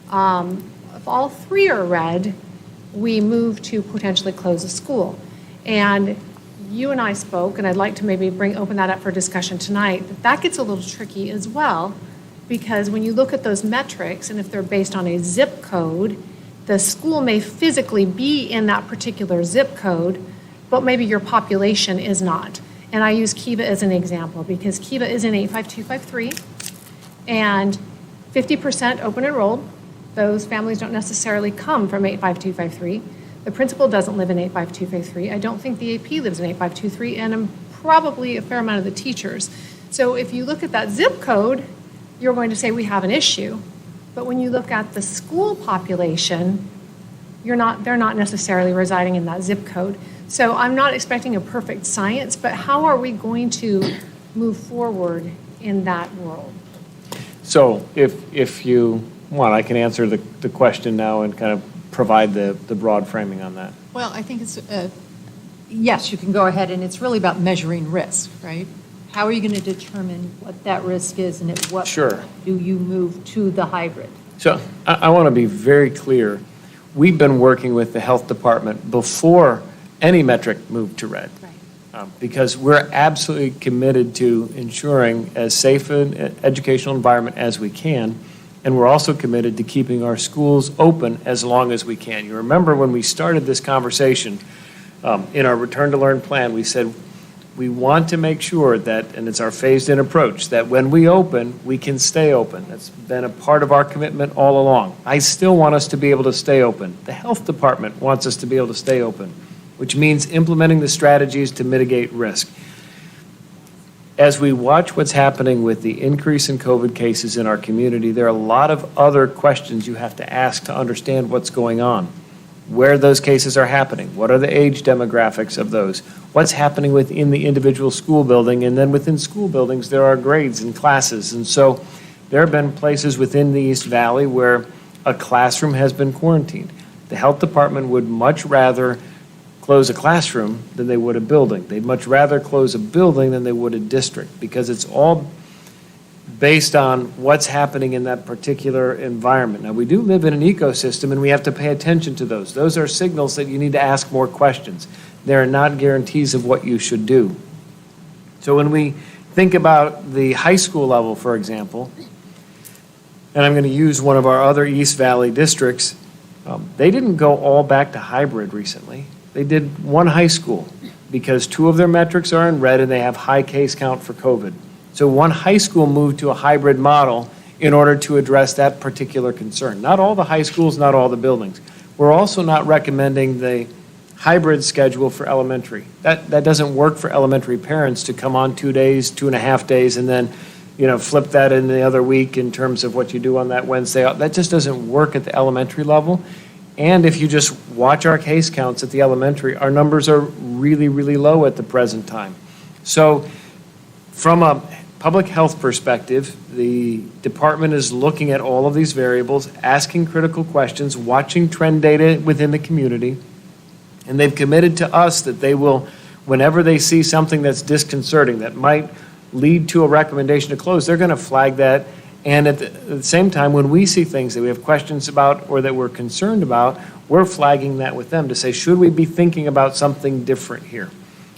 If all 3 are read, we move to potentially close a school. And you and I spoke, and I'd like to maybe open that up for discussion tonight, that gets a little tricky as well, because when you look at those metrics, and if they're based on a zip code, the school may physically be in that particular zip code, but maybe your population is not. And I use Kiva as an example, because Kiva is in 85253, and 50% open enrolled. Those families don't necessarily come from 85253. The principal doesn't live in 85253. I don't think the AP lives in 8523, and probably a fair amount of the teachers. So if you look at that zip code, you're going to say we have an issue. But when you look at the school population, they're not necessarily residing in that zip code. So I'm not expecting a perfect science, but how are we going to move forward in that world? So if you want, I can answer the question now and kind of provide the broad framing on that. Well, I think it's, yes, you can go ahead, and it's really about measuring risk, right? How are you going to determine what that risk is, and at what Sure. point do you move to the hybrid? So I want to be very clear. We've been working with the health department before any metric moved to red. Because we're absolutely committed to ensuring as safe an educational environment as we can, and we're also committed to keeping our schools open as long as we can. You remember when we started this conversation, in our Return to Learn plan, we said we want to make sure that, and it's our phased-in approach, that when we open, we can stay open. That's been a part of our commitment all along. I still want us to be able to stay open. The health department wants us to be able to stay open, which means implementing the strategies to mitigate risk. As we watch what's happening with the increase in COVID cases in our community, there are a lot of other questions you have to ask to understand what's going on. Where those cases are happening, what are the age demographics of those, what's happening within the individual school building, and then within school buildings, there are grades and classes. And so there have been places within the East Valley where a classroom has been quarantined. The health department would much rather close a classroom than they would a building. They'd much rather close a building than they would a district, because it's all based on what's happening in that particular environment. Now, we do live in an ecosystem, and we have to pay attention to those. Those are signals that you need to ask more questions. They are not guarantees of what you should do. So when we think about the high school level, for example, and I'm going to use one of our other East Valley districts, they didn't go all back to hybrid recently. They did one high school because 2 of their metrics are in red and they have high case count for COVID. So one high school moved to a hybrid model, in order to address that particular concern. Not all the high schools, not all the buildings. We're also not recommending the hybrid schedule for elementary. That doesn't work for elementary parents to come on 2 days, 2.5 days, and then, flip that in the other week in terms of what you do on that Wednesday. That just doesn't work at the elementary level. And if you just watch our case counts at the elementary, our numbers are really, really low at the present time. So from a public health perspective, the department is looking at all of these variables, asking critical questions, watching trend data within the community, and they've committed to us that they will, whenever they see something that's disconcerting, that might lead to a recommendation to close, they're going to flag that. And at the same time, when we see things that we have questions about or that we're concerned about, we're flagging that with them to say, should we be thinking about something different here?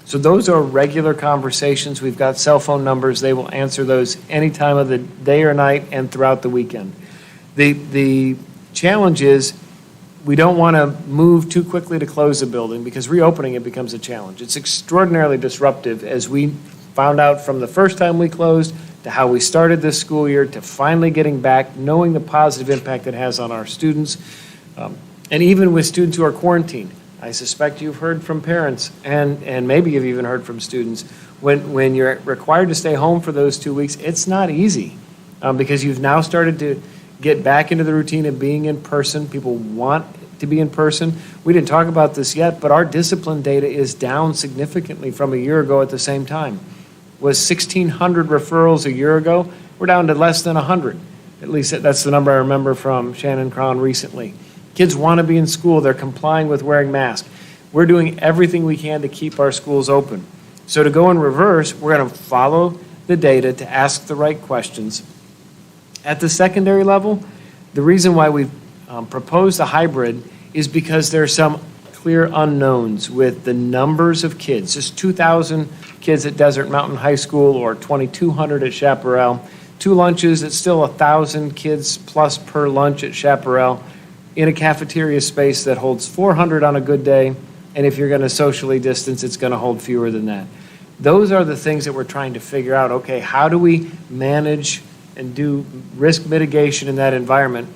So those are regular conversations. We've got cell phone numbers. They will answer those any time of the day or night and throughout the weekend. The challenge is we don't want to move too quickly to close a building because reopening it becomes a challenge. It's extraordinarily disruptive, as we found out from the first time we closed to how we started this school year to finally getting back, knowing the positive impact it has on our students. And even with students who are quarantined, I suspect you've heard from parents and maybe you've even heard from students, when you're required to stay home for those 2 weeks, it's not easy because you've now started to get back into the routine of being in person. People want to be in person. We didn't talk about this yet, but our discipline data is down significantly from a year ago at the same time. Was 1,600 referrals a year ago. We're down to less than 100. At least that's the number I remember from Shannon Cron recently. Kids want to be in school. They're complying with wearing masks. We're doing everything we can to keep our schools open. So to go in reverse, we're going to follow the data to ask the right questions. At the secondary level, the reason why we've proposed a hybrid is because there are some clear unknowns with the numbers of kids. Just 2,000 kids at Desert Mountain High School or 2,200 at Chaparral. 2 lunches, it's still 1,000 kids plus per lunch at Chaparral in a cafeteria space that holds 400 on a good day. And if you're going to socially distance, it's going to hold fewer than that. Those are the things that we're trying to figure out. Okay, how do we manage and do risk mitigation in that environment?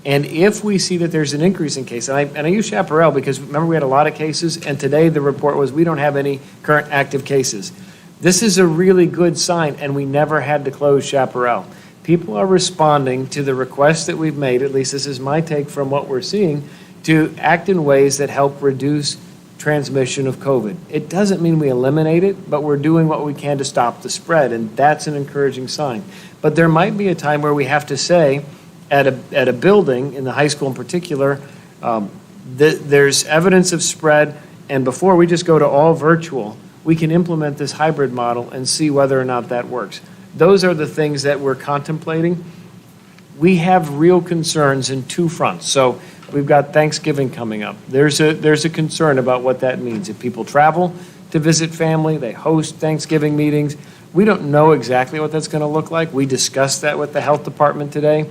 And if we see that there's an increase in cases, and I use Chaparral because remember we had a lot of cases, and today the report was we don't have any current active cases. This is a really good sign, and we never had to close Chaparral. People are responding to the requests that we've made, at least this is my take from what we're seeing, to act in ways that help reduce transmission of COVID. It doesn't mean we eliminate it, but we're doing what we can to stop the spread, and that's an encouraging sign. But there might be a time where we have to say, at a building, in the high school in particular, there's evidence of spread, and before we just go to all virtual, we can implement this hybrid model and see whether or not that works. Those are the things that we're contemplating. We have real concerns in 2 fronts. So we've got Thanksgiving coming up. There's a concern about what that means. If people travel to visit family, they host Thanksgiving meetings, we don't know exactly what that's going to look like. We discussed that with the health department today.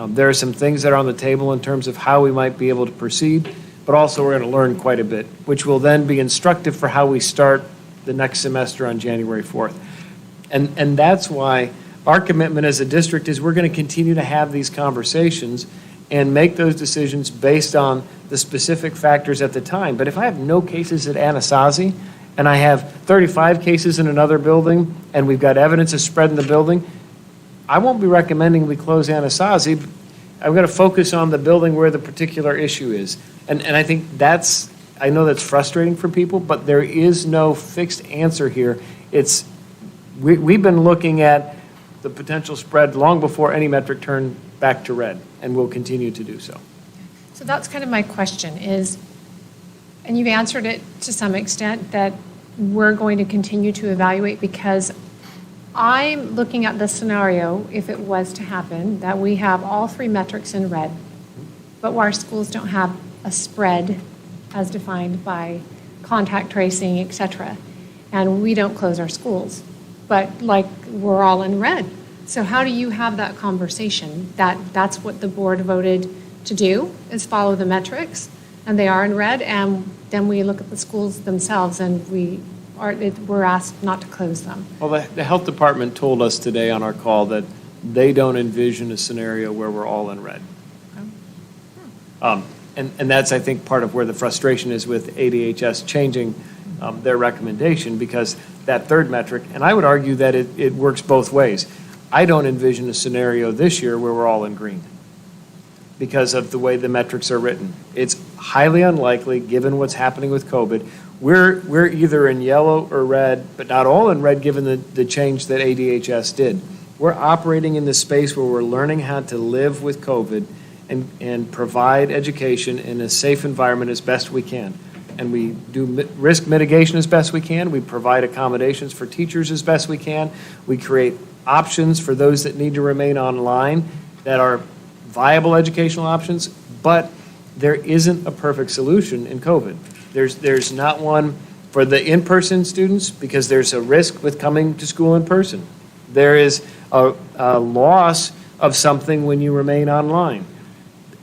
There are some things that are on the table in terms of how we might be able to proceed, but also we're going to learn quite a bit, which will then be instructive for how we start the next semester on January 4th. And that's why our commitment as a district is we're going to continue to have these conversations and make those decisions based on the specific factors at the time. But if I have no cases at Anasazi and I have 35 cases in another building and we've got evidence of spread in the building, I won't be recommending we close Anasazi. I'm going to focus on the building where the particular issue is. And I think I know that's frustrating for people, but there is no fixed answer here. We've been looking at the potential spread long before any metric turned back to red, and we'll continue to do so. So that's kind of my question is, and you've answered it to some extent, that we're going to continue to evaluate because I'm looking at the scenario, if it was to happen, that we have all 3 metrics in red, but our schools don't have a spread as defined by contact tracing, et cetera, and we don't close our schools, but like we're all in red. So how do you have that conversation? That's what the board voted to do, is follow the metrics, and they are in red, and then we look at the schools themselves and we're asked not to close them. Well, the health department told us today on our call that they don't envision a scenario where we're all in red. And that's, I think, part of where the frustration is with ADHS changing their recommendation, because that third metric, and I would argue that it works both ways. I don't envision a scenario this year where we're all in green because of the way the metrics are written. It's highly unlikely, given what's happening with COVID. We're either in yellow or red, but not all in red, given the change that ADHS did. We're operating in this space where we're learning how to live with COVID and provide education in a safe environment as best we can. And we do risk mitigation as best we can. We provide accommodations for teachers as best we can. We create options for those that need to remain online that are viable educational options, but there isn't a perfect solution in COVID. There's not one for the in-person students because there's a risk with coming to school in person. There is a loss of something when you remain online.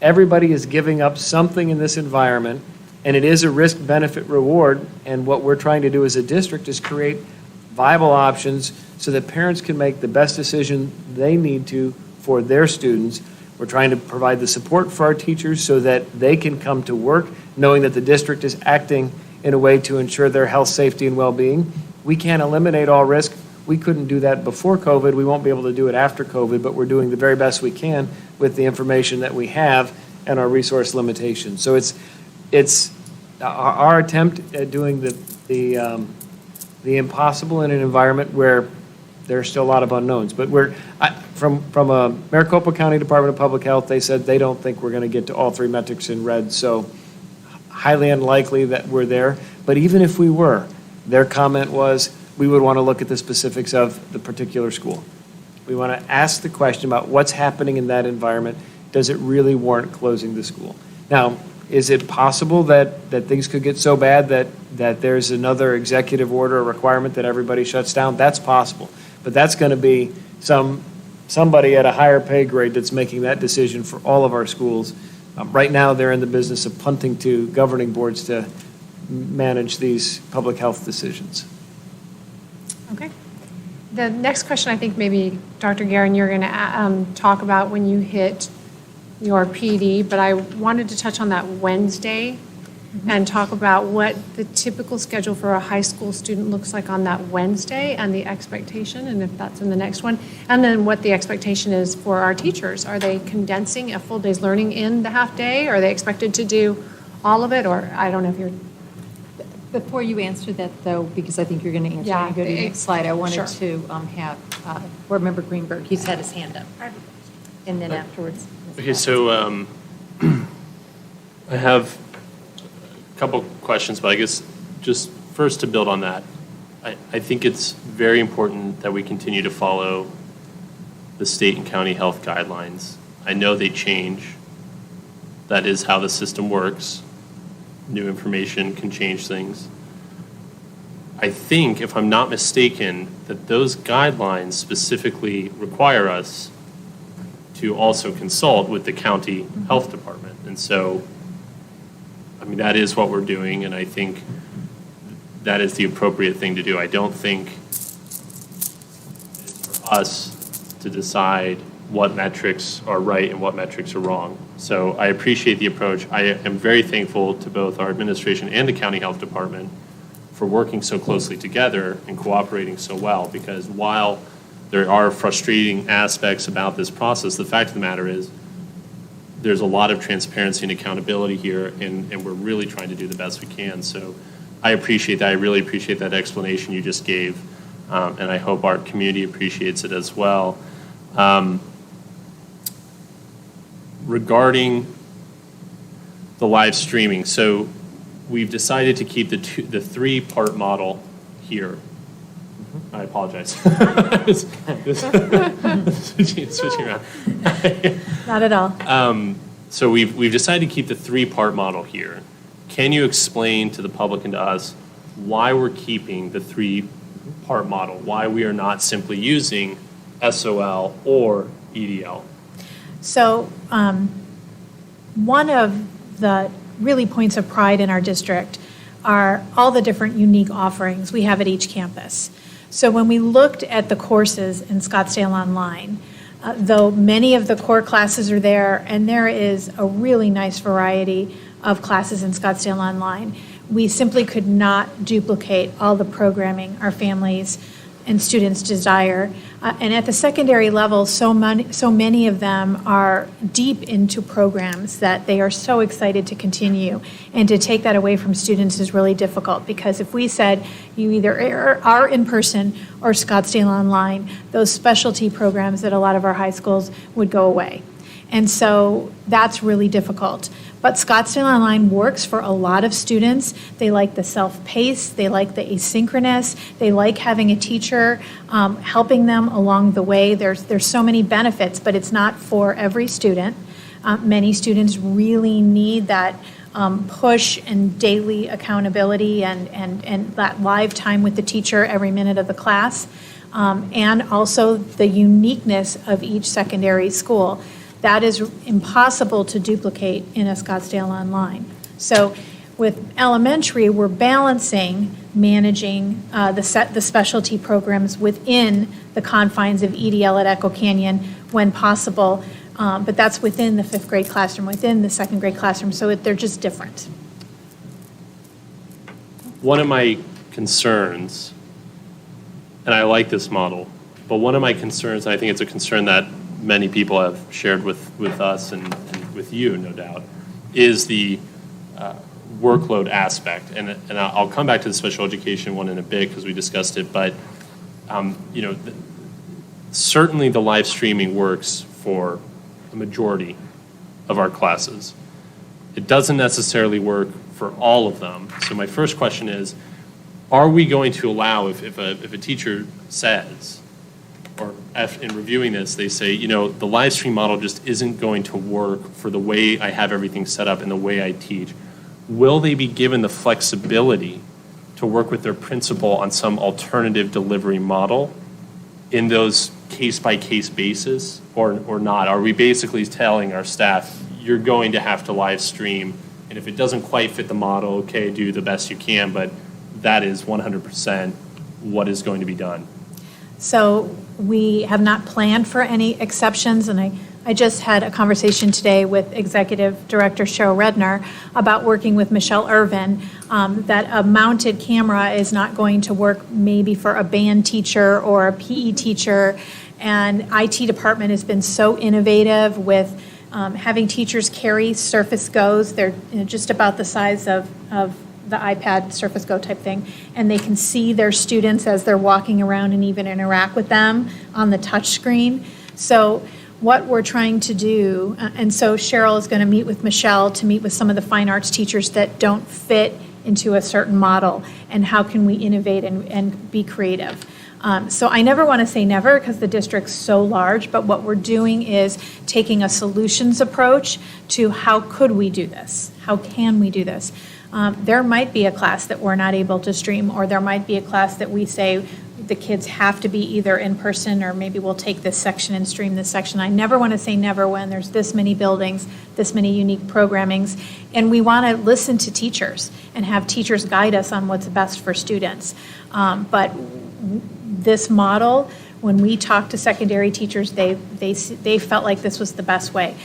Everybody is giving up something in this environment, and it is a risk-benefit reward, and what we're trying to do as a district is create viable options so that parents can make the best decision they need to for their students. We're trying to provide the support for our teachers so that they can come to work knowing that the district is acting in a way to ensure their health, safety, and well-being. We can't eliminate all risk. We couldn't do that before COVID. We won't be able to do it after COVID, but we're doing the very best we can with the information that we have and our resource limitations. So it's our attempt at doing the impossible in an environment where there's still a lot of unknowns. But from Maricopa County Department of Public Health, they said they don't think we're going to get to all three metrics in red. So highly unlikely that we're there. But even if we were, their comment was we would want to look at the specifics of the particular school. We want to ask the question about what's happening in that environment. Does it really warrant closing the school? Now, is it possible that things could get so bad that there's another executive order or requirement that everybody shuts down? That's possible. But that's going to be somebody at a higher pay grade that's making that decision for all of our schools. Right now, they're in the business of punting to governing boards to manage these public health decisions. Okay. The next question, I think maybe, Dr. Guerin, you're going to talk about when you hit your PD, but I wanted to touch on that Wednesday and talk about what the typical schedule for a high school student looks like on that Wednesday and the expectation, and if that's in the next one, and then what the expectation is for our teachers. Are they condensing a full day's learning in the half day? Are they expected to do all of it? Or I don't know if you're... Before you answer that, though, because I think you're going to answer, Yeah, and go to the next slide, I wanted sure. to have Board Member Greenberg. He's had his hand up. And then afterwards. Okay, so I have a couple questions, but I guess just first to build on that, I think it's very important that we continue to follow the state and county health guidelines. I know they change. That is how the system works. New information can change things. I think, if I'm not mistaken, that those guidelines specifically require us to also consult with the county health department. And so, I mean, that is what we're doing, and I think that is the appropriate thing to do. I don't think it's for us to decide what metrics are right and what metrics are wrong. So I appreciate the approach. I am very thankful to both our administration and the county health department for working so closely together and cooperating so well, because while there are frustrating aspects about this process, the fact of the matter is there's a lot of transparency and accountability here, and we're really trying to do the best we can. So I appreciate that. I really appreciate that explanation you just gave, and I hope our community appreciates it as well. Regarding the live streaming, so we've decided to keep the three-part model here. I apologize. Switching around. Not at all. So we've decided to keep the three-part model here. Can you explain to the public and to us why we're keeping the three-part model? Why we are not simply using SOL or EDL? So one of the really points of pride in our district are all the different unique offerings we have at each campus. So when we looked at the courses in Scottsdale Online, though many of the core classes are there, and there is a really nice variety of classes in Scottsdale Online. We simply could not duplicate all the programming our families and students desire. And at the secondary level, so many of them are deep into programs that they are so excited to continue. And to take that away from students is really difficult, because if we said you either are in person or Scottsdale Online, those specialty programs at a lot of our high schools would go away. And so that's really difficult. But Scottsdale Online works for a lot of students. They like the self-paced, they like the asynchronous, they like having a teacher helping them along the way. There's so many benefits, but it's not for every student. Many students really need that push and daily accountability and that live time with the teacher every minute of the class, and also the uniqueness of each secondary school. That is impossible to duplicate in a Scottsdale Online. So with elementary, we're balancing managing the specialty programs within the confines of EDL at Echo Canyon when possible, but that's within the 5th grade classroom, within the 2nd grade classroom, so they're just different. One of my concerns, and I like this model, but one of my concerns, and I think it's a concern that many people have shared with us and with you, no doubt, is the workload aspect. And I'll come back to the special education one in a bit because we discussed it, but certainly the live streaming works for the majority of our classes. It doesn't necessarily work for all of them. So my first question is, are we going to allow, if a teacher says, or in reviewing this, they say, the live stream model just isn't going to work for the way I have everything set up and the way I teach, will they be given the flexibility to work with their principal on some alternative delivery model in those case-by-case basis, or not? Are we basically telling our staff, you're going to have to live stream, and if it doesn't quite fit the model, okay, do the best you can, but that is 100% what is going to be done? So we have not planned for any exceptions, and I just had a conversation today with Executive Director Cheryl Redner about working with Michelle Irvin, that a mounted camera is not going to work maybe for a band teacher or a PE teacher, and IT department has been so innovative with having teachers carry Surface Go's. They're just about the size of the iPad Surface Go type thing, and they can see their students as they're walking around and even interact with them on the touch screen. So what we're trying to do, and so Cheryl is going to meet with Michelle to meet with some of the fine arts teachers that don't fit into a certain model, and how can we innovate and be creative. So I never want to say never because the district's so large, but what we're doing is taking a solutions approach to how could we do this? How can we do this? There might be a class that we're not able to stream, or there might be a class that we say the kids have to be either in person, or maybe we'll take this section and stream this section. I never want to say never when there's this many buildings, this many unique programmings, and we want to listen to teachers and have teachers guide us on what's best for students. But this model, when we talk to secondary teachers, they felt like this was the best way.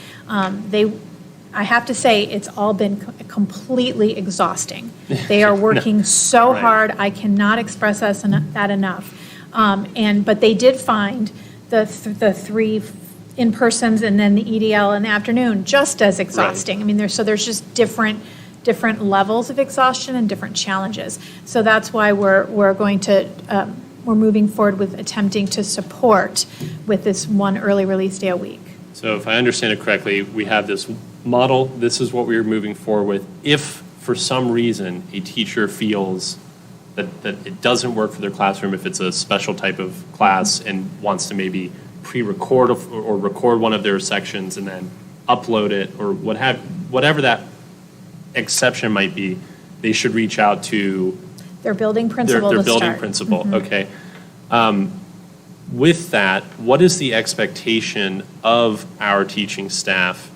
I have to say, it's all been completely exhausting. They are working so Right. hard. I cannot express that enough. But they did find the 3 in-persons and then the EDL in the afternoon just as exhausting. Right. I mean, there's just different levels of exhaustion and different challenges. So that's why we're moving forward with attempting to support with this one early release day a week. So if I understand it correctly, we have this model, this is what we're moving forward with. If for some reason a teacher feels that it doesn't work for their classroom, if it's a special type of class and wants to maybe pre-record or record one of their sections and then upload it, or whatever that exception might be, they should reach out to Their building principal their to building start. principal. Okay. With that, what is the expectation of our teaching staff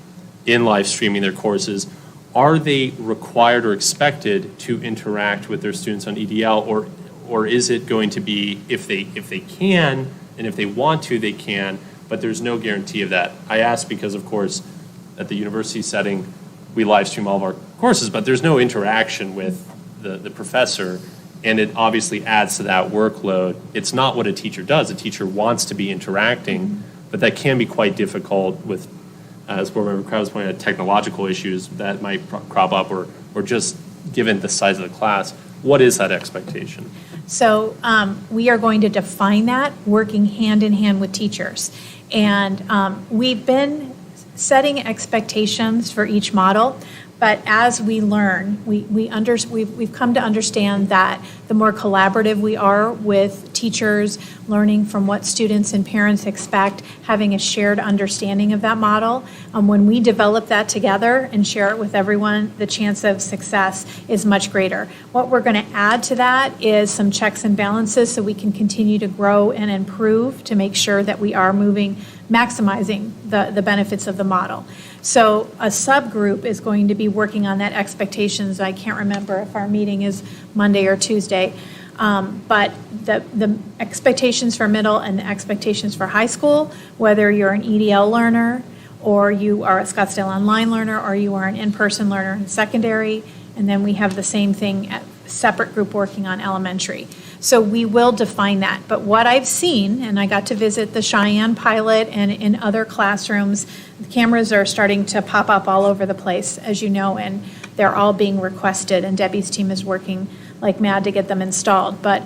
in live streaming their courses? Are they required or expected to interact with their students on EDL, or is it going to be if they can and if they want to, they can, but there's no guarantee of that. I ask because, of course, at the university setting, we live stream all of our courses, but there's no interaction with the professor, and it obviously adds to that workload. It's not what a teacher does. A teacher wants to be interacting, but that can be quite difficult with, as Board Member Krause pointed out, technological issues that might crop up, or just given the size of the class. What is that expectation? So we are going to define that, working hand in hand with teachers. And we've been setting expectations for each model, but as we learn, we've come to understand that the more collaborative we are with teachers, learning from what students and parents expect, having a shared understanding of that model, when we develop that together and share it with everyone, the chance of success is much greater. What we're going to add to that is some checks and balances so we can continue to grow and improve to make sure that we are maximizing the benefits of the model. So a subgroup is going to be working on that expectations. I can't remember if our meeting is Monday or Tuesday, but the expectations for middle and the expectations for high school, whether you're an EDL learner or you are a Scottsdale Online learner or you are an in-person learner in secondary, and then we have the same thing at separate group working on elementary. So we will define that. But what I've seen, and I got to visit the Cheyenne pilot and in other classrooms, the cameras are starting to pop up all over the place, as you know, and they're all being requested, and Debbie's team is working like mad to get them installed. But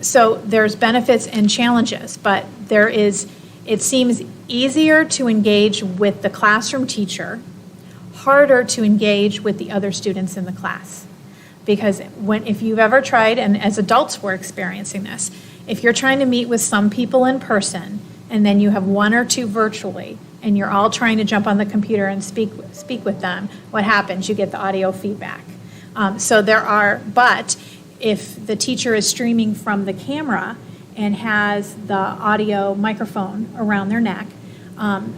so there's benefits and challenges, but it seems easier to engage with the classroom teacher, harder to engage with the other students in the class. Because if you've ever tried, and as adults we're experiencing this, if you're trying to meet with some people in person and then you have one or two virtually and you're all trying to jump on the computer and speak with them, what happens? You get the audio feedback. But if the teacher is streaming from the camera and has the audio microphone around their neck, and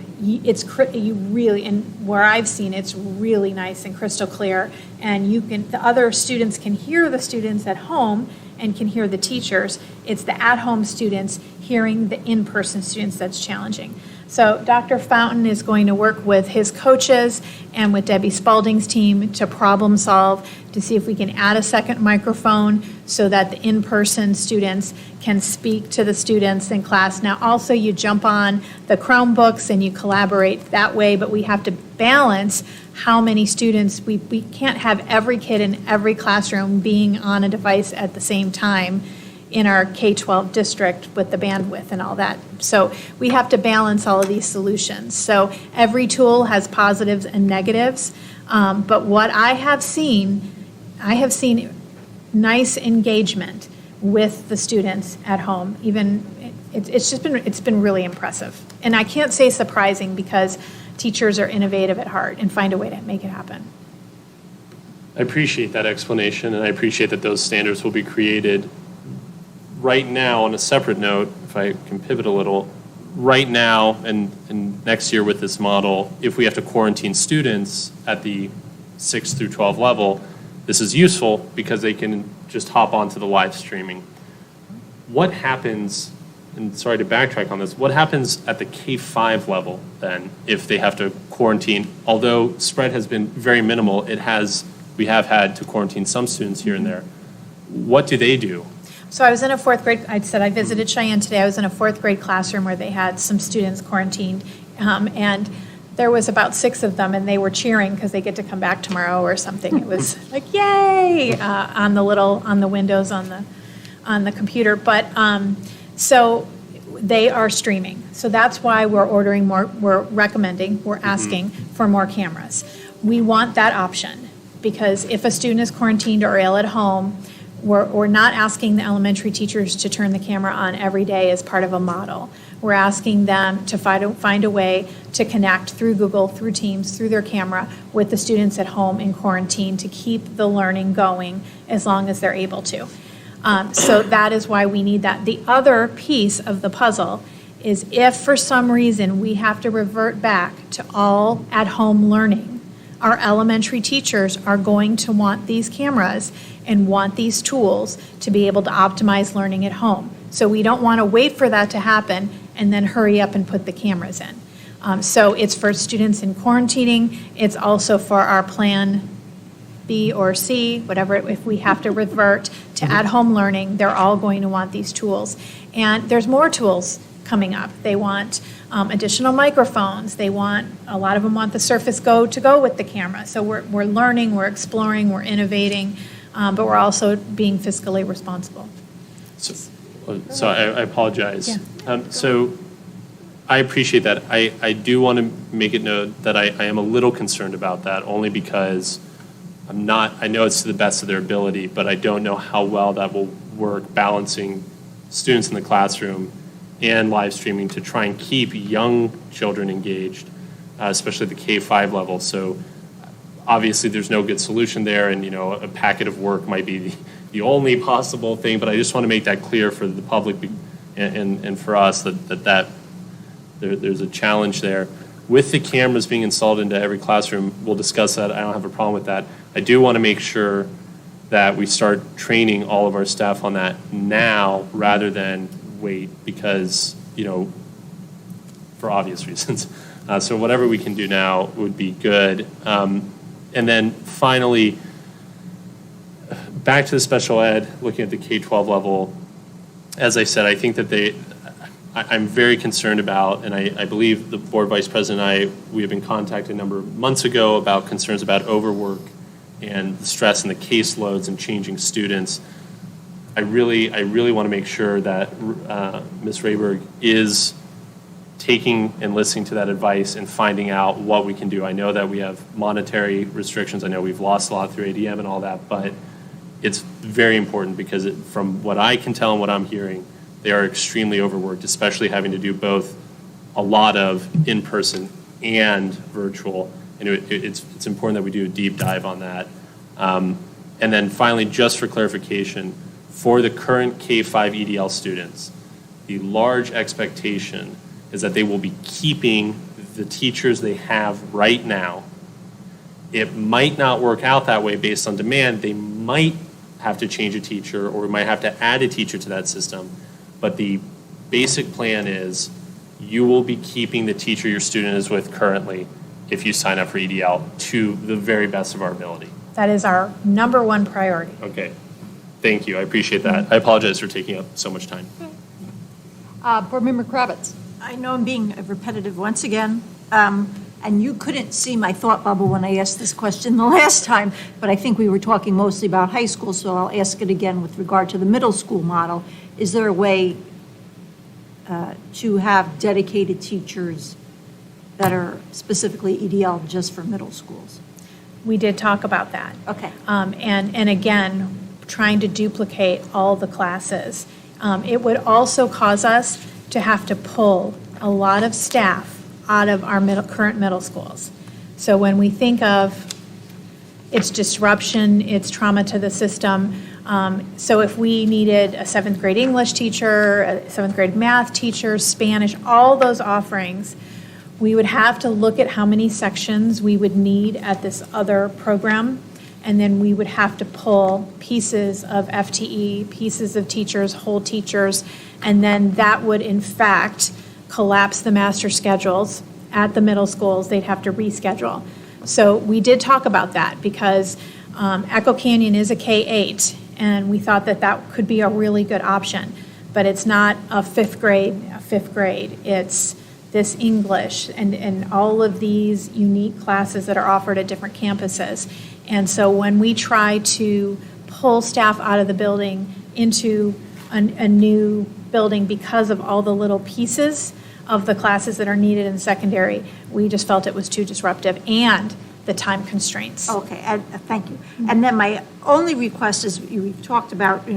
where I've seen it's really nice and crystal clear, and the other students can hear the students at home and can hear the teachers. It's the at-home students hearing the in-person students that's challenging. So Dr. Fountain is going to work with his coaches and with Debbie Spalding's team to problem solve, to see if we can add a second microphone so that the in-person students can speak to the students in class. Now, also you jump on the Chromebooks and you collaborate that way, but we have to balance how many students. We can't have every kid in every classroom being on a device at the same time in our K-12 district with the bandwidth and all that. So we have to balance all of these solutions. So every tool has positives and negatives, but what I have seen nice engagement with the students at home. Even it's been really impressive. And I can't say surprising because teachers are innovative at heart and find a way to make it happen. I appreciate that explanation, and I appreciate that those standards will be created. Right now, on a separate note, if I can pivot a little, right now and next year with this model, if we have to quarantine students at the 6 through 12 level, this is useful because they can just hop onto the live streaming. What happens, and sorry to backtrack on this, what happens at the K-5 level then if they have to quarantine? Although spread has been very minimal, we have had to quarantine some students here and there. What do they do? So I was in a fourth grade, I visited Cheyenne today. I was in a fourth grade classroom where they had some students quarantined, and there was about 6 of them, and they were cheering because they get to come back tomorrow or something. It was like, yay, on the windows on the computer. But so they are streaming. So that's why we're asking for more cameras. We want that option because if a student is quarantined or ill at home, we're not asking the elementary teachers to turn the camera on every day as part of a model. We're asking them to find a way to connect through Google, through Teams, through their camera with the students at home in quarantine to keep the learning going as long as they're able to. So that is why we need that. The other piece of the puzzle is if for some reason we have to revert back to all at-home learning, our elementary teachers are going to want these cameras and want these tools to be able to optimize learning at home. So we don't want to wait for that to happen and then hurry up and put the cameras in. So it's for students in quarantining. It's also for our Plan B or C, whatever, if we have to revert to at-home learning, they're all going to want these tools. And there's more tools coming up. They want additional microphones. A lot of them want the Surface Go to go with the camera. So we're learning, we're exploring, we're innovating, but we're also being fiscally responsible. So I apologize. Yeah. So I appreciate that. I do want to make it known that I am a little concerned about that, only because I know it's to the best of their ability, but I don't know how well that will work balancing students in the classroom and live streaming to try and keep young children engaged, especially the K-5 level. So obviously there's no good solution there, and a packet of work might be the only possible thing, but I just want to make that clear for the public and for us that there's a challenge there. With the cameras being installed into every classroom, we'll discuss that. I don't have a problem with that. I do want to make sure that we start training all of our staff on that now rather than wait, because, for obvious reasons. So whatever we can do now would be good. And then finally, back to the special ed, looking at the K-12 level, as I said, I think that I'm very concerned about, and I believe the board vice president and we have been contacted a number of months ago about concerns about overwork and the stress and the caseloads and changing students. I really want to make sure that Ms. Rayberg is taking and listening to that advice and finding out what we can do. I know that we have monetary restrictions. I know we've lost a lot through ADM and all that, but it's very important because from what I can tell and what I'm hearing, they are extremely overworked, especially having to do both a lot of in-person and virtual. And it's important that we do a deep dive on that. And then finally, just for clarification, for the current K-5 EDL students, the large expectation is that they will be keeping the teachers they have right now. It might not work out that way based on demand. They might have to change a teacher, or we might have to add a teacher to that system. But the basic plan is you will be keeping the teacher your student is with currently if you sign up for EDL to the very best of our ability. That is our number one priority. Okay. Thank you. I appreciate that. I apologize for taking up so much time. Board Member Kravitz. I know I'm being repetitive once again, and you couldn't see my thought bubble when I asked this question the last time, but I think we were talking mostly about high school, so I'll ask it again with regard to the middle school model. Is there a way to have dedicated teachers that are specifically EDL just for middle schools? We did talk about that. Okay. And again, trying to duplicate all the classes. It would also cause us to have to pull a lot of staff out of our current middle schools. So when we think of its disruption, its trauma to the system, so if we needed a 7th grade English teacher, a 7th grade math teacher, Spanish, all those offerings, we would have to look at how many sections we would need at this other program, and then we would have to pull pieces of FTE, pieces of teachers, whole teachers, and then that would in fact collapse the master schedules at the middle schools. They'd have to reschedule. So we did talk about that because Echo Canyon is a K-8, and we thought that that could be a really good option. But it's not a fifth grade. It's this English and all of these unique classes that are offered at different campuses. And so when we try to pull staff out of the building into a new building because of all the little pieces of the classes that are needed in secondary, we just felt it was too disruptive, and the time constraints. Okay, thank you. And then my only request is, we've talked about,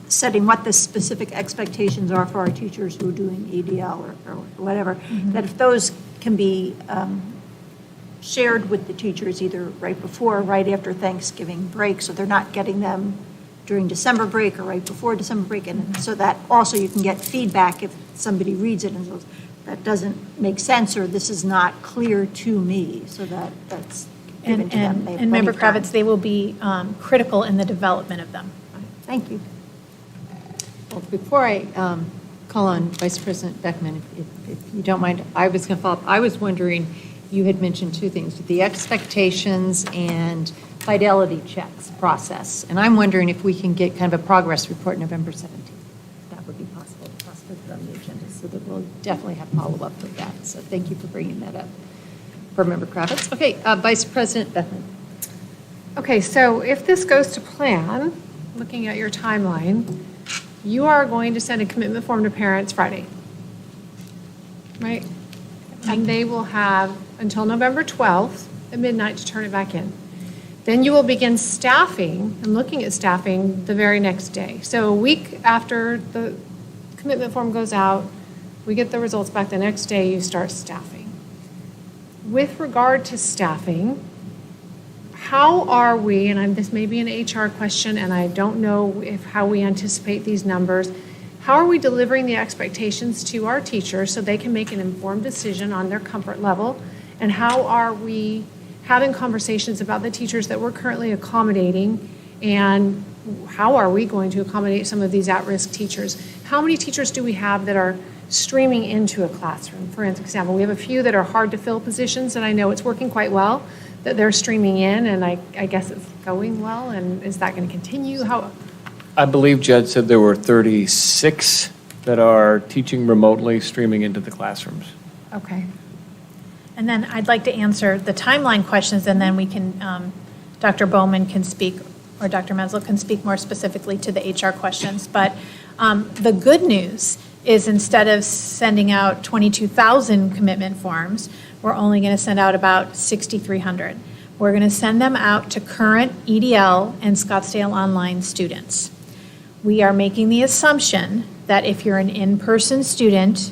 setting what the specific expectations are for our teachers who are doing EDL or whatever, that if those can be shared with the teachers either right before or right after Thanksgiving break, so they're not getting them during December break or right before December break, and so that also you can get feedback if somebody reads it and goes, that doesn't make sense, or this is not clear to me, so that's given to them. And Member Kravitz, they will be critical in the development of them. Thank you. Well, before I call on Vice President Beckman, if you don't mind. I was going to follow up. I was wondering, you had mentioned two things, the expectations and fidelity checks process. And I'm wondering if we can get kind of a progress report November 17th. That would be possible to possibly put on the agenda, so that we'll definitely have follow-up with that. So thank you for bringing that up. Board Member Kravitz. Okay, Vice President Beckman. Okay, so if this goes to plan, looking at your timeline, you are going to send a commitment form to parents Friday, right? And they will have until November 12th at midnight to turn it back in. Then you will begin staffing and looking at staffing the very next day. So a week after the commitment form goes out, we get the results back the next day, you start staffing. With regard to staffing, how are we, and this may be an HR question, and I don't know how we anticipate these numbers, how are we delivering the expectations to our teachers so they can make an informed decision on their comfort level? And how are we having conversations about the teachers that we're currently accommodating, and how are we going to accommodate some of these at-risk teachers? How many teachers do we have that are streaming into a classroom? For example, we have a few that are hard to fill positions, and I know it's working quite well, that they're streaming in, and I guess it's going well, and is that going to continue? How? I believe Jed said there were 36 that are teaching remotely, streaming into the classrooms. Okay. And then I'd like to answer the timeline questions, and then we can, Dr. Bowman can speak, or Dr. Menzel can speak more specifically to the HR questions. But the good news is, instead of sending out 22,000 commitment forms, we're only going to send out about 6,300. We're going to send them out to current EDL and Scottsdale Online students. We are making the assumption that if you're an in-person student,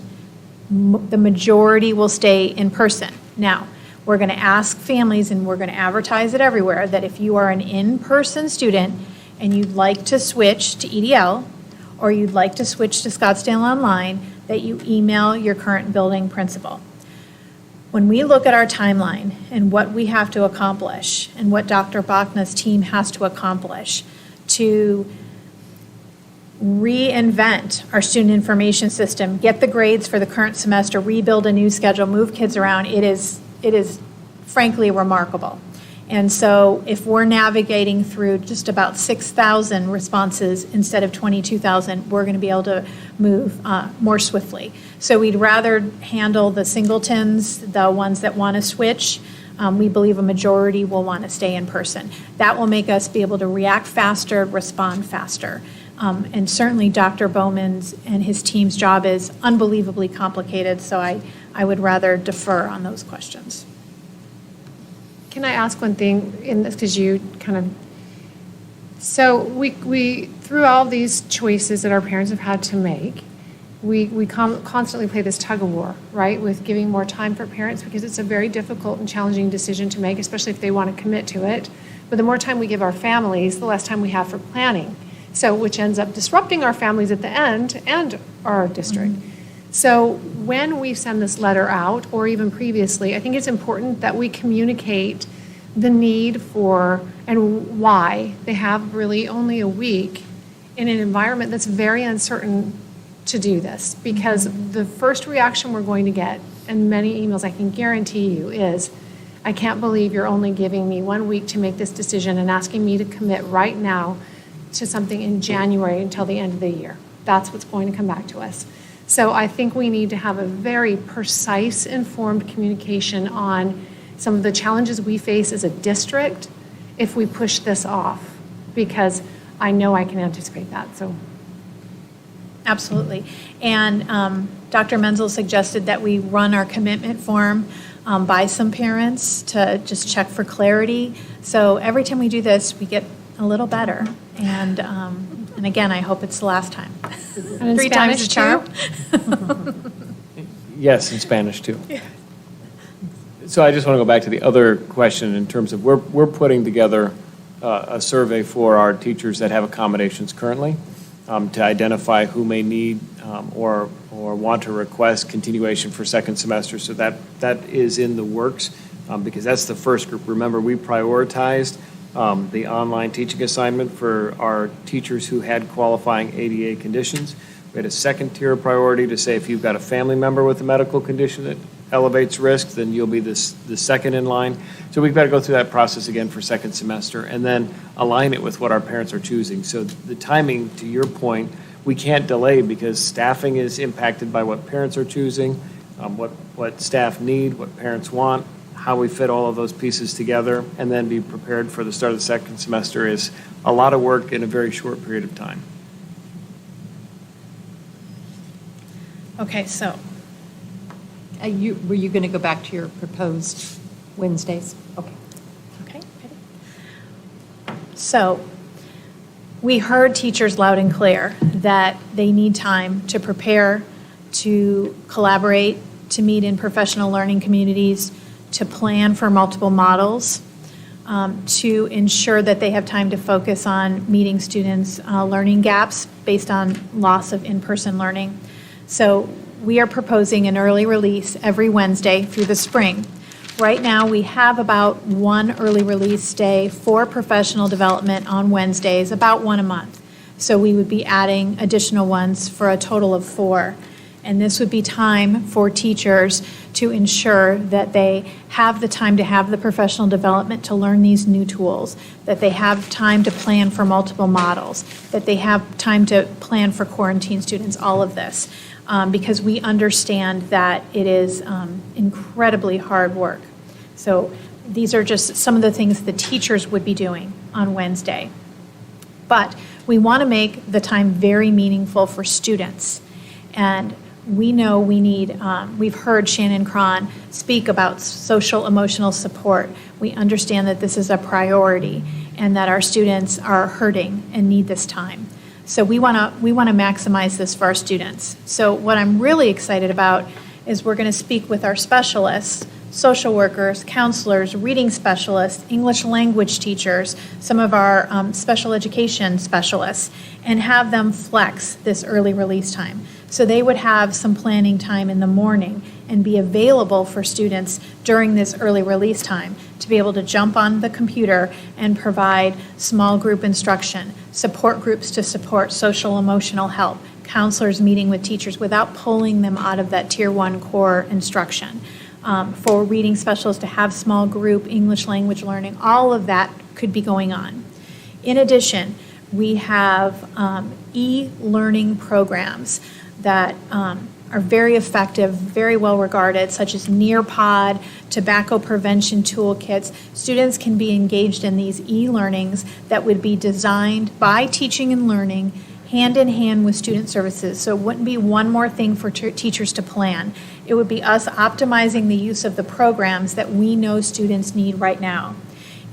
the majority will stay in person. Now, we're going to ask families, and we're going to advertise it everywhere, that if you are an in-person student and you'd like to switch to EDL, or you'd like to switch to Scottsdale Online, that you email your current building principal. When we look at our timeline and what we have to accomplish, and what Dr. Bachna's team has to accomplish to reinvent our student information system, get the grades for the current semester, rebuild a new schedule, move kids around, it is frankly remarkable. And so if we're navigating through just about 6,000 responses instead of 22,000, we're going to be able to move more swiftly. So we'd rather handle the singletons, the ones that want to switch. We believe a majority will want to stay in person. That will make us be able to react faster, respond faster. And certainly Dr. Bowman's and his team's job is unbelievably complicated, so I would rather defer on those questions. Can I ask one thing in this, because you kind of, so we through all these choices that our parents have had to make, we constantly play this tug of war, right, with giving more time for parents, because it's a very difficult and challenging decision to make, especially if they want to commit to it. But the more time we give our families, the less time we have for planning. So, which ends up disrupting our families at the end and our district. Mm-hmm. So when we send this letter out, or even previously, I think it's important that we communicate the need for and why they have really only a week in an environment that's very uncertain to do this. Because the first reaction we're going to get, and many emails I can guarantee you, is, I can't believe you're only giving me 1 week to make this decision and asking me to commit right now to something in January until the end of the year. That's what's going to come back to us. So I think we need to have a very precise, informed communication on some of the challenges we face as a district if we push this off, because I know I can anticipate that. So, absolutely. And Dr. Menzel suggested that we run our commitment form by some parents to just check for clarity. So every time we do this, we get a little better. And again, I hope it's the last time. And 3 times the charm. Yes, in Spanish too. Yeah. So I just want to go back to the other question in terms of we're putting together a survey for our teachers that have accommodations currently to identify who may need or want to request continuation for second semester. So that is in the works because that's the first group. Remember, we prioritized the online teaching assignment for our teachers who had qualifying ADA conditions. We had a second tier of priority to say if you've got a family member with a medical condition that elevates risk, then you'll be the second in line. So we've got to go through that process again for second semester and then align it with what our parents are choosing. So the timing, to your point, we can't delay because staffing is impacted by what parents are choosing, what staff need, what parents want, how we fit all of those pieces together, and then be prepared for the start of the second semester is a lot of work in a very short period of time. Okay, so, Were you going to go back to your proposed Wednesdays? Okay. okay, ready? So, we heard teachers loud and clear that they need time to prepare, to collaborate, to meet in professional learning communities, to plan for multiple models, to ensure that they have time to focus on meeting students' learning gaps based on loss of in-person learning. So we are proposing an early release every Wednesday through the spring. Right now, we have about one early release day for professional development on Wednesdays, about one a month. So we would be adding additional ones for a total of 4. And this would be time for teachers to ensure that they have the time to have the professional development to learn these new tools, that they have time to plan for multiple models, that they have time to plan for quarantine students, all of this. Because we understand that it is incredibly hard work. So these are just some of the things the teachers would be doing on Wednesday. But we want to make the time very meaningful for students. And we know we need, we've heard Shannon Cron speak about social emotional support. We understand that this is a priority and that our students are hurting and need this time. So we want to maximize this for our students. So what I'm really excited about is we're going to speak with our specialists, social workers, counselors, reading specialists, English language teachers, some of our special education specialists, and have them flex this early release time. So they would have some planning time in the morning and be available for students during this early release time to be able to jump on the computer and provide small group instruction, support groups to support social emotional help, counselors meeting with teachers without pulling them out of that Tier 1 core instruction. For reading specialists to have small group English language learning, all of that could be going on. In addition, we have e-learning programs that are very effective, very well regarded, such as Nearpod, tobacco prevention toolkits. Students can be engaged in these e-learnings that would be designed by Teaching and Learning hand in hand with student services. So it wouldn't be one more thing for teachers to plan. It would be us optimizing the use of the programs that we know students need right now.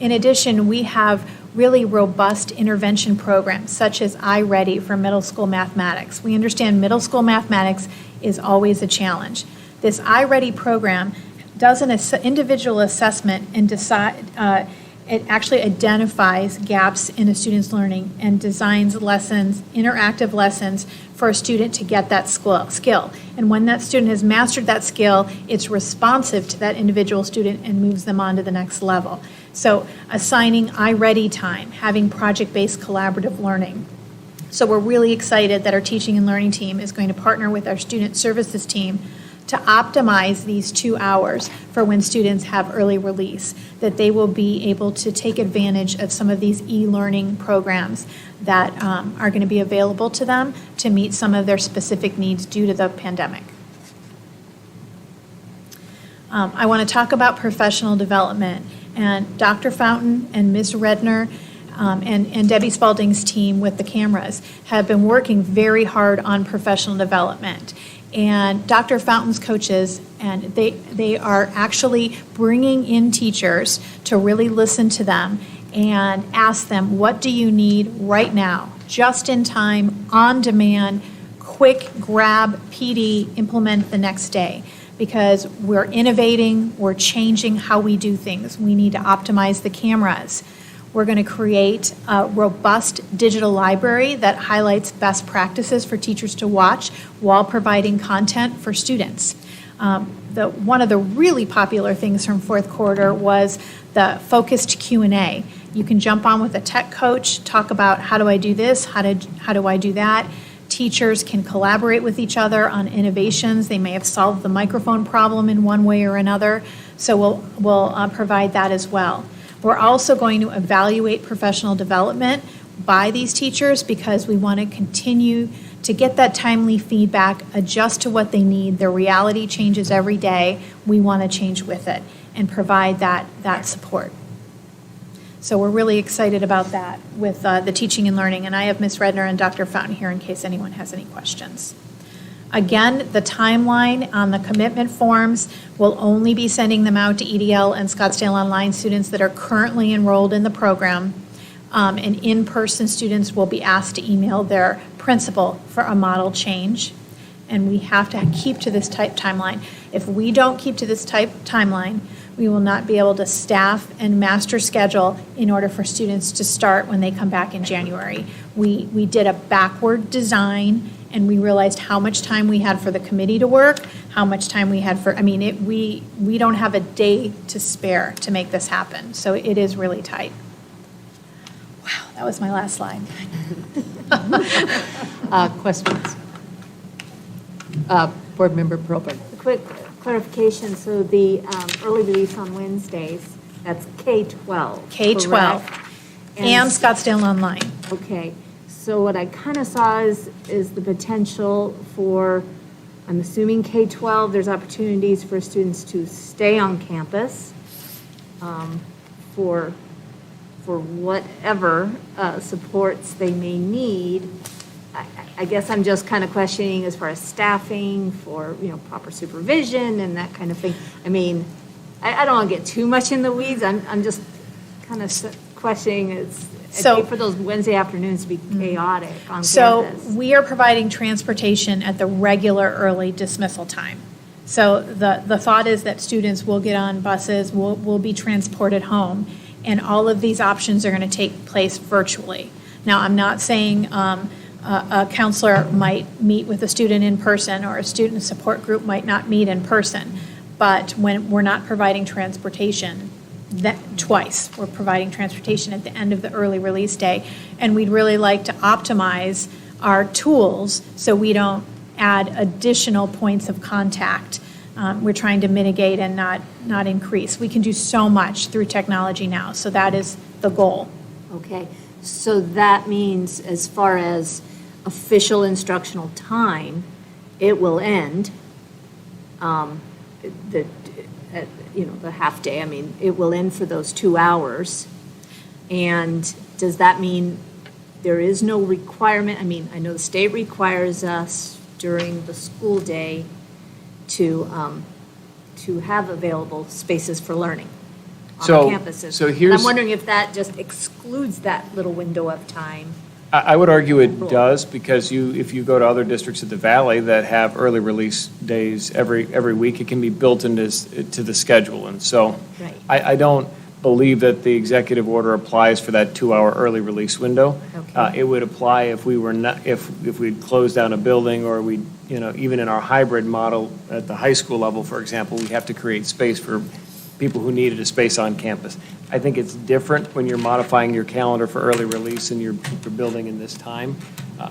In addition, we have really robust intervention programs such as iReady for middle school mathematics. We understand middle school mathematics is always a challenge. This iReady program does an individual assessment and it actually identifies gaps in a student's learning and designs lessons, interactive lessons for a student to get that skill. And when that student has mastered that skill, it's responsive to that individual student and moves them on to the next level. So assigning iReady time, having project-based collaborative learning. So we're really excited that our teaching and learning team is going to partner with our student services team to optimize these 2 hours for when students have early release, that they will be able to take advantage of some of these e-learning programs that are going to be available to them to meet some of their specific needs due to the pandemic. I want to talk about professional development, and Dr. Fountain and Ms. Redner and Debbie Spalding's team with the cameras have been working very hard on professional development. And Dr. Fountain's coaches, and they are actually bringing in teachers to really listen to them and ask them, what do you need right now, just in time, on demand, quick grab, PD, implement the next day. Because we're innovating, we're changing how we do things. We need to optimize the cameras. We're going to create a robust digital library that highlights best practices for teachers to watch while providing content for students. One of the really popular things from fourth quarter was the focused Q&A. You can jump on with a tech coach, talk about how do I do this, how do I do that. teachers can collaborate with each other on innovations. They may have solved the microphone problem in one way or another, so we'll provide that as well. We're also going to evaluate professional development by these teachers because we want to continue to get that timely feedback, adjust to what they need. Their reality changes every day. We want to change with it and provide that support. So we're really excited about that with the teaching and learning. And I have Ms. Redner and Dr. Fountain here in case anyone has any questions. Again, the timeline on the commitment forms, we'll only be sending them out to EDL and Scottsdale Online students that are currently enrolled in the program. And in-person students will be asked to email their principal for a model change. And we have to keep to this type timeline. If we don't keep to this type timeline, we will not be able to staff and master schedule in order for students to start when they come back in January. We did a backward design, and we realized how much time we had for the committee to work, how much time we had for, we don't have a day to spare to make this happen. So it is really tight. Wow, that was my last slide. Questions? Board Member Probert. Quick clarification, so the early release on Wednesdays, that's K-12. K-12 correct? and Scottsdale Online. Okay, so what I kind of saw is the potential for, I'm assuming K-12, there's opportunities for students to stay on campus for whatever supports they may need. I guess I'm just kind of questioning as far as staffing for, proper supervision and that kind of thing. I don't want to get too much in the weeds. I'm just kind of questioning I hate for those Wednesday afternoons to be chaotic on campus. So we are providing transportation at the regular early dismissal time. So the thought is that students will get on buses, will be transported home, and all of these options are going to take place virtually. Now, I'm not saying a counselor might meet with a student in person or a student support group might not meet in person, but when we're not providing transportation, twice. We're providing transportation at the end of the early release day, and we'd really like to optimize our tools so we don't add additional points of contact. We're trying to mitigate and not increase. We can do so much through technology now, so that is the goal. Okay, so that means as far as official instructional time, it will end the half day. It will end for those 2 hours. And does that mean there is no requirement? I know the state requires us during the school day to have available spaces for learning on campuses. So here's, I'm wondering if that just excludes that little window of time. I would argue it does, because if you go to other districts of the valley that have early release days every week, it can be built into the schedule. And so Right. I don't believe that the executive order applies for that 2-hour early release window. Okay. It would apply if we were not, if we'd closed down a building, or we, even in our hybrid model at the high school level, for example, we have to create space for people who needed a space on campus. I think it's different when you're modifying your calendar for early release and you're building in this time.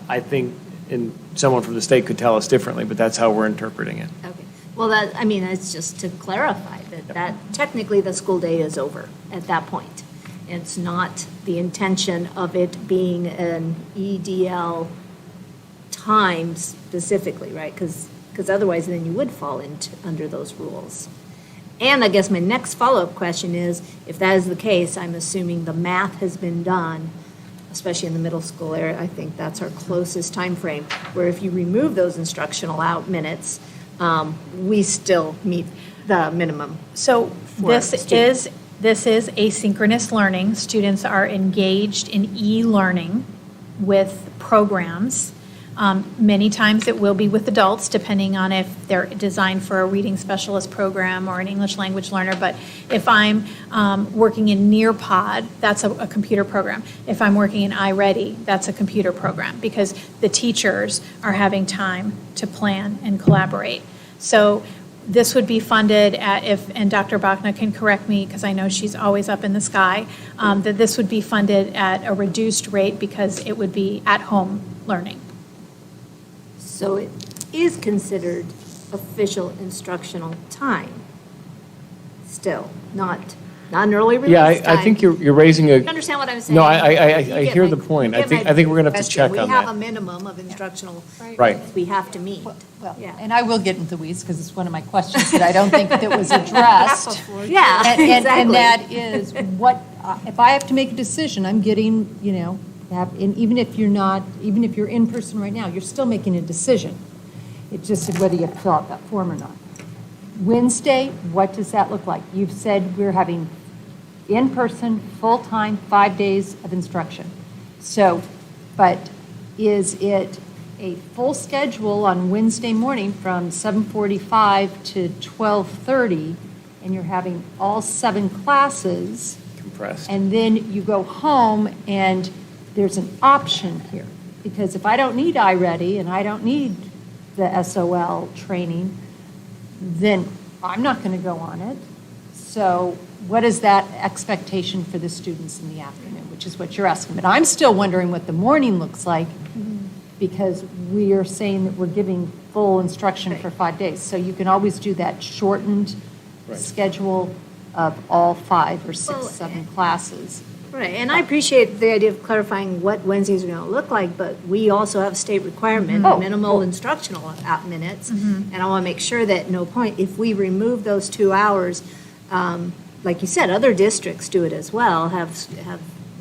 I think, and someone from the state could tell us differently, but that's how we're interpreting it. Okay. Well, it's just to clarify that technically the school day is over at that point. It's not the intention of it being an EDL time specifically, right? Because otherwise then you would fall under those rules. And I guess my next follow-up question is, if that is the case, I'm assuming the math has been done, especially in the middle school area. I think that's our closest time frame, where if you remove those instructional out minutes, we still meet the minimum. So this students. is asynchronous learning. Students are engaged in e-learning with programs. Many times it will be with adults, depending on if they're designed for a reading specialist program or an English language learner. But if I'm working in Nearpod, that's a computer program. If I'm working in iReady, that's a computer program, because the teachers are having time to plan and collaborate. So this would be funded and Dr. Bachna can correct me because I know she's always up in the sky, that this would be funded at a reduced rate because it would be at-home learning. So it is considered official instructional time still, not an early release Yeah, time. I think you're raising a. You understand what I'm saying? No, I You get hear my- the point. you I get think my we're going to have to question. check on We have a that. minimum of instructional Right. we have to meet. Well, Yeah. and I will get into the weeds because it's one of my questions that I don't think that was addressed. Yeah, And exactly. that is what, if I have to make a decision, I'm getting, and even if you're in person right now, you're still making a decision. It's just whether you fill out that form or not. Wednesday, what does that look like? You've said we're having in-person, full-time, 5 days of instruction. So, but is it a full schedule on Wednesday morning from 7:45 to 12:30, and you're having all 7 classes? Compressed. And then you go home and there's an option here. Because if I don't need iReady and I don't need the SOL training, then I'm not going to go on it. So what is that expectation for the students in the afternoon, which is what you're asking. But I'm still wondering what the morning looks like because we are saying that we're giving full instruction for 5 days. So you can always do that shortened schedule of all 5 or 6, Well, 7 classes. Right, and I appreciate the idea of clarifying what Wednesdays are going to look like, but we also have state requirement, Oh. minimal instructional minutes. And I want to make sure that no point, if we remove those 2 hours, like you said, other districts do it as well, have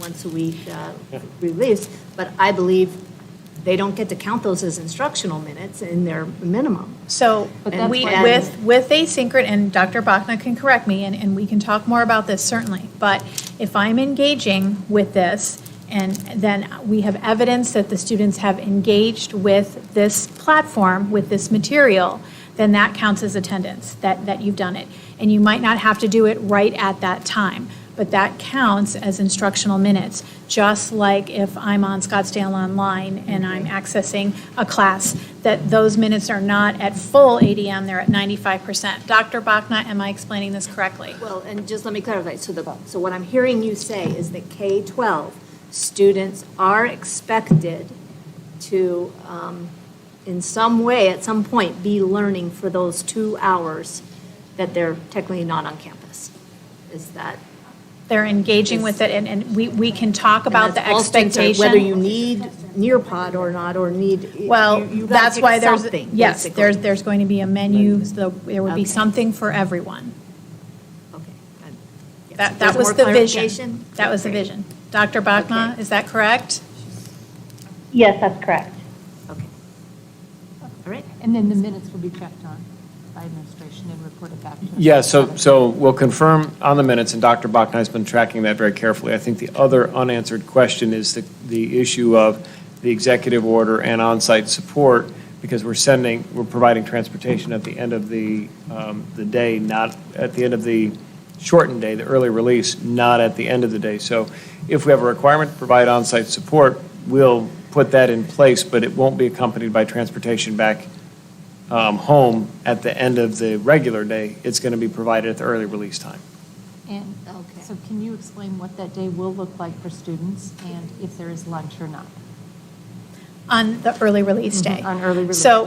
once a week release, but I believe they don't get to count those as instructional minutes in their minimum. So But that's we, why- with asynchronous, and Dr. Bachna can correct me, and we can talk more about this certainly, but if I'm engaging with this, and then we have evidence that the students have engaged with this platform, with this material, then that counts as attendance, that you've done it. And you might not have to do it right at that time, but that counts as instructional minutes, just like if I'm on Scottsdale Online and I'm accessing a class, that those minutes are not at full ADM, they're at 95%. Dr. Bachna, am I explaining this correctly? Well, and just let me clarify, so what I'm hearing you say is that K-12 students are expected to, in some way, at some point, be learning for those 2 hours that they're technically not on campus. Is that? They're engaging with it, and we can talk about the And that's all students are- expectation. Whether you need Nearpod or not, or need. Well, you gotta that's pick why there's, something, yes, basically. there's going to be a menu, so there would be Okay. something for everyone. Okay. Yes. That There's was more the clarification? vision. That was the Great. vision. Dr. Bachna, Okay. is that correct? Yes, that's correct. Okay. All right. And then the minutes will be checked on by administration and reported back to us. Yeah, so we'll confirm on the minutes, and Dr. Bachna has been tracking that very carefully. I think the other unanswered question is the issue of the executive order and on-site support, because we're providing transportation at the end of the day, not at the end of the shortened day, the early release, not at the end of the day. So if we have a requirement to provide on-site support, we'll put that in place, but it won't be accompanied by transportation back home at the end of the regular day. It's going to be provided at the early release time. And, so can you explain what that day will look like for students and if there is lunch or not? On the early release day. On early release. So,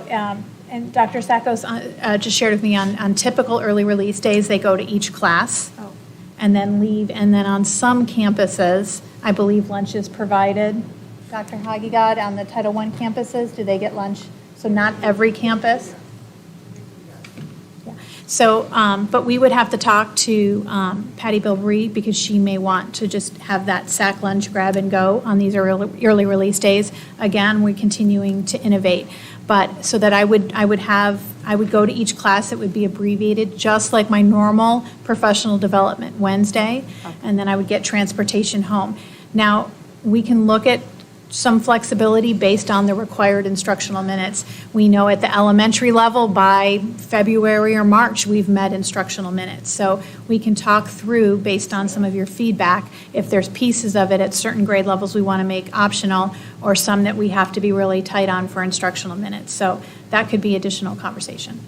and Dr. Sackos just shared with me on typical early release days, they go to each class and then leave. And then on some campuses, I believe lunch is provided. Dr. Hagigad, on the Title I campuses, do they get lunch? So not every campus? Yeah. So, but we would have to talk to Patty Bilbrey because she may want to just have that sack lunch grab and go on these early release days. Again, we're continuing to innovate. But so that I would go to each class, it would be abbreviated, just like my normal professional development Wednesday, and then I would get transportation home. Now, we can look at some flexibility based on the required instructional minutes. We know at the elementary level, by February or March, we've met instructional minutes. So we can talk through, based on some of your feedback, if there's pieces of it at certain grade levels we want to make optional, or some that we have to be really tight on for instructional minutes. So that could be additional conversation.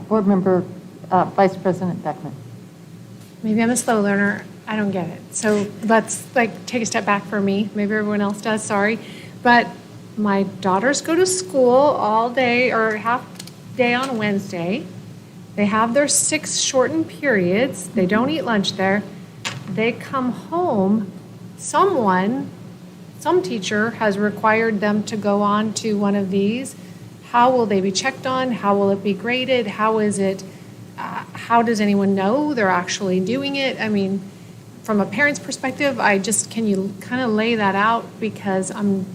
Board Member, Vice President Beckman. Maybe I'm a slow learner. I don't get it. So let's take a step back for me. Maybe everyone else does, sorry. But my daughters go to school all day or half day on Wednesday. They have their 6 shortened periods. They don't eat lunch there. They come home, some teacher has required them to go on to one of these. How will they be checked on? How will it be graded? How is it, how does anyone know they're actually doing it? I mean, from a parent's perspective, can you kind of lay that out? Because I'm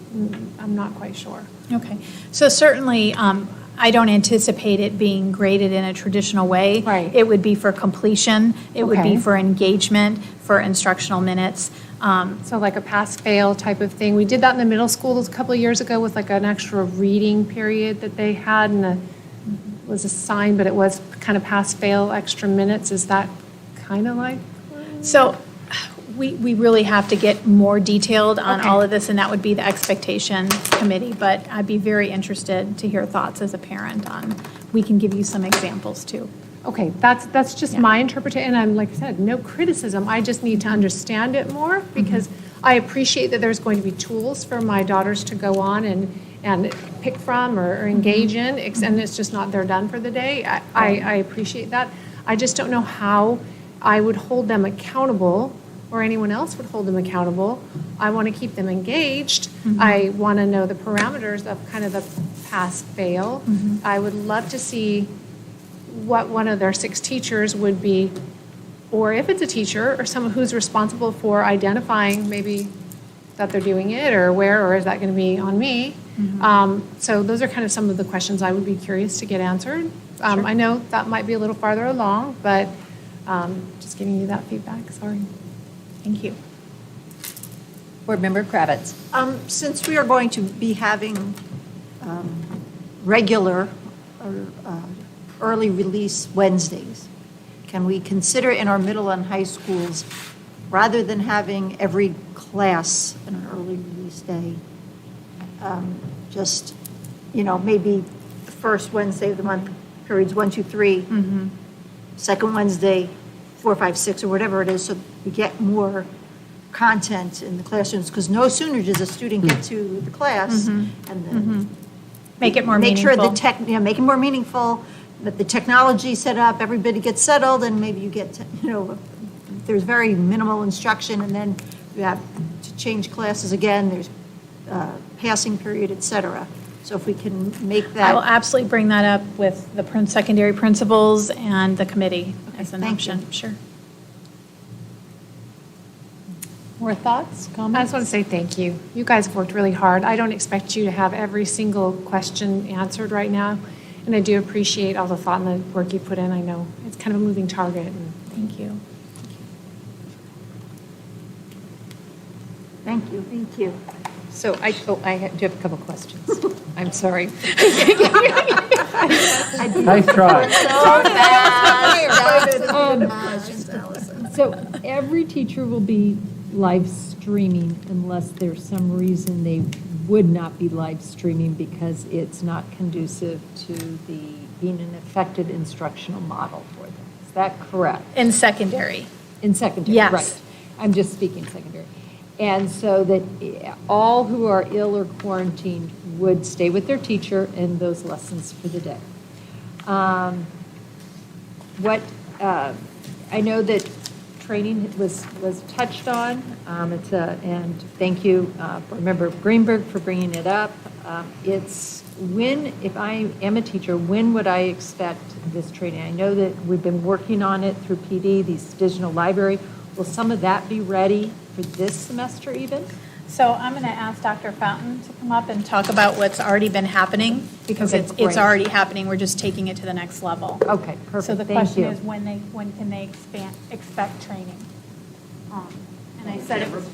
not quite sure. Okay, so certainly, I don't anticipate it being graded in a traditional way. Right. It would be for completion, it would be Okay. for engagement, for instructional minutes. So like a pass-fail type of thing. We did that in the middle school a couple of years ago with like an extra reading period that they had, and was assigned, but it was kind of pass-fail extra minutes. Is that kind of like? So we really have to get more detailed on Okay. all of this, and that would be the expectation committee. But I'd be very interested to hear thoughts as a parent on, we can give you some examples too. Okay, that's just Yeah. my interpretation, and I'm, like I said, no criticism. I just need to understand it more, because I appreciate that there's going to be tools for my daughters to go on and pick from or engage in, and it's just not, they're done for the day. I appreciate that. I just don't know how I would hold them accountable, or anyone else would hold them accountable. I want to keep them engaged. I want to know the parameters of kind of the pass-fail. I would love to see what one of their 6 teachers would be, or if it's a teacher or someone who's responsible for identifying maybe that they're doing it, or where, or is that going to be on me? So those are kind of some of the questions I would be curious to get answered. I know that might be a little farther along, but just giving you that feedback, sorry. Thank you. Board Member Kravitz. Since we are going to be having regular or early release Wednesdays, can we consider in our middle and high schools, rather than having every class in an early release day, just, maybe the first Wednesday of the month, periods 1, 2, 3, second Wednesday, 4, 5, 6, or whatever it is, so we get more content in the classrooms, because no sooner does a student get to the class and Make it more make sure meaningful. make it more meaningful, that the technology set up, everybody gets settled, and maybe you get, there's very minimal instruction, and then you have to change classes again, there's passing period, et cetera. So if we can make I will that, absolutely bring that up with the secondary principals and the committee as an thank you. option. Sure. More thoughts, I comments? just want to say thank you. You guys have worked really hard. I don't expect you to have every single question answered right now, and I do appreciate all the thought and the work you put in. I know it's kind of a moving target, and Thank you. thank you. So I do have a couple questions. I'm sorry. Nice try. So every teacher will be live streaming unless there's some reason they would not be live streaming because it's not conducive to the being an effective instructional model for them. Is that correct? In secondary. In secondary, Yes. right. I'm just speaking secondary. And so that all who are ill or quarantined would stay with their teacher in those lessons for the day. I know that training was touched on. And thank you, Board Member Greenberg, for bringing it up. It's when, if I am a teacher, when would I expect this training? I know that we've been working on it through PD, these digital library. Will some of that be ready for this semester even? So I'm going to ask Dr. Fountain to come up and talk about what's already been happening, because Okay, it's great. already happening. We're just taking it to the next level. Okay, perfect. So the Thank question you. is, when can they expect training? And I said it was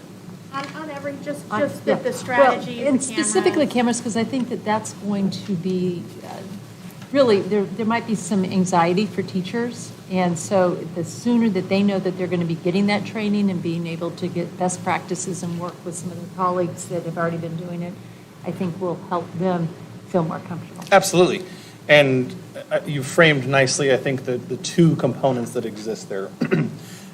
on every, just Yeah. the strategy, Well, and the specifically cameras. cameras, because I think that that's going to be, really, there might be some anxiety for teachers. And so the sooner that they know that they're going to be getting that training and being able to get best practices and work with some of their colleagues that have already been doing it, I think will help them feel more comfortable. Absolutely. And you framed nicely, I think, the 2 components that exist there.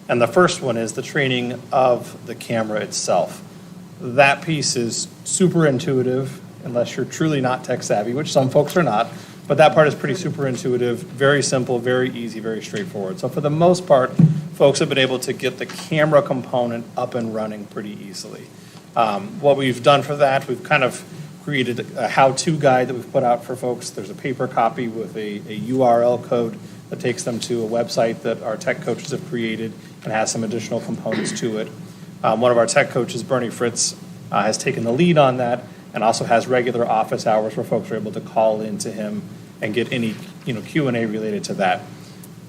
And the first one is the training of the camera itself. That piece is super intuitive unless you're truly not tech savvy, which some folks are not. But that part is pretty super intuitive, very simple, very easy, very straightforward. So for the most part, folks have been able to get the camera component up and running pretty easily. What we've done for that, we've kind of created a how-to guide that we've put out for folks. There's a paper copy with a URL code that takes them to a website that our tech coaches have created and has some additional components to it. One of our tech coaches, Bernie Fritz, has taken the lead on that and also has regular office hours where folks are able to call in to him and get any Q&A related to that.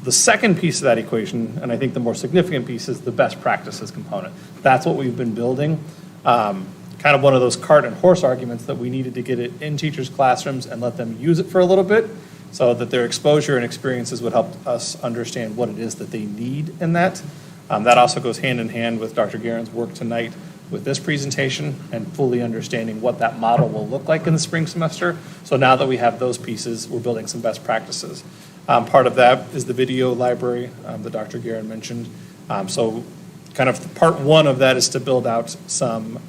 The second piece of that equation, and I think the more significant piece, is the best practices component. That's what we've been building. Kind of one of those cart and horse arguments that we needed to get it in teachers' classrooms and let them use it for a little bit so that their exposure and experiences would help us understand what it is that they need in that. That also goes hand in hand with Dr. Guerin's work tonight with this presentation and fully understanding what that model will look like in the spring semester. So now that we have those pieces, we're building some best practices. Part of that is the video library that Dr. Guerin mentioned. So kind of part one of that is to build out some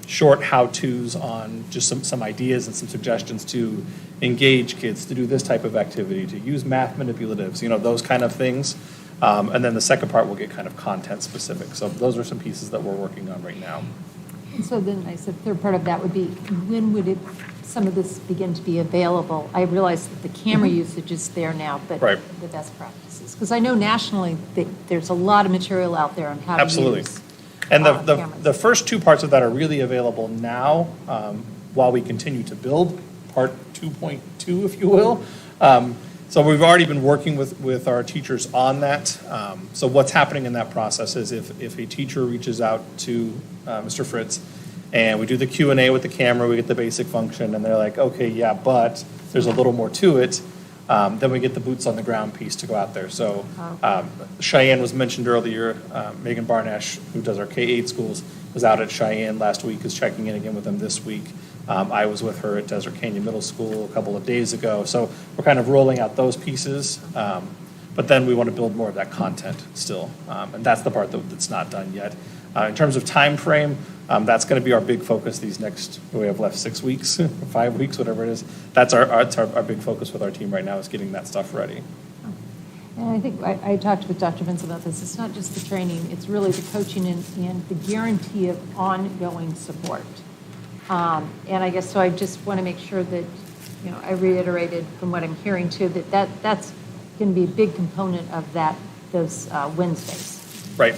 short how-tos on just some ideas and some suggestions to engage kids to do this type of activity, to use math manipulatives, those kind of things. And then the second part will get kind of content specific. So those are some pieces that we're working on right now. And so then I said, third part of that would be, when would some of this begin to be available? I realize that the camera usage is there now, but Right. the best practices. Because I know nationally, there's a lot of material out there on how to Absolutely. use And the cameras. first two parts of that are really available now while we continue to build part 2.2, if you will. So we've already been working with our teachers on that. So what's happening in that process is if a teacher reaches out to Mr. Fritz and we do the Q&A with the camera, we get the basic function, and they're like, okay, yeah, but there's a little more to it, then we get the boots on the ground piece to go out there. So Cheyenne was mentioned earlier. Megan Barnash, who does our K-8 schools, was out at Cheyenne last week, is checking in again with them this week. I was with her at Desert Canyon Middle School a couple of days ago. So we're kind of rolling out those pieces. But then we want to build more of that content still. And that's the part that's not done yet. In terms of time frame, that's going to be our big focus these next, we have left 6 weeks, 5 weeks, whatever it is. That's our big focus with our team right now, is getting that stuff ready. And I think I talked with Dr. Vince about this. It's not just the training, it's really the coaching and the guarantee of ongoing support. And I guess, so I just want to make sure that, I reiterated from what I'm hearing too, that's going to be a big component of those Wednesdays. Right.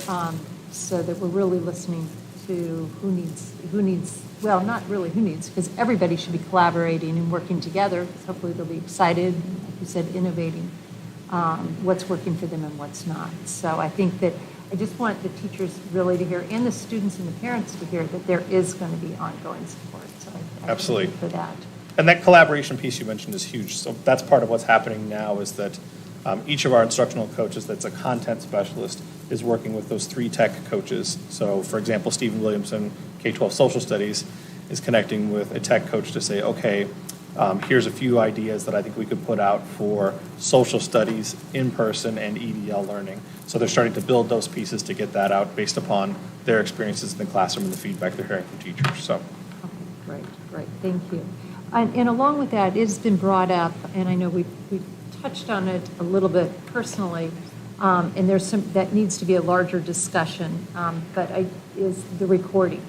So that we're really listening to who needs, well, not really who needs, because everybody should be collaborating and working together. Hopefully they'll be excited, like you said, innovating what's working for them and what's not. So I think that I just want the teachers really to hear, and the students and the parents to hear, that there is going to be ongoing support. So I Absolutely. thank you for that. And that collaboration piece you mentioned is huge. So that's part of what's happening now, is that each of our instructional coaches that's a content specialist is working with those 3 tech coaches. So for example, Stephen Williamson, K-12 Social Studies, is connecting with a tech coach to say, okay, here's a few ideas that I think we could put out for social studies, in-person, and EDL learning. So they're starting to build those pieces to get that out based upon their experiences in the classroom and the feedback they're hearing from teachers. So. Okay, great, thank you. And along with that, it's been brought up, and I know we've touched on it a little bit personally, and there's that needs to be a larger discussion, is the recording.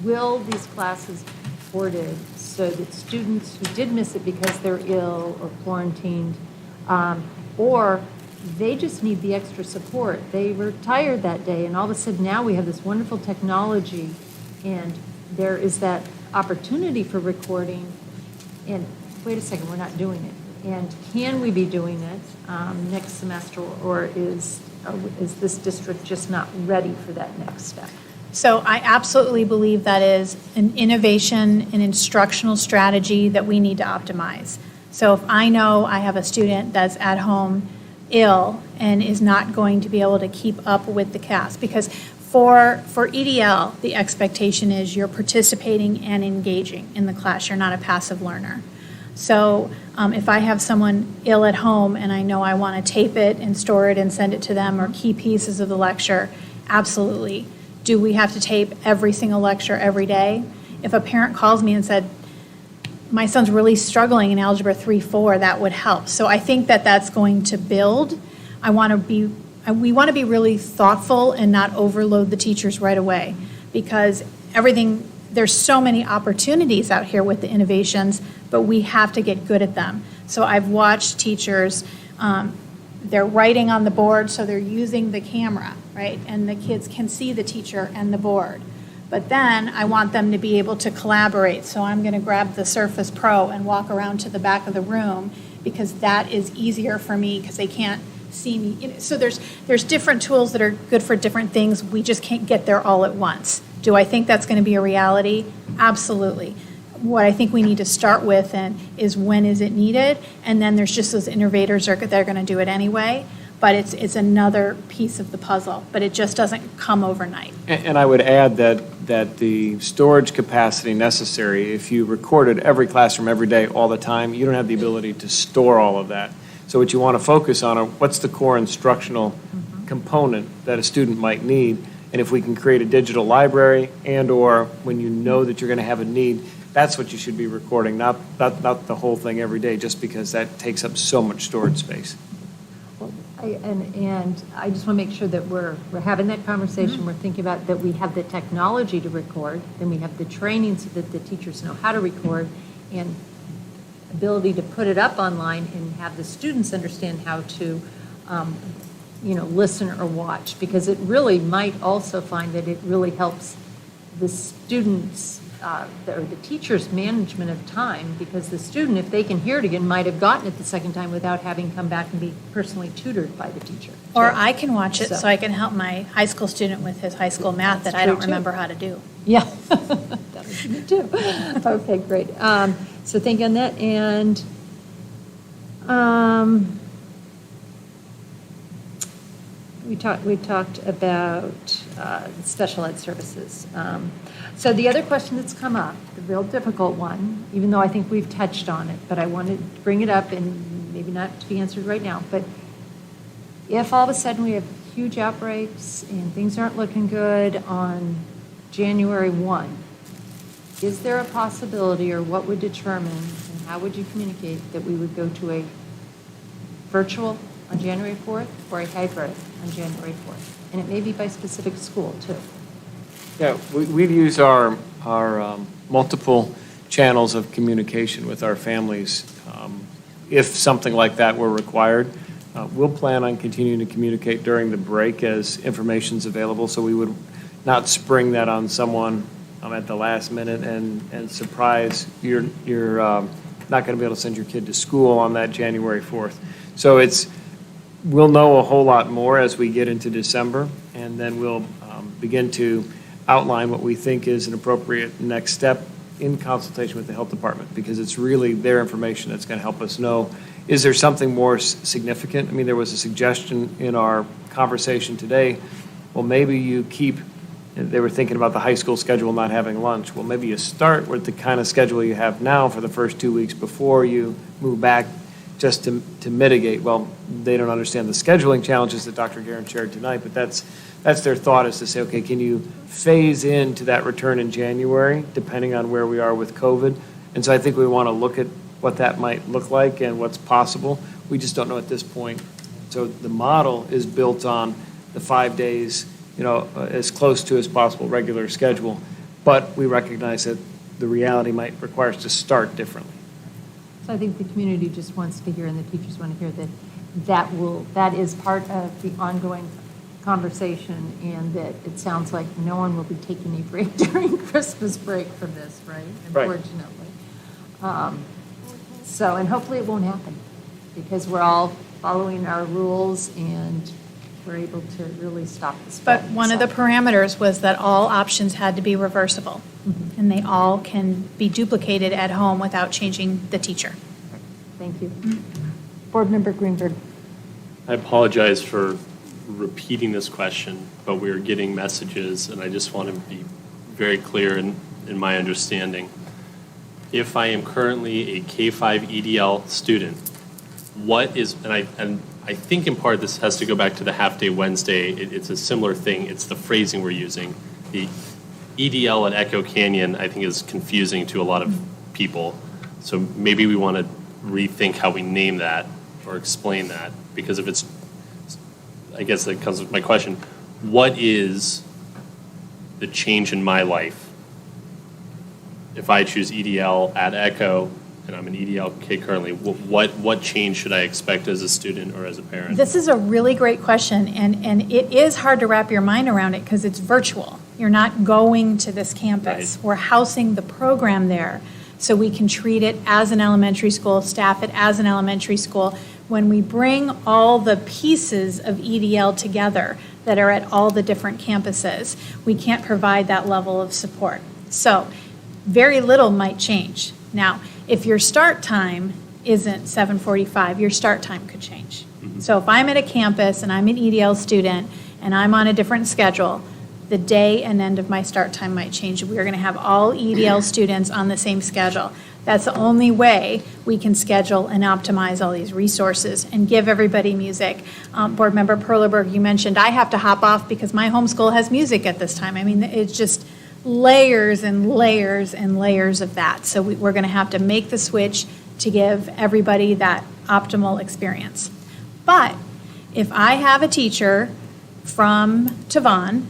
Will these classes be recorded so that students who did miss it because they're ill or quarantined, or they just need the extra support? They were tired that day, and all of a sudden now we have this wonderful technology, and there is that opportunity for recording, and wait a second, we're not doing it. And can we be doing it next semester, or is this district just not ready for that next step? So I absolutely believe that is an innovation, an instructional strategy that we need to optimize. So if I know I have a student that's at home ill and is not going to be able to keep up with the class, because for EDL, the expectation is you're participating and engaging in the class. You're not a passive learner. So if I have someone ill at home and I know I want to tape it and store it and send it to them, or key pieces of the lecture, absolutely. Do we have to tape every single lecture every day? If a parent calls me and said, my son's really struggling in Algebra 3-4, that would help. So I think that that's going to build. We want to be really thoughtful and not overload the teachers right away, because there's so many opportunities out here with the innovations, but we have to get good at them. So I've watched teachers, they're writing on the board, so they're using the camera, right? And the kids can see the teacher and the board. But then I want them to be able to collaborate. So I'm going to grab the Surface Pro and walk around to the back of the room, because that is easier for me because they can't see me. So there's different tools that are good for different things. We just can't get there all at once. Do I think that's going to be a reality? Absolutely. What I think we need to start with is when is it needed? And then there's just those innovators that are going to do it anyway. But it's another piece of the puzzle, but it just doesn't come overnight. And I would add that the storage capacity necessary, if you recorded every classroom every day all the time, you don't have the ability to store all of that. So what you want to focus on are what's the core instructional component that a student might need. And if we can create a digital library and/or when you know that you're going to have a need, that's what you should be recording, not the whole thing every day, just because that takes up so much storage space. And I just want to make sure that we're having that conversation. We're thinking about that we have the technology to record, then we have the training so that the teachers know how to record, and ability to put it up online and have the students understand how to, listen or watch, because it really might also find that it really helps the students or the teacher's management of time, because the student, if they can hear it again, might have gotten it the second time without having come back and be personally tutored by the teacher. Or I can watch it so I can help my high school student with his high school math that I don't remember how to do. Yeah, that was me too. Okay, great. So thank you on that. And we talked about special ed services. So the other question that's come up, the real difficult one, even though I think we've touched on it, but I wanted to bring it up, and maybe not to be answered right now, but if all of a sudden we have huge outbreaks and things aren't looking good on January 1, is there a possibility, or what would determine, and how would you communicate, that we would go to a virtual on January 4th or a hybrid on January 4th? And it may be by specific school, too. Yeah, we've used our multiple channels of communication with our families. If something like that were required, we'll plan on continuing to communicate during the break as information's available, so we would not spring that on someone at the last minute and surprise you're not going to be able to send your kid to school on that January 4th. So we'll know a whole lot more as we get into December, and then we'll begin to outline what we think is an appropriate next step in consultation with the health department, because it's really their information that's going to help us know, is there something more significant? I mean, there was a suggestion in our conversation today, well, maybe you they were thinking about the high school schedule not having lunch. Well, maybe you start with the kind of schedule you have now for the first 2 weeks before you move back, just to mitigate. Well, they don't understand the scheduling challenges that Dr. Guerin shared tonight, but that's their thought, is to say, okay, can you phase into that return in January, depending on where we are with COVID? And so I think we want to look at what that might look like and what's possible. We just don't know at this point. So the model is built on the 5 days, as close to as possible regular schedule, but we recognize that the reality might require us to start differently. So I think the community just wants to hear, and the teachers want to hear, that is part of the ongoing conversation, and that it sounds like no one will be taking a break during Christmas break from this, right? Unfortunately. So, and hopefully it won't happen, because we're all following our rules and we're able to really stop the spread. But one of the parameters was that all options had to be reversible, and they all can be duplicated at home without changing the teacher. Thank you. Board Member Greenberg. I apologize for repeating this question, but we're getting messages, and I just want to be very clear in my understanding. If I am currently a K-5 EDL student, what is, and I think in part this has to go back to the half-day Wednesday. It's a similar thing. It's the phrasing we're using. The EDL at Echo Canyon, I think, is confusing to a lot of people. So maybe we want to rethink how we name that or explain that, because if it's, I guess that comes with my question, what is the change in my life if I choose EDL at Echo and I'm an EDL kid currently? What change should I expect as a student or as a parent? This is a really great question, and it is hard to wrap your mind around it because it's virtual. You're not going to this campus. Right. We're housing the program there, so we can treat it as an elementary school, staff it as an elementary school. When we bring all the pieces of EDL together that are at all the different campuses, we can't provide that level of support. So very little might change. Now, if your start time isn't 7:45, your start time could change. So if I'm at a campus and I'm an EDL student and I'm on a different schedule, the day and end of my start time might change. We're going to have all EDL students on the same schedule. That's the only way we can schedule and optimize all these resources and give everybody music. Board Member Perlerberg, you mentioned I have to hop off because my homeschool has music at this time. I mean, it's just layers and layers and layers of that. So we're going to have to make the switch to give everybody that optimal experience. But if I have a teacher from Tavon,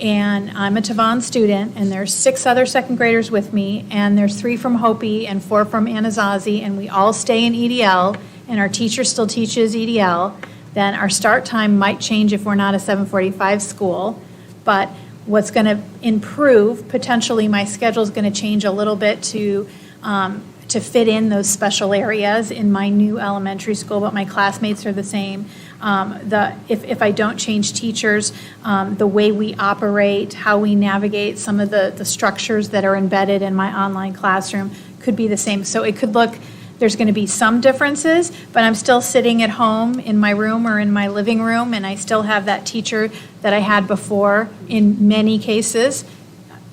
and I'm a Tavon student, and there's 6 other second graders with me, and there's 3 from Hopi and 4 from Anasazi, and we all stay in EDL, and our teacher still teaches EDL, then our start time might change if we're not a 7:45 school. But what's going to improve, potentially my schedule is going to change a little bit to fit in those special areas in my new elementary school, but my classmates are the same. If I don't change teachers, the way we operate, how we navigate, some of the structures that are embedded in my online classroom could be the same. So it could look, there's going to be some differences, but I'm still sitting at home in my room or in my living room, and I still have that teacher that I had before in many cases,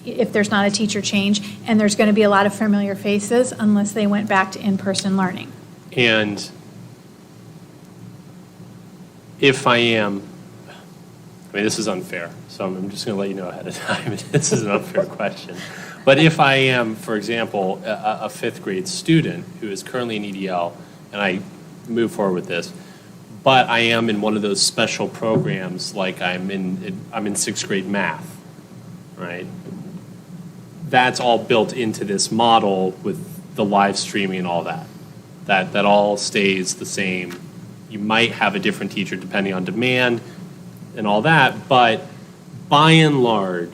if there's not a teacher change, and there's going to be a lot of familiar faces unless they went back to in-person learning. And if I am, I mean, this is unfair, so I'm just going to let you know ahead of time, this is an unfair question. But if I am, for example, a 5th grade student who is currently in EDL, and I move forward with this, but I am in one of those special programs, like I'm in 6th grade math, right? That's all built into this model with the live streaming and all that. That all stays the same. You might have a different teacher depending on demand and all that, but by and large,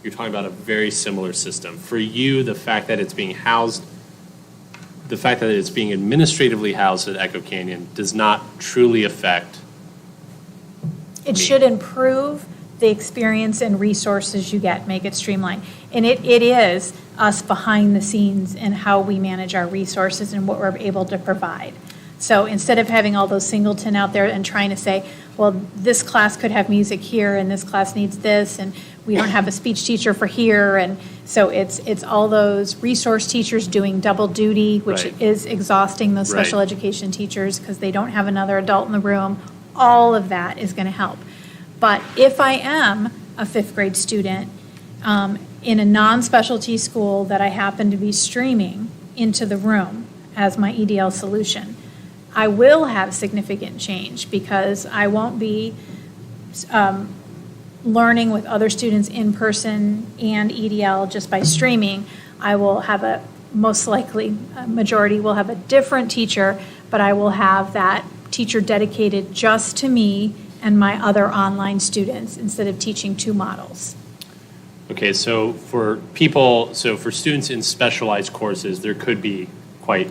you're talking about a very similar system. For you, the fact that it's being housed, the fact that it's being administratively housed at Echo Canyon does not truly affect It should improve the experience and resources you get, make it streamlined. And it is us behind the scenes and how we manage our resources and what we're able to provide. So instead of having all those singleton out there and trying to say, well, this class could have music here and this class needs this, and we don't have a speech teacher for here, and so it's all those resource teachers doing double duty, which Right. is exhausting those special Right. education teachers because they don't have another adult in the room. All of that is going to help. But if I am a 5th grade student in a non-specialty school that I happen to be streaming into the room as my EDL solution, I will have significant change because I won't be learning with other students in person and EDL just by streaming. I will have most likely, a majority will have a different teacher, but I will have that teacher dedicated just to me and my other online students instead of teaching 2 models. Okay, so for students in specialized courses, there could be quite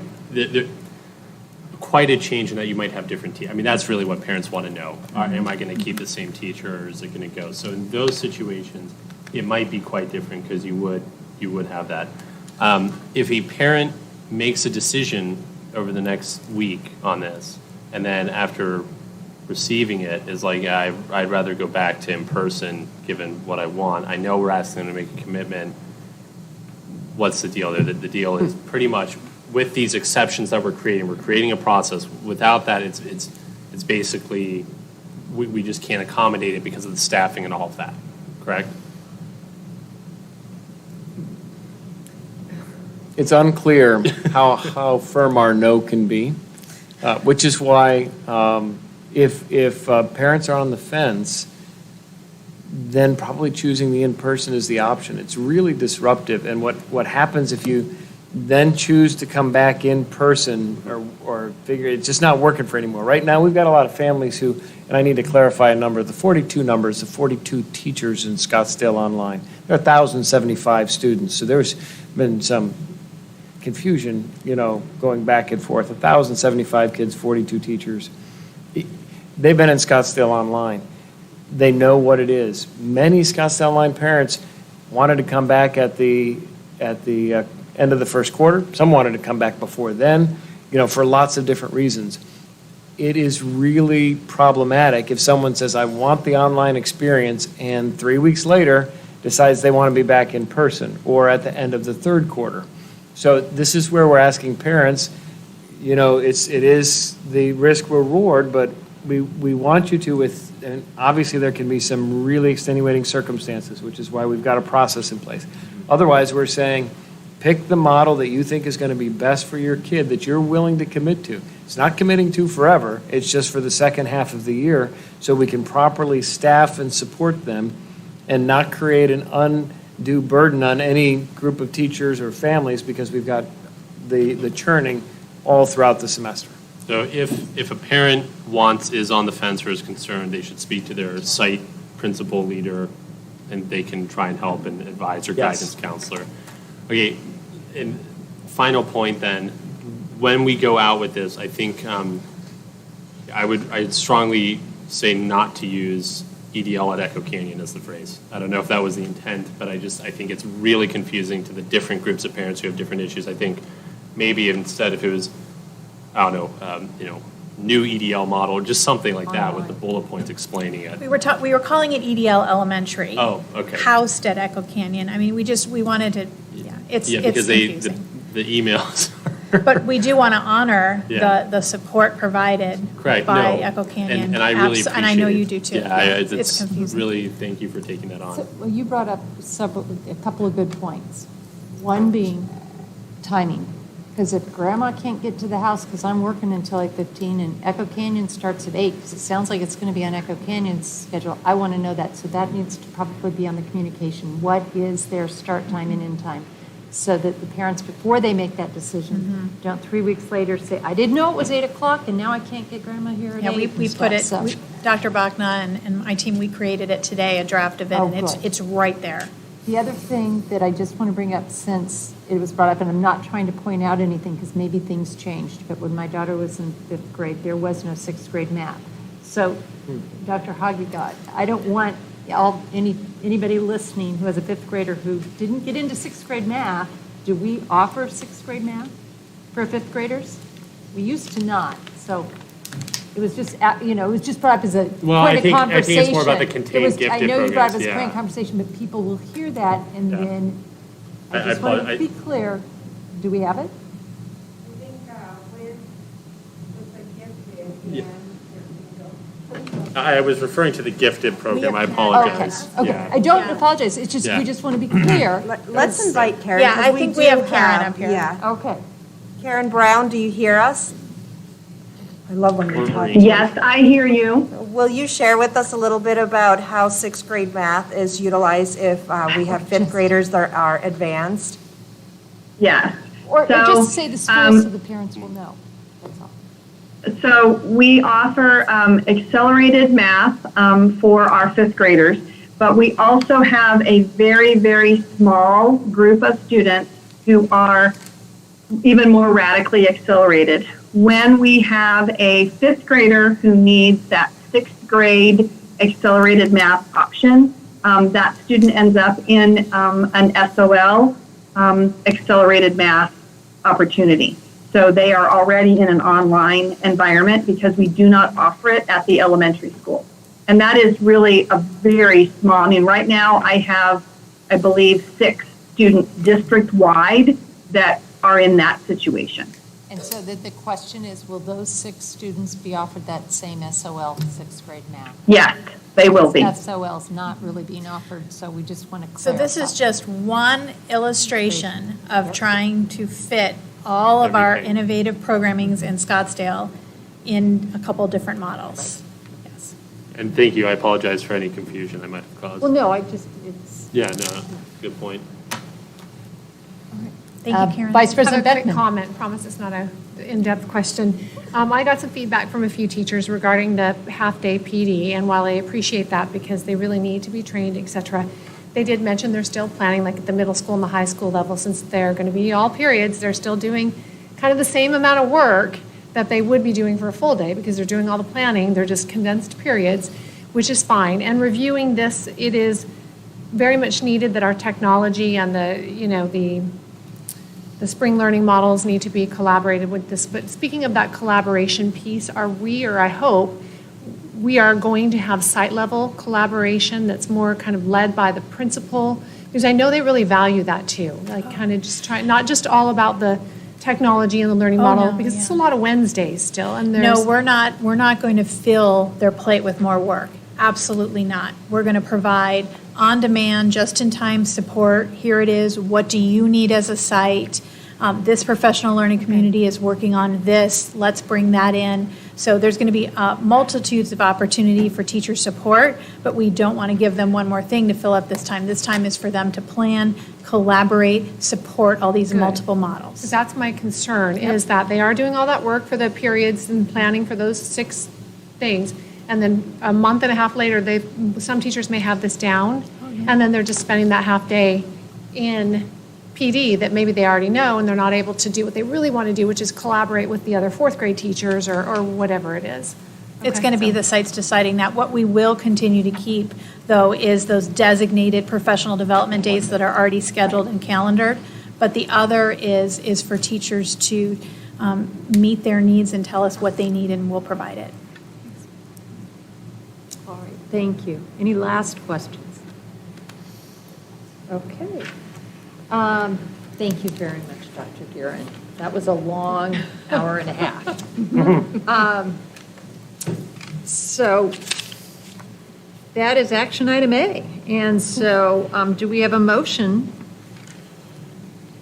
a change in that you might have different I mean, that's really what parents want to know. Am I going to keep the same teacher, or is it going to go? So in those situations, it might be quite different because you would have that. If a parent makes a decision over the next week on this, and then after receiving it is like, yeah, I'd rather go back to in person given what I want. I know we're asking them to make a commitment. What's the deal there? The deal is pretty much with these exceptions that we're creating a process. Without that, it's basically, we just can't accommodate it because of the staffing and all of that, correct? it's unclear how firm our no can be, which is why if parents are on the fence, then probably choosing the in-person is the option. It's really disruptive, and what happens if you then choose to come back in person or figure it's just not working for anymore. Right now, we've got a lot of families who, and I need to clarify a number, the 42 numbers, the 42 teachers in Scottsdale online. There are 1,075 students, so there's been some confusion, going back and forth. 1,075 kids, 42 teachers. They've been in Scottsdale online. They know what it is. Many Scottsdale online parents wanted to come back at the end of the first quarter. Some wanted to come back before then, for lots of different reasons. It is really problematic if someone says, I want the online experience, and 3 weeks later decides they want to be back in person or at the end of the third quarter. So this is where we're asking parents, it is the risk reward, but we want you to and obviously there can be some really extenuating circumstances, which is why we've got a process in place. Otherwise, we're saying, pick the model that you think is going to be best for your kid, that you're willing to commit to. It's not committing to forever. It's just for the second half of the year so we can properly staff and support them and not create an undue burden on any group of teachers or families because we've got the churning all throughout the semester. So if a parent is on the fence or is concerned, they should speak to their site principal leader and they can try and help and advise or guidance counselor. Okay, and final point then, when we go out with this, I think I'd strongly say not to use EDL at Echo Canyon as the phrase. I don't know if that was the intent, but I think it's really confusing to the different groups of parents who have different issues. I think maybe instead if it was, I don't know, new EDL model or just something like that with the bullet points explaining it. We were calling it EDL Elementary. Oh, okay. Housed at Echo Canyon. I mean, we wanted to, it's because confusing. the emails. But we do want to honor Yeah. the support provided Right, by no. Echo Canyon. And I really appreciate it. And I know you do too. Yeah, It's confusing. Really, thank you for taking that on. Well, you brought up a couple of good points. One being timing. Because if grandma can't get to the house, because I'm working until 8:15 and Echo Canyon starts at 8, because it sounds like it's going to be on Echo Canyon's schedule, I want to know that. So that needs to probably be on the communication. What is their start time and end time? So that the parents, before they make that decision, don't 3 weeks later say, I didn't know it was 8 o'clock and now I can't get grandma here at 8. Yeah, we put it, Dr. Bachna and my team, we created it today, a draft of it, and it's right there. The other thing that I just want to bring up, since it was brought up, and I'm not trying to point out anything because maybe things changed, but when my daughter was in 5th grade, there was no 6th grade math. So, Dr. Hagegod, I don't want anybody listening who has a 5th grader who didn't get into 6th grade math. Do we offer 6th grade math for 5th graders? We used to not. So it was just, it was just brought up as a point of conversation. I think it's more about the contained gifted I know you brought it programs, as a point of conversation, but people will hear that and then, I just want to be clear, do we have it? I think with the gifted, I was referring to the gifted program. I apologize. Okay. Yeah. I don't apologize. It's just, we just want to be clear. Let's invite Karen. Yeah, I because think we have Karen up here. Yeah. Okay. Karen Brown, do you hear us? I love when you're talking. Yes, I hear you. Will you share with us a little bit about how 6th grade math is utilized if we have 5th graders that are advanced? Yes. Or So, just say the school so the parents will know. That's all. So we offer accelerated math for our 5th graders, but we also have a very, very small group of students who are even more radically accelerated. When we have a 5th grader who needs that 6th grade accelerated math option, that student ends up in an SOL, accelerated math opportunity. So they are already in an online environment because we do not offer it at the elementary school. And that is really a very small, right now I have, I believe, 6 students district-wide that are in that situation. And so the question is, will those 6 students be offered that same SOL 6th grade math? Yes, they will be. SOL's not really being offered, so we just want to So clarify. this is just one illustration of trying to fit all of our Everything. innovative programmings in Scottsdale in a couple different models. Yes. And thank you, I apologize for any confusion I might have caused. Well, no, it's. Yeah, no, good point. Thank you, Karen. Vice President I have a quick Beckman. comment, promise it's not a in-depth question. I got some feedback from a few teachers regarding the half-day PD, and while I appreciate that because they really need to be trained, et cetera, they did mention they're still planning, like at the middle school and the high school level, since they're going to be all periods, they're still doing kind of the same amount of work that they would be doing for a full day because they're doing all the planning, they're just condensed periods, which is fine. And reviewing this, it is very much needed that our technology and the spring learning models need to be collaborated with this. But speaking of that collaboration piece, I hope, we are going to have site-level collaboration that's more kind of led by the principal, because I know they really value that too. Like kind of just not just all about the technology and the learning model, no, because it's a yeah. lot of Wednesdays still, and No, we're not going to fill their plate with more work. Absolutely not. We're going to provide on-demand, just-in-time support. Here it is. What do you need as a site? This professional learning community is working on this. Let's bring that in. So there's going to be multitudes of opportunity for teacher support, but we don't want to give them one more thing to fill up this time. This time is for them to plan, collaborate, support all these multiple models. That's my concern, is that they are doing all that work for the periods and planning for those 6 things, and then a month and a half later, some teachers may have this down, and then they're just spending that half day in PD that maybe they already know, and they're not able to do what they really want to do, which is collaborate with the other 4th grade teachers or whatever it is. It's Okay, going to be so- the sites deciding that. What we will continue to keep, though, is those designated professional development days that are already scheduled and calendared. But the other is for teachers to meet their needs and tell us what they need, and we'll provide it. All right, thank you. Any last questions? Okay. Thank you very much, Dr. Guerin. That was a long hour and a half. So that is action item A. And so do we have a motion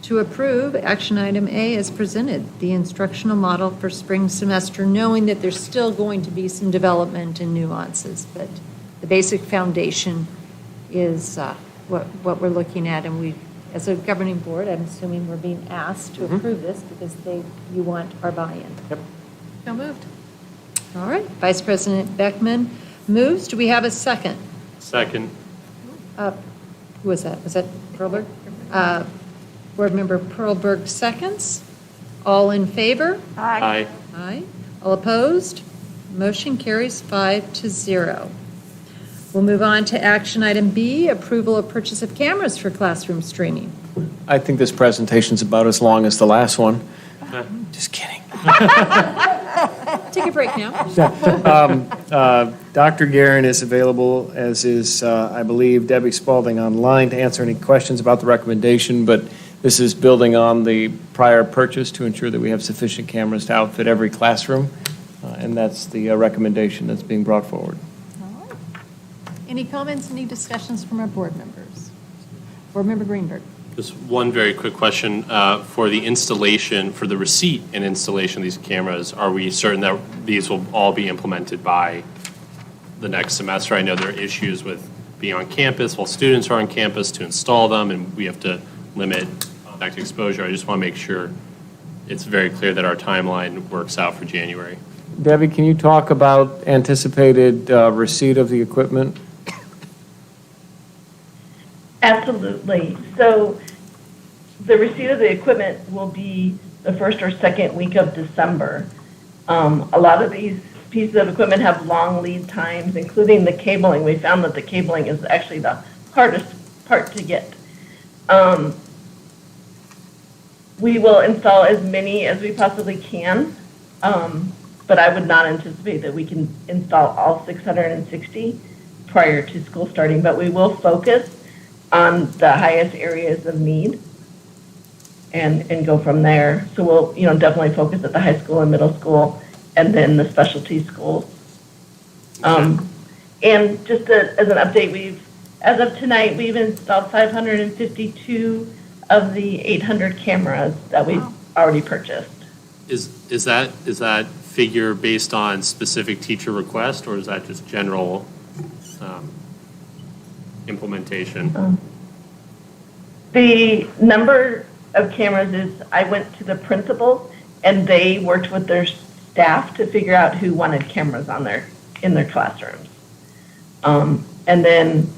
to approve action item A as presented, the instructional model for spring semester, knowing that there's still going to be some development and nuances, but the basic foundation is what we're looking at, and we, as a governing board, I'm assuming we're being asked to approve this because you want our buy-in. Yep. So moved. All right, Vice President Beckman moves. Do we have a second? Second. Who was that? Was that Perlberg? Board Member Perlberg seconds. All in favor? Aye. Aye. All opposed? Motion carries 5-0. We'll move on to action item B, approval of purchase of cameras for classroom streaming. I think this presentation's about as long as the last one. Just kidding. Take a break now. Dr. Guerin is available, as is, I believe, Debbie Spalding online to answer any questions about the recommendation, but this is building on the prior purchase to ensure that we have sufficient cameras to outfit every classroom, and that's the recommendation that's being brought forward. All right. Any comments, any discussions from our board members? Board Member Greenberg. Just one very quick question. For the installation, for the receipt and installation of these cameras, are we certain that these will all be implemented by the next semester? I know there are issues with being on campus while students are on campus to install them, and we have to limit contact exposure. I just want to make sure it's very clear that our timeline works out for January. Debbie, can you talk about anticipated receipt of the equipment? Absolutely. So the receipt of the equipment will be the first or second week of December. A lot of these pieces of equipment have long lead times, including the cabling. We found that the cabling is actually the hardest part to get. We will install as many as we possibly can, but I would not anticipate that we can install all 660 prior to school starting, but we will focus on the highest areas of need. and go from there. So we'll, definitely focus at the high school and middle school, and then the specialty schools. And just as an update, as of tonight, we've installed 552 of the 800 cameras that we've already purchased. Is that figure based on specific teacher request, or is that just general implementation? The number of cameras is, I went to the principals, and they worked with their staff to figure out who wanted cameras in their classrooms. And then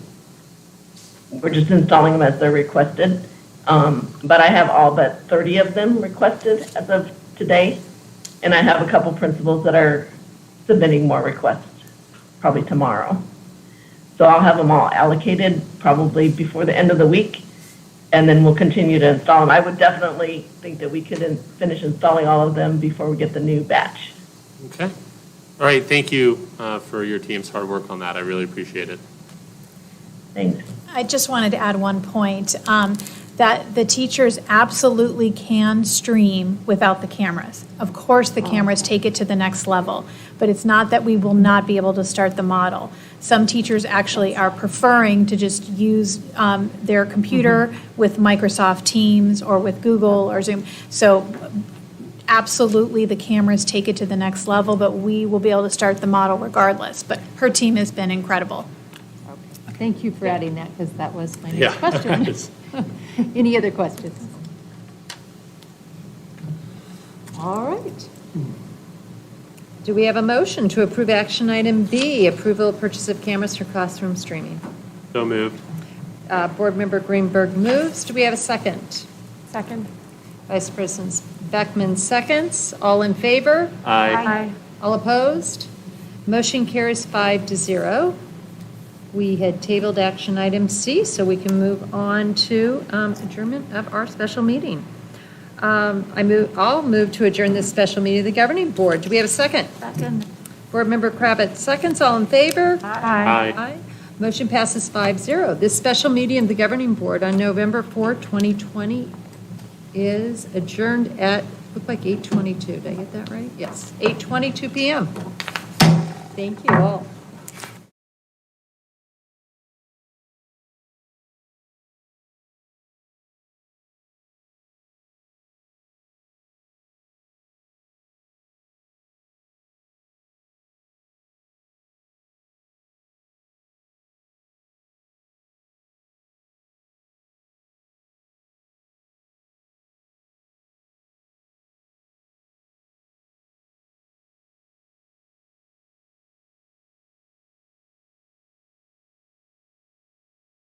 we're just installing them as they're requested. But I have all but 30 of them requested as of today. And I have a couple principals that are submitting more requests probably tomorrow. So I'll have them all allocated probably before the end of the week. And then we'll continue to install them. I would definitely think that we could finish installing all of them before we get the new batch. Okay. All right, thank you for your team's hard work on that. I really appreciate it. Thanks. I just wanted to add one point, that the teachers absolutely can stream without the cameras. Of course, the cameras take it to the next level, but it's not that we will not be able to start the model. Some teachers actually are preferring to just use their computer with Microsoft Teams or with Google or Zoom. So absolutely, the cameras take it to the next level, but we will be able to start the model regardless. But her team has been incredible. Thank you for adding that, because that was my Yeah. next question. Any other questions? All right. Do we have a motion to approve action item B, approval of purchase of cameras for classroom streaming? So moved. Board Member Greenberg moves. Do we have a second? Second. Vice President Beckman seconds. All in favor? Aye. All opposed? Motion carries 5-0. We had tabled action item C, so we can move on to adjournment of our special meeting. I'll move to adjourn this special meeting of the governing board. Do we have a second? Second. Board Member Kravitz seconds. All in favor? Aye. Motion passes 5-0. This special meeting of the governing board on November 4, 2020 is adjourned at, looked like 8:22. Did I get that right? Yes, 8:22 p.m. Thank you all.